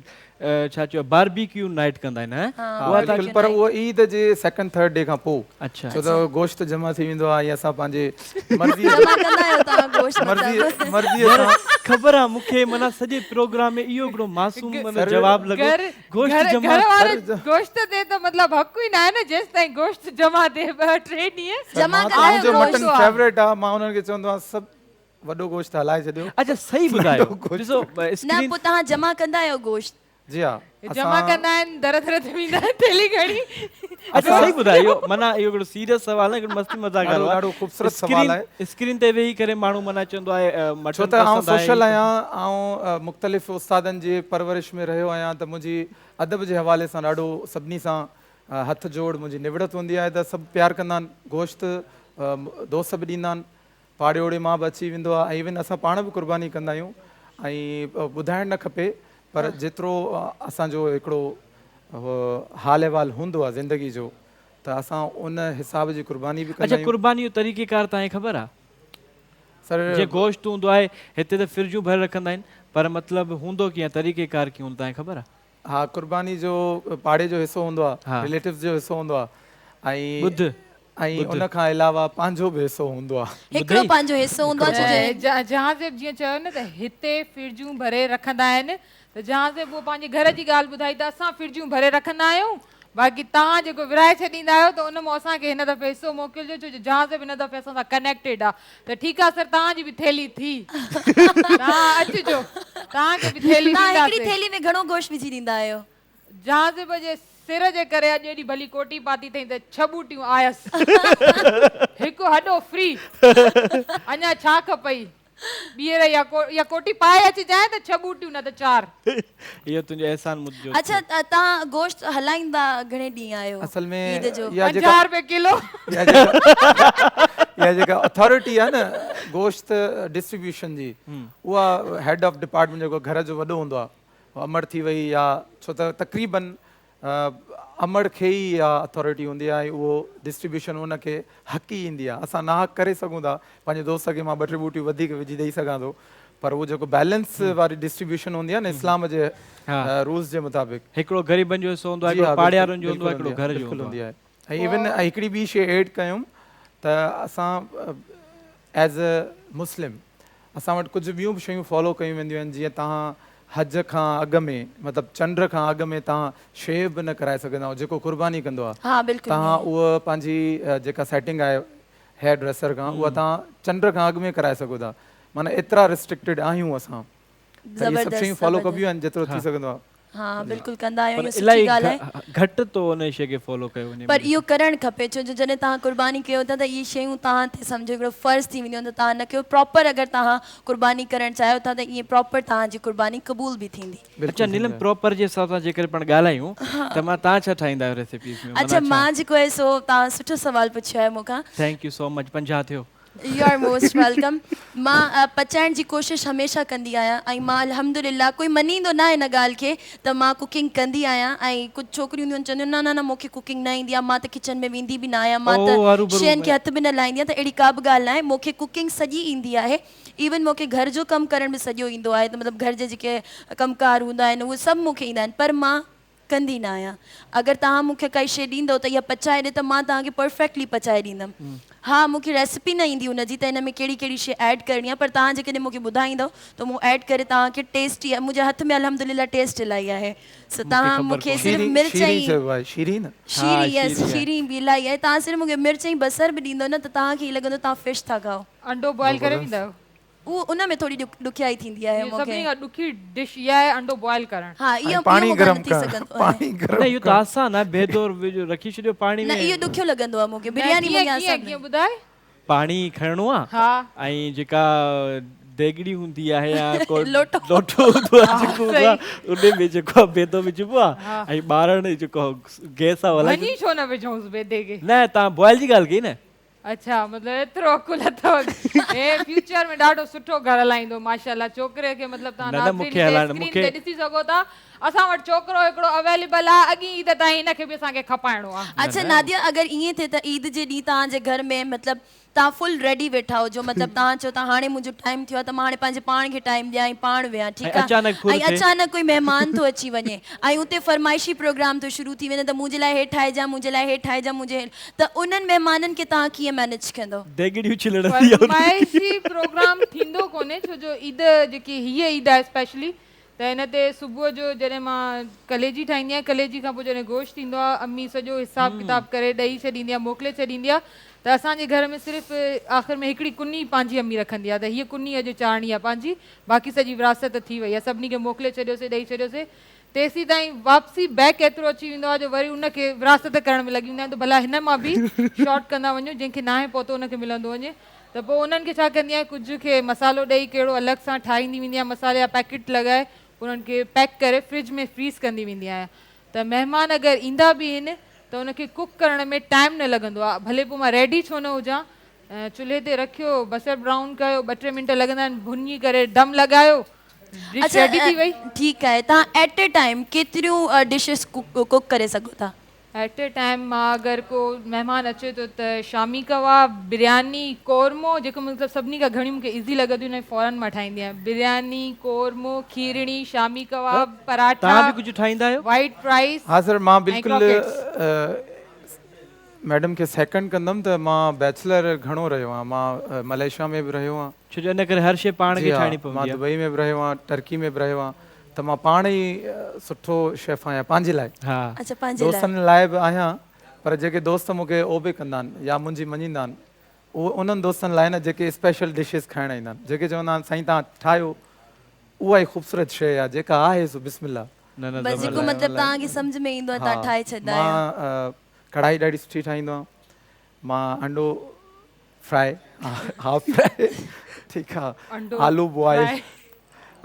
छा चइबो बारबीक्यू नाइट कंदा आहिनि हाँ, हा, बिल्कुलु पर उहो ईद जे 2nd 3rd डे खां पोइ अच्छा छो त गोश्त जमा थी वेंदो आहे या असां पंहिंजे मर्ज़ीअ जमा कंदा आहियो तव्हां गोश्त मतिलबु? मर्ज़ीअ सां ख़बर आहे मूंखे माना सॼे प्रोग्राम में इहो हिकिड़ो मासूम माना जवाबु लॻो घर गोश्त घर जमा घर वारे गोश्त ते त मतिलबु हक़ ई न आहे न जेसि ताईं गोश्त जमा थिए 2-3 ॾींहं जमा कंदा मुंहिंजो आहियो मटन गोश्त? फेवरेट आहे मां उन्हनि खे चवंदो आहियां सभु वॾो गोश्त हलाए छॾियो अच्छा सही ॿुधायो ॾिसो न स्क्रीन पोइ तव्हां जमा कंदा आहियो गोश्त? जी हा जमा कंदा आहिनि दर दर ते वेंदा आहिनि थैली खणी अच्छा सही ॿुधायो माना इहो हिकिड़ो सीरियस सवाल आहे हिकिड़ो मस्ती मज़ाक वारो ॾाढो ख़ूबसूरत सवाल आहे स्क्रीन ते वेही करे माण्हू माना चवंदो आहे छो मटन त आउं पसंदि आहे सोशल आहियां ऐं मुख़्तलिफ़ उस्तादनि जे परवरिश में रहियो आहियां त मुंहिंजी अदब जे हवाले सां ॾाढो सभिनी सां हथ जोड़ मुंहिंजी निवड़त हूंदी आहे त सभु प्यारु कंदा आहिनि गोश्त दोस्त बि ॾींदा आहिनि पाड़े ओड़े मां बि अची वेंदो आहे ऐं इवन असां पाण बि क़ुर्बानी कंदा आहियूं ऐं ॿुधाइणु न खपे पर जेतिरो असांजो हिकिड़ो हाल अहिवाल हूंदो आहे ज़िंदगी जो त असां उन हिसाब जी क़ुर्बानी बि कंदा अच्छा आहियूं क़ुर्बानी जो तरीक़ेकार तव्हांखे ख़बर आहे सर जे गोश्त हूंदो आहे हिते त फ्रिजूं भरे रखंदा आहिनि पर मतिलबु हूंदो कीअं तरीक़ेकार कीअं हूंदो तव्हांखे ख़बर आहे हा क़ुर्बानी जो पाड़े जो हिसो हूंदो आहे हा। रिलेटिव्स जो हिसो हूंदो आहे ॿुध ऐं उन खां अलावा पंहिंजो बि हिसो हूंदो आहे हिकिड़ो पंहिंजो हिसो हूंदो आहे छो जो जहाज़ेब जीअं चयो न त हिते फ्रिजूं भरे रखंदा आहिनि त जहाज़ेब उहो पंहिंजे घर जी ॻाल्हि ॿुधाई त असां फ्रिजूं भरे रखंदा आहियूं बाक़ी तव्हां जेको विराए छॾींदा आहियो त उन मां असांखे हिन दफ़े हिसो मोकिलिजो छो जो जहाज़ेब हिन दफ़े असां सां कनेक्टेड आहे त ठीकु आहे सर तव्हांजी बि थैली थी तव्हां अचिजो तव्हांखे बि थैली तव्हां हिकिड़ी ॾींदासीं थैली में घणो गोश्त विझी ॾींदा आहियो? जहाज़ेब जे सिर जे करे अॼु एॾी भली कोटी पाती अथई त 6 बूटियूं आयसि हिकु हॾो फ्री अञा छा खपई ॿीहर या कोटी पाए अची जाए त 6 बूटियूं न त 4 इहो तुंहिंजो एहसान मुंहिंजो अच्छा तव्हां गोश्त हलाईंदा घणे ॾींहं आहियो असल में ईद जो? इहा 50 रुपए किलो इहा जेका अथॉरिटी आहे न गोश्त डिस्ट्रीब्यूशन जी उहा हेड ऑफ डिपार्टमेंट जेको घर जो वॾो हूंदो आहे अमर थी वई या छो त तक़रीबन अमर खे ई इहा अथॉरिटी हूंदी आहे उहो डिस्ट्रीब्यूशन उनखे हक़ ई ईंदी आहे असां ना हक़ करे सघूं था पंहिंजे दोस्त खे मां 2-3 बूटियूं वधीक विझी ॾेई सघां थो पर उहो जेको बैलेंस वारी डिस्ट्रीब्यूशन हूंदी आहे न इस्लाम जे रूल्स जे मुताबिक़ हिकिड़ो ग़रीबनि जो हिसो हूंदो आहे हिकिड़ो पाड़ेवारनि जो हूंदो आहे हिकिड़ो घर जो हूंदो हूंदी आहे आहे ऐं इवन हिकिड़ी ॿी शइ ऐड कयूं त असां एज़ अ मुस्लिम असां वटि कुझु ॿियूं बि शयूं फॉलो कयूं वेंदियूं आहिनि जीअं तव्हां हज खां अॻु में मतिलबु चंड खां अॻु में तव्हां शेव बि न कराए सघंदा आहियो जेको क़ुर्बानी कंदो आहे हा बिल्कुलु तव्हां उहा पंहिंजी जेका सेटिंग आहे हेयर ड्रेसर खां उहा तव्हां चंड खां अॻु में कराए सघो था माना एतिरा रिस्ट्रिक्टेड आहियूं असां त इहे सभु शयूं फॉलो कबियूं आहिनि जेतिरो थी सघंदो आहे हा बिल्कुलु कंदा आहियूं पर इहो सुठी इलाही ॻाल्हि आहे घटि तो उन शइ खे फॉलो कयो वञे पर इहो करणु खपे छो जो जॾहिं तव्हां क़ुर्बानी कयो था त इहे शयूं तव्हां ते सम्झो हिकिड़ो फ़र्ज़ु थी वेंदियूं त तव्हां न कयो प्रॉपर अगरि तव्हां क़ुर्बानी करणु चाहियो था त ईअं प्रॉपर तव्हांजी क़ुर्बानी क़बूल बि थींदी अच्छा नीलम प्रॉपर जे हिसाब सां जेकर पाण ॻाल्हायूं त मां तव्हां छा ठाहींदा आहियो रेसिपीज़ में अच्छा मां जेको आहे सो तव्हां सुठो सवाल पुछियो आहे मूंखां थैंक यू सो मच 50 थियो यू आर मोस्ट वेलकम मां पचाइण जी कोशिशि हमेशह कंदी आहियां ऐं मां अल्हम्दुलिल्लाह कोई मञींदो न आहे हिन ॻाल्हि खे त मां कुकिंग कंदी आहियां ऐं कुझु छोकिरियूं हूंदियूं आहिनि चवंदियूं न न न मूंखे कुकिंग न ईंदी आहे मां त किचन में वेंदी बि न आहियां मां त शयुनि खे हथ बि न लाहींदी आहियां त अहिड़ी का बि ॻाल्हि न आहे मूंखे कुकिंग सॼी ईंदी आहे इवन मूंखे घर जो कमु करण बि सॼो ईंदो आहे त मतिलबु घर जे जेके कमकार हूंदा आहिनि उहे सभु मूंखे ईंदा आहिनि पर मां कंदी न आहियां अगरि तव्हां मूंखे काई शइ ॾींदव त इहा पचाए ॾे त मां तव्हांखे परफेक्टली पचाए ॾींदमि हा मूंखे रेसिपी न ईंदी हुनजी त हिन में कहिड़ी कहिड़ी शइ ऐड करणी आहे पर तव्हां जेकॾहिं मूंखे ॿुधाईंदव त मूं ऐड करे तव्हांखे टेस्टी आहे मुंहिंजे हथ में अल्हम्दुलिल्लाह टेस्ट इलाही आहे सो तव्हां मूंखे सिर्फ़ु मिर्च ऐं शीरी यस शीरी बि इलाही आहे तव्हां सिर्फ़ु मूंखे मिर्च ऐं बसर बि ॾींदव न त तव्हांखे ईअं लॻंदो तव्हां फिश था खाओ अंडो बॉइल करे ॾींदा आहियो उहो उन में थोरी ॾुखियाई थींदी आहे मूंखे सभिनी खां ॾुखी डिश इहा आहे अंडो बॉइल करणु हा इहो पाणी मूंखां गरम न थी कर सघंदो आहे पाणी गरम न इहो त आसान आहे बेदोर विझो रखी छॾियो पाणी न में इहो ॾुखियो लॻंदो आहे मूंखे बिरयानी में आसान कीअं ॿुधाए पाणी खणणो आहे हा ऐं जेका देगड़ी हूंदी आहे या को लोटो। लोटो हूंदो आहे जेको हूंदो आहे उन में जेको आहे बेदो विझिबो आहे ऐं ॿारण जेको गैस आहे वञी छो न विझूंसि बेदे खे न तव्हां बॉइल जी ॻाल्हि कई न अच्छा मतलब एतिरो अकुल अथव हे फ्यूचर में ॾाढो सुठो घर हलाईंदो माशाल्लाह छोकिरे खे मतलब तव्हां स्क्रीन ते ॾिसी सघो था असां वटि छोकिरो हिकिड़ो अवेलेबल आहे अॻी ईद ताईं हिनखे बि असांखे खपाइणो आहे अच्छा नादिया अगरि ईअं थिए त ईद जे ॾींहुं तव्हांजे घर में मतलब तव्हां फुल रेडी वेठा हो जो मतलब तव्हां चओ था हाणे मुंहिंजो टाइम थियो आहे त मां हाणे पंहिंजे पाण खे टाइम ॾियां ऐं पाण वियां ठीकु आहे ऐं अचानक कोई महिमान थो अची वञे ऐं उते फरमाइशी प्रोग्राम थो शुरू थी वञे त मुंहिंजे लाइ हे ठाहिजां मुंहिंजे लाइ हे ठाहिजां मुंहिंजे त उन्हनि महिमाननि खे तव्हां कीअं मैनेज कंदो फरमाइशी प्रोग्राम थींदो कोन्हे छो जो ईद जेकी हीअ ईद आहे स्पेशली त हिन ते सुबुह जो जॾहिं मां कलेजी ठाहींदी आहियां कलेजी खां पोइ जॾहिं गोश्त थींदो आहे अम्मी सॼो हिसाबु किताबु करे ॾेई छॾींदी आहे मोकिले छॾींदी आहे त असांजे घर में सिर्फ़ु आख़िर में हिकिड़ी कुनी पंहिंजी अम्मी रखंदी आहे त हीअ कुनी अॼु चाढ़णी आहे पंहिंजी बाक़ी सॼी विरासत थी वई आहे सभिनी खे मोकिले छॾियोसीं ॾेई छॾियोसीं तेसीं ताईं वापसी बैक एतिरो अची वेंदो आहे जो वरी उनखे विरासत करण में लॻी वेंदा आहिनि त भला हिन मां बि शॉर्ट कंदा वञो जंहिंखे नाहे पहुतो उनखे मिलंदो वञे त पोइ उन्हनि खे छा कंदी आहियां कुझु खे मसालो ॾेई कहिड़ो अलॻि सां ठाहींदी वेंदी आहियां मसाले जा पैकेट लॻाए उन्हनि खे पैक करे फ्रिज में फ्रीज़ कंदी वेंदी आहियां त महिमान अगरि ईंदा बि आहिनि त उनखे कुक करण में टाइम न लॻंदो आहे भले पोइ मां रेडी छो न हुजां चुल्हे ते रखियो बसर ब्राउन कयो 2-3 मिंट लॻंदा आहिनि भुञी करे दम लॻायो रेडी थी वई ठीकु आहे तव्हां एट ए टाइम केतिरियूं डिशेस कुक करे सघो था एट ए टाइम मां अगरि को महिमान अचे थो त शामी कबाब बिरयानी कोरमो जेको मतिलबु सभिनी खां घणी मूंखे ईज़ी लॻंदियूं आहिनि फ़ौरन मां ठाहींदी आहियां बिरयानी कोरमो खीरणी शामी कबाब पराठा तव्हां बि कुझु ठाहींदा आहियो वाइट राइस हाँ सर मां बिल्कुलु मैडम खे सेकेंड कंदुमि त मां बैचलर घणो रहियो आहियां मां मलेशिया में बि रहियो आहियां छो जो इन करे हर शइ पाण खे ठाहिणी पवंदी मां दुबई में बि रहियो आहियां टर्की में बि रहियो आहियां त मां पाण ई सुठो शेफ आहियां पंहिंजे लाइ अच्छा पंहिंजे लाइ दोस्तनि लाइ बि आहियां पर जेके दोस्त मूंखे उहो बि कंदा आहिनि या मुंहिंजी मञींदा आहिनि उहो उन्हनि दोस्तनि लाइ न जेके स्पेशल डिशेस खाइण ईंदा आहिनि जेके चवंदा आहिनि साईं तव्हां ठाहियो उहा ई ख़ूबसूरत शइ आहे जेका आहे सो बिस्मिल्लाह बस जेको मतलब तव्हांखे सम्झ में ईंदो आहे तव्हां ठाहे छॾंदा आहियो मां कढ़ाई ॾाढी सुठी ठाहींदो आहियां मां अंडो फ्राई हाफ फ्राई ठीकु आहे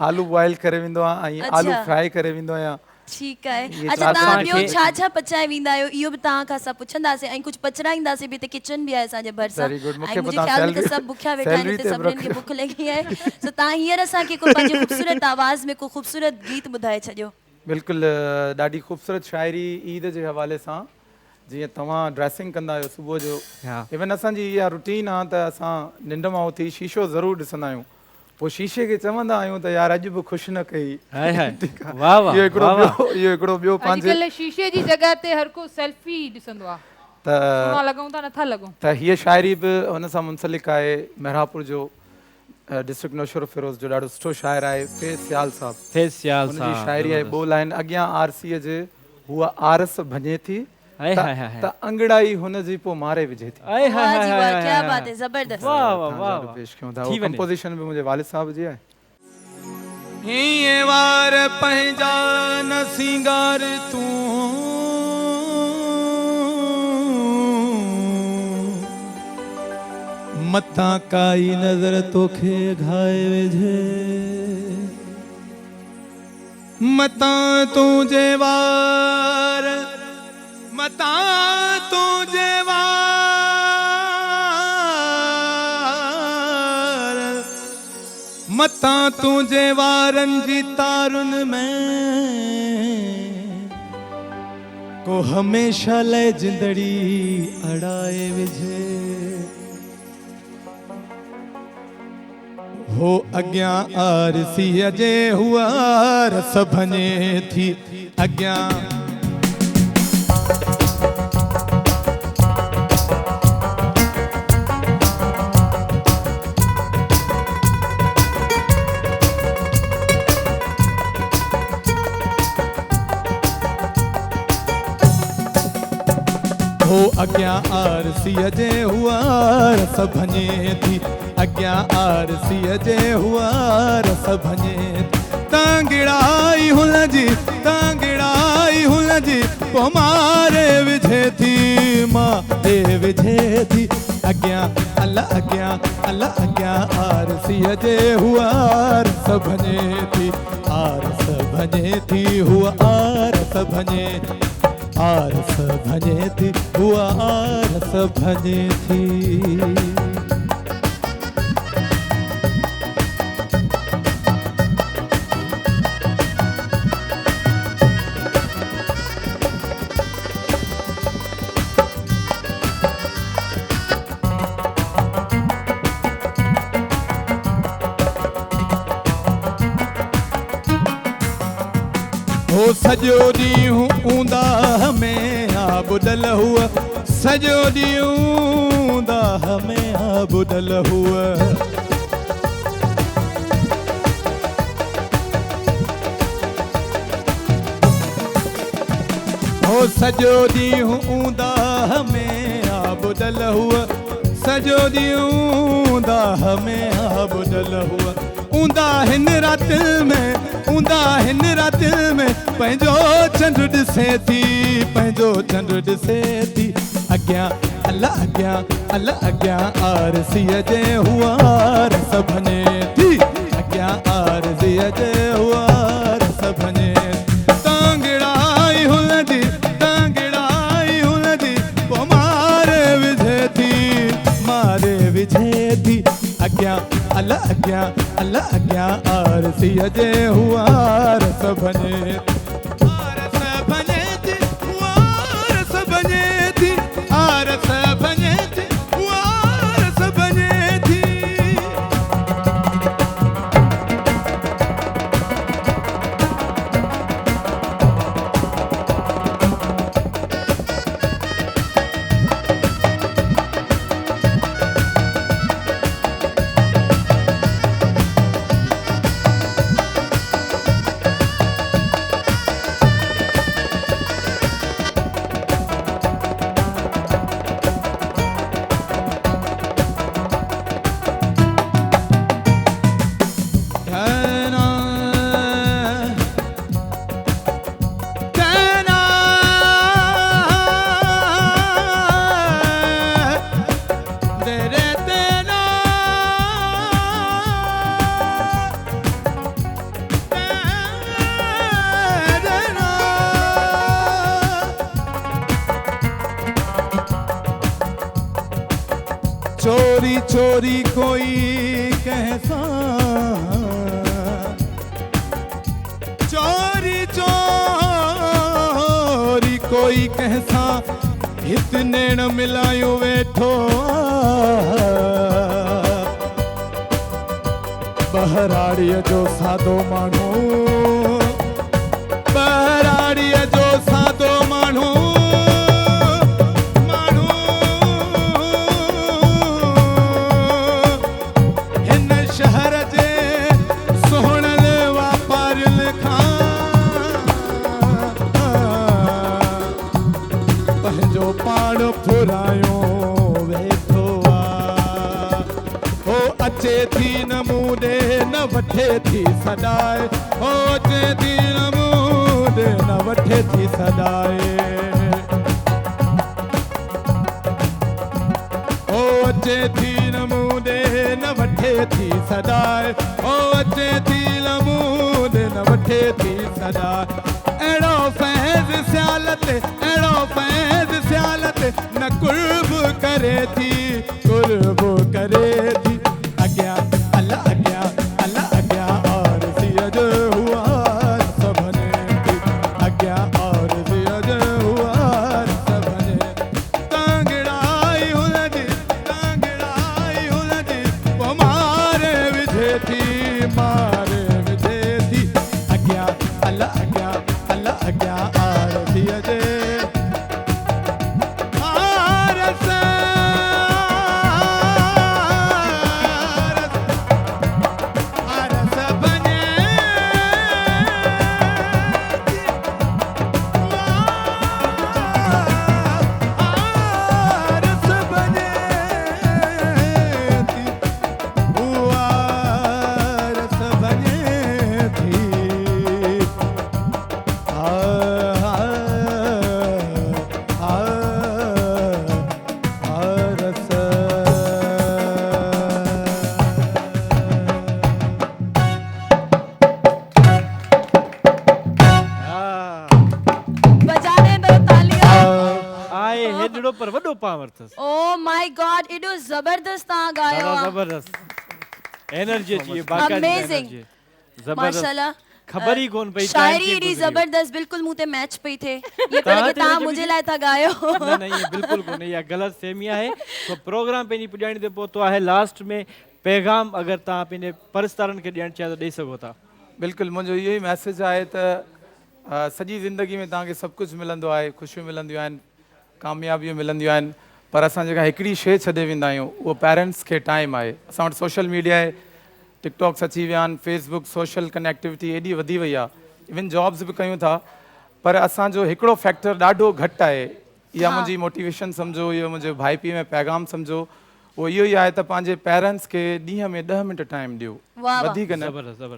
आलू बॉइल करे वेंदो आहियां ऐं आलू फ्राई करे वेंदो आहियां ठीकु आहे अच्छा तव्हां ॿियो छा छा पचाए वेंदा आहियो इहो बि तव्हां खां असां पुछंदासीं ऐं कुझु पचराईंदासीं बि हिते किचन बि आहे असांजे भरिसां ऐं मुंहिंजे ख़्याल में त सभु बुखिया वेठा आहिनि हिते सभिनीनि खे बुख लॻी आहे सो तव्हां हींअर असांखे को पंहिंजी ख़ूबसूरत आवाज़ में को ख़ूबसूरत गीत ॿुधाए छॾियो बिल्कुलु ॾाढी ख़ूबसूरत शाइरी ईद जे हवाले सां जीअं तव्हां ड्रेसिंग कंदा आहियो सुबुह जो इवन असांजी इहा रुटीन आहे त असां निंड मां उथी शीशो ज़रूरु ॾिसंदा आहियूं पोइ शीशे खे चवंदा आहियूं त यार अॼु बि ख़ुशि न कई इहो हिकिड़ो ॿियो पंहिंजे शीशे जी जॻह ते हर को सेल्फी ॾिसंदो आहे त लॻूं था नथा लॻूं त हीअ शाइरी बि हुन सां मुंसलिक आहे मेहरापुर जो डिस्ट्रिक्ट नौशर फिरोज़ जो ॾाढो सुठो शाइर आहे फैज़ सियाल साहब हुनजी शाइरी आहे बोल आहिनि अॻियां आरसीअ जे हूअ आरस भञे थी त अंगड़ाई हुनजी पोइ मारे विझे थी क्या बात है जबरदस्त पेश कयूं था वो कंपोजिशन भी मुझे वालिद साहब जी है ये वार पंहिंजा न सिंगार तू मता काई नजर तोखे घाए वेझे मता तुझे वार मता तुझे वार मता तुझे वारन जी तारुन में को हमेशा ले जिंदड़ी अड़ाए विझे हो अग्यां आरसी जे हुआ रस भने थी अग्यां हो अग्यां आरसीअ जे हुआ रस भञे थी अग्यां आरसीअ जे हुआ रस भञे तांगिड़ाई हुनजी पोइ मारे विझे थी मारे विझे थी अग्यां अल्लाह आरसीअ जे हुआ रस भञे थी आरस भञे थी हुआ आरस भञे आरस भञे थी, उहा आरस भञे थी। हो सॼो ॾींहुं ऊंदाह में आबुडल हुआ, सॼो ॾींहुं ऊंदाह में आबुडल हुआ। हो सॼो ॾींहुं ऊंदाह में आबुडल हुआ, सॼो ॾींहुं ऊंदाह में आबुडल हुआ। ऊंदा हिन राति में, ऊंदा हिन राति में पंहिंजो चंड ॾिसे थी, पंहिंजो चंड ॾिसे थी। अॻियां अल्लाह अॻियां, अल्लाह अॻियां आरसीअ जे हुआ आरस भञे थी, अॻियां आरसीअ जे हुआ आरस भञे। तांगड़ाई हुलंदी, तांगड़ाई हुलंदी, पोइ मारे विझे थी, मारे विझे थी। अॻियां अल्लाह अॻियां, अल्लाह अॻियां आरसीअ जे हुआ आरस भञे, आरस भञे थी, हुआ आरस भञे थी, आरस भञे थी, हुआ आरस भञे थी। चोरी चोरी कोई कहसा, चोरी चोरी कोई कहसा, इतने न मिलायो वेठो बहराड़ीअ जो सादो माण्हू, बहराड़ीअ जो सादो माण्हू, शहर जे सोहणल वापारियुल खां पंहिंजो पाण फुरायो वेठो आ। हो अचे थी न मूं ॾे न वठे थी सॾाए, हो अचे थी न मूं ॾे न वठे थी सॾाए, हो अचे थी न मूं ॾे न वठे थी सॾाए, ओ अचे थी न मूं ॾे न वठे थी सॾाए। अहिड़ो फैज़ सियाल ते, अहिड़ो फैज़ सियाल ते न कुर्ब करे थी, कुर्ब करे थी। अॻियां अल्लाह अॻियां, अल्लाह अॻियां आरसीअ जो हुआ आरस भञे थी, अॻियां आरसीअ जो हुआ आरस भञे। तांगड़ाई हुलंदी, तांगड़ाई हुलंदी, पोइ मारे विझे थी, मारे विझे थी। अॻियां अल्लाह अॻियां, अल्लाह अॻियां आरसीअ जे आरस वरितसि ओ माय गॉड एॾो ज़बरदस्त तव्हां ॻायो ॾाढा आहे ज़बरदस्त एनर्जी अची वई बाक़ाइदा Amazing. एनर्जी माशाल्लाह ज़बरदस्त ख़बर ई कोन पई शायरी एॾी ज़बरदस्त बिल्कुलु मूं ते मैच पई थिए ये पियो लॻे तव्हां मुंहिंजे लाइ था ॻायो न न ये बिल्कुलु कोन्हे इहा ग़लति फ़हमी आहे तो प्रोग्राम पंहिंजी पुॼाइणी ते पहुतो आहे लास्ट में पैगाम अगरि तव्हां पंहिंजे परस्तारनि खे ॾियणु चाहियो त ॾेई सघो था बिल्कुलु मुंहिंजो इहो ई मैसेज आहे त सॼी ज़िंदगी में तव्हांखे सभु कुझु मिलंदो आहे ख़ुशियूं मिलंदियूं आहिनि कामयाबियूं मिलंदियूं आहिनि पर असां जेका हिकिड़ी शइ छॾे वेंदा आहियूं उहो पेरेंट्स खे टाइम आहे असां वटि सोशल मीडिया आहे टिकटॉक्स अची विया आहिनि फेसबुक सोशल कनेक्टिविटी एॾी वधी वई आहे इवन जॉब्स बि कयूं था पर असांजो हिकिड़ो फैक्टर ॾाढो घटि आहे इहा मुंहिंजी मोटिवेशन सम्झो इहो मुंहिंजो भाई पीउ में पैगाम सम्झो उहो इहो ई आहे त पंहिंजे पेरेंट्स खे ॾींहं में 10 मिंट टाइम ॾियो वधीक न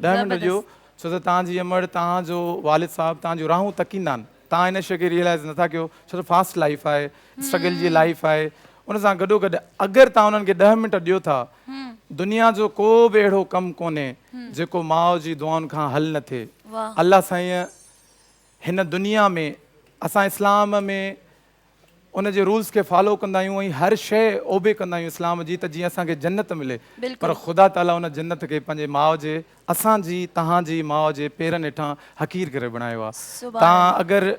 10 मिंट ॾियो छो त तव्हांजी अमड़ तव्हांजो वालिद साहिबु तव्हांजूं राहूं तकींदा आहिनि तव्हां हिन शइ खे रियलाइज़ नथा कयो छो त फास्ट लाइफ आहे स्ट्रगल जी लाइफ आहे उन सां गॾोगॾु अगरि तव्हां उन्हनि खे 10 मिंट ॾियो था दुनिया जो को बि अहिड़ो कमु कोन्हे जेको माउ जी दुआउनि खां हल न थिए अलाह साईं हिन दुनिया में असां इस्लाम में उन जे रूल्स खे फॉलो कंदा आहियूं ऐं हर शइ ओबे कंदा आहियूं इस्लाम जी त जीअं असांखे जन्नत मिले पर ख़ुदा ताला उन जन्नत खे पंहिंजे माउ जे असांजी तव्हांजी माउ जे पेरनि हेठां हक़ीर करे बणायो आहे तव्हां अगरि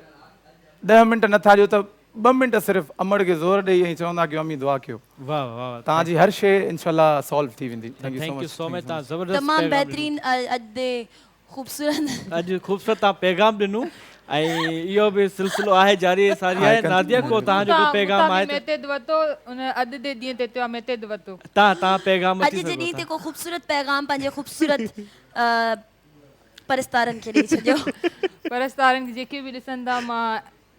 10 मिंट नथा ॾियो त 2 मिंट सिर्फ़ु अमड़ खे ज़ोर ॾेई ऐं चवंदा की अम्मी दुआ कयो वाह वाह तव्हांजी हर शइ इनशाला सॉल्व थी वेंदी थैंक यू सो मच तव्हां ज़बरदस्त तमामु बहितरीन अॼु ख़ूबसूरत अॼु ख़ूबसूरत तव्हां पैगाम ॾिनो ऐं इहो बि सिलसिलो आहे जारी सारी आहे नादिया को तव्हांजो को पैगाम आहे मेतेद वतो उन अॼु जे ॾींहं ते थियो मेतेद वतो तव्हां पैगाम अॼु जे ॾींहं ते को ख़ूबसूरत पैगाम पंहिंजे ख़ूबसूरत परस्तारनि खे ॾेई छॾियो परस्तारनि खे जेके बि ॾिसनि था मां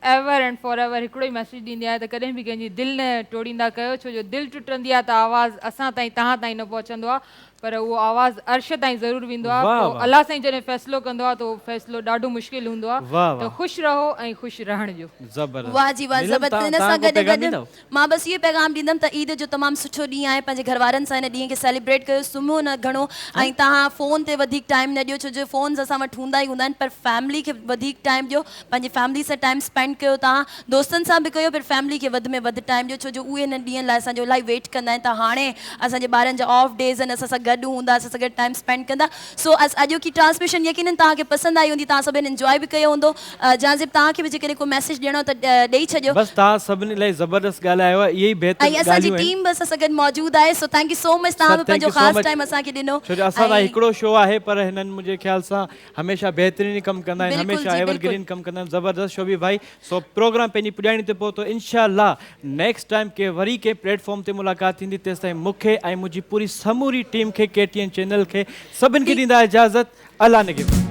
एवर एंड फॉर एवर हिकिड़ो ई मैसेज ॾींदी आहियां त कॾहिं बि कंहिंजी दिलि न टोड़ींदा कयो छो जो दिलि टुटंदी आहे त आवाज़ु असां ताईं तव्हां ताईं न पहुचंदो आहे पर उहो आवाज़ु अर्श ताईं ज़रूरु वेंदो आहे पोइ अलाह साईं जॾहिं फ़ैसिलो कंदो आहे त उहो फ़ैसिलो ॾाढो मुश्किल हूंदो आहे त ख़ुशि रहो ऐं ख़ुशि रहण जो वाह जी वाह ज़बरदस्त हिन सां गॾु मां बसि इहो पैगाम ॾींदमि त ईद जो तमामु सुठो ॾींहुं आहे पंहिंजे घर वारनि सां हिन ॾींहं खे सेलिब्रेट कयो सुम्हो न घणो ऐं तव्हां फ़ोन ते वधीक टाइम न ॾियो छो जो फ़ोन्स असां वटि हूंदा ई हूंदा आहिनि पर फैमिली खे वधीक टाइम ॾियो पंहिंजी फैमिली सां टाइम स्पेंड कयो तव्हां दोस्तनि सां बि कयो पर फैमिली खे वधि में वधि टाइम ॾियो छो जो उहे हिन ॾींहं लाइ असांजो इलाही वेट कंदा आहिनि त हाणे असांजे ॿारनि जा ऑफ डेज़ आहिनि असां सां गॾु हूंदा असां सां गॾु टाइम स्पेंड कंदा सो अॼोकी ट्रांसमिशन यकीनन तव्हांखे पसंदि आई हूंदी तव्हां सभिनी इंजॉय बि कयो हूंदो जाज़िब तव्हांखे बि जेकॾहिं को मैसेज ॾियणो त ॾेई छॾियो बस तव्हां सभिनी लाइ ज़बरदस्त ॻाल्हायो आहे इहे ई बहितरीन ऐं असांजी टीम बि असां सां गॾु मौजूदु आहे so thank you so much तव्हां बि पंहिंजो ख़ासि टाइम असांखे ॾिनो छो जो असां लाइ हिकिड़ो शो आहे पर हिननि मुंहिंजे ख़्याल सां हमेशह बहितरीन कमु कंदा आहिनि हमेशह एवरग्रीन कमु कंदा आहिनि ज़बरदस्त शोभी भाई सो प्रोग्राम पंहिंजी पुॼाइणी ते पहुतो इंशाअल्लाह नेक्स्ट टाइम के वरी के प्लेटफॉर्म ते मुलाक़ात थींदी तेसि ताईं मूंखे ऐं मुंहिंजी पूरी समूरी टीम खे KTN चैनल खे सभिनि खे ॾींदा इजाज़त अल्लाह निगहबान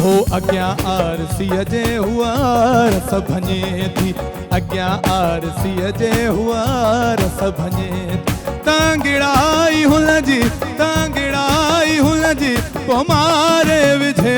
हो अॻियां आरसीअ जे हुआ रस भञे थी अॻियां आरसीअ जे हुआ रस भञे तांगिड़ाई हुनजी पोइ मारे विझे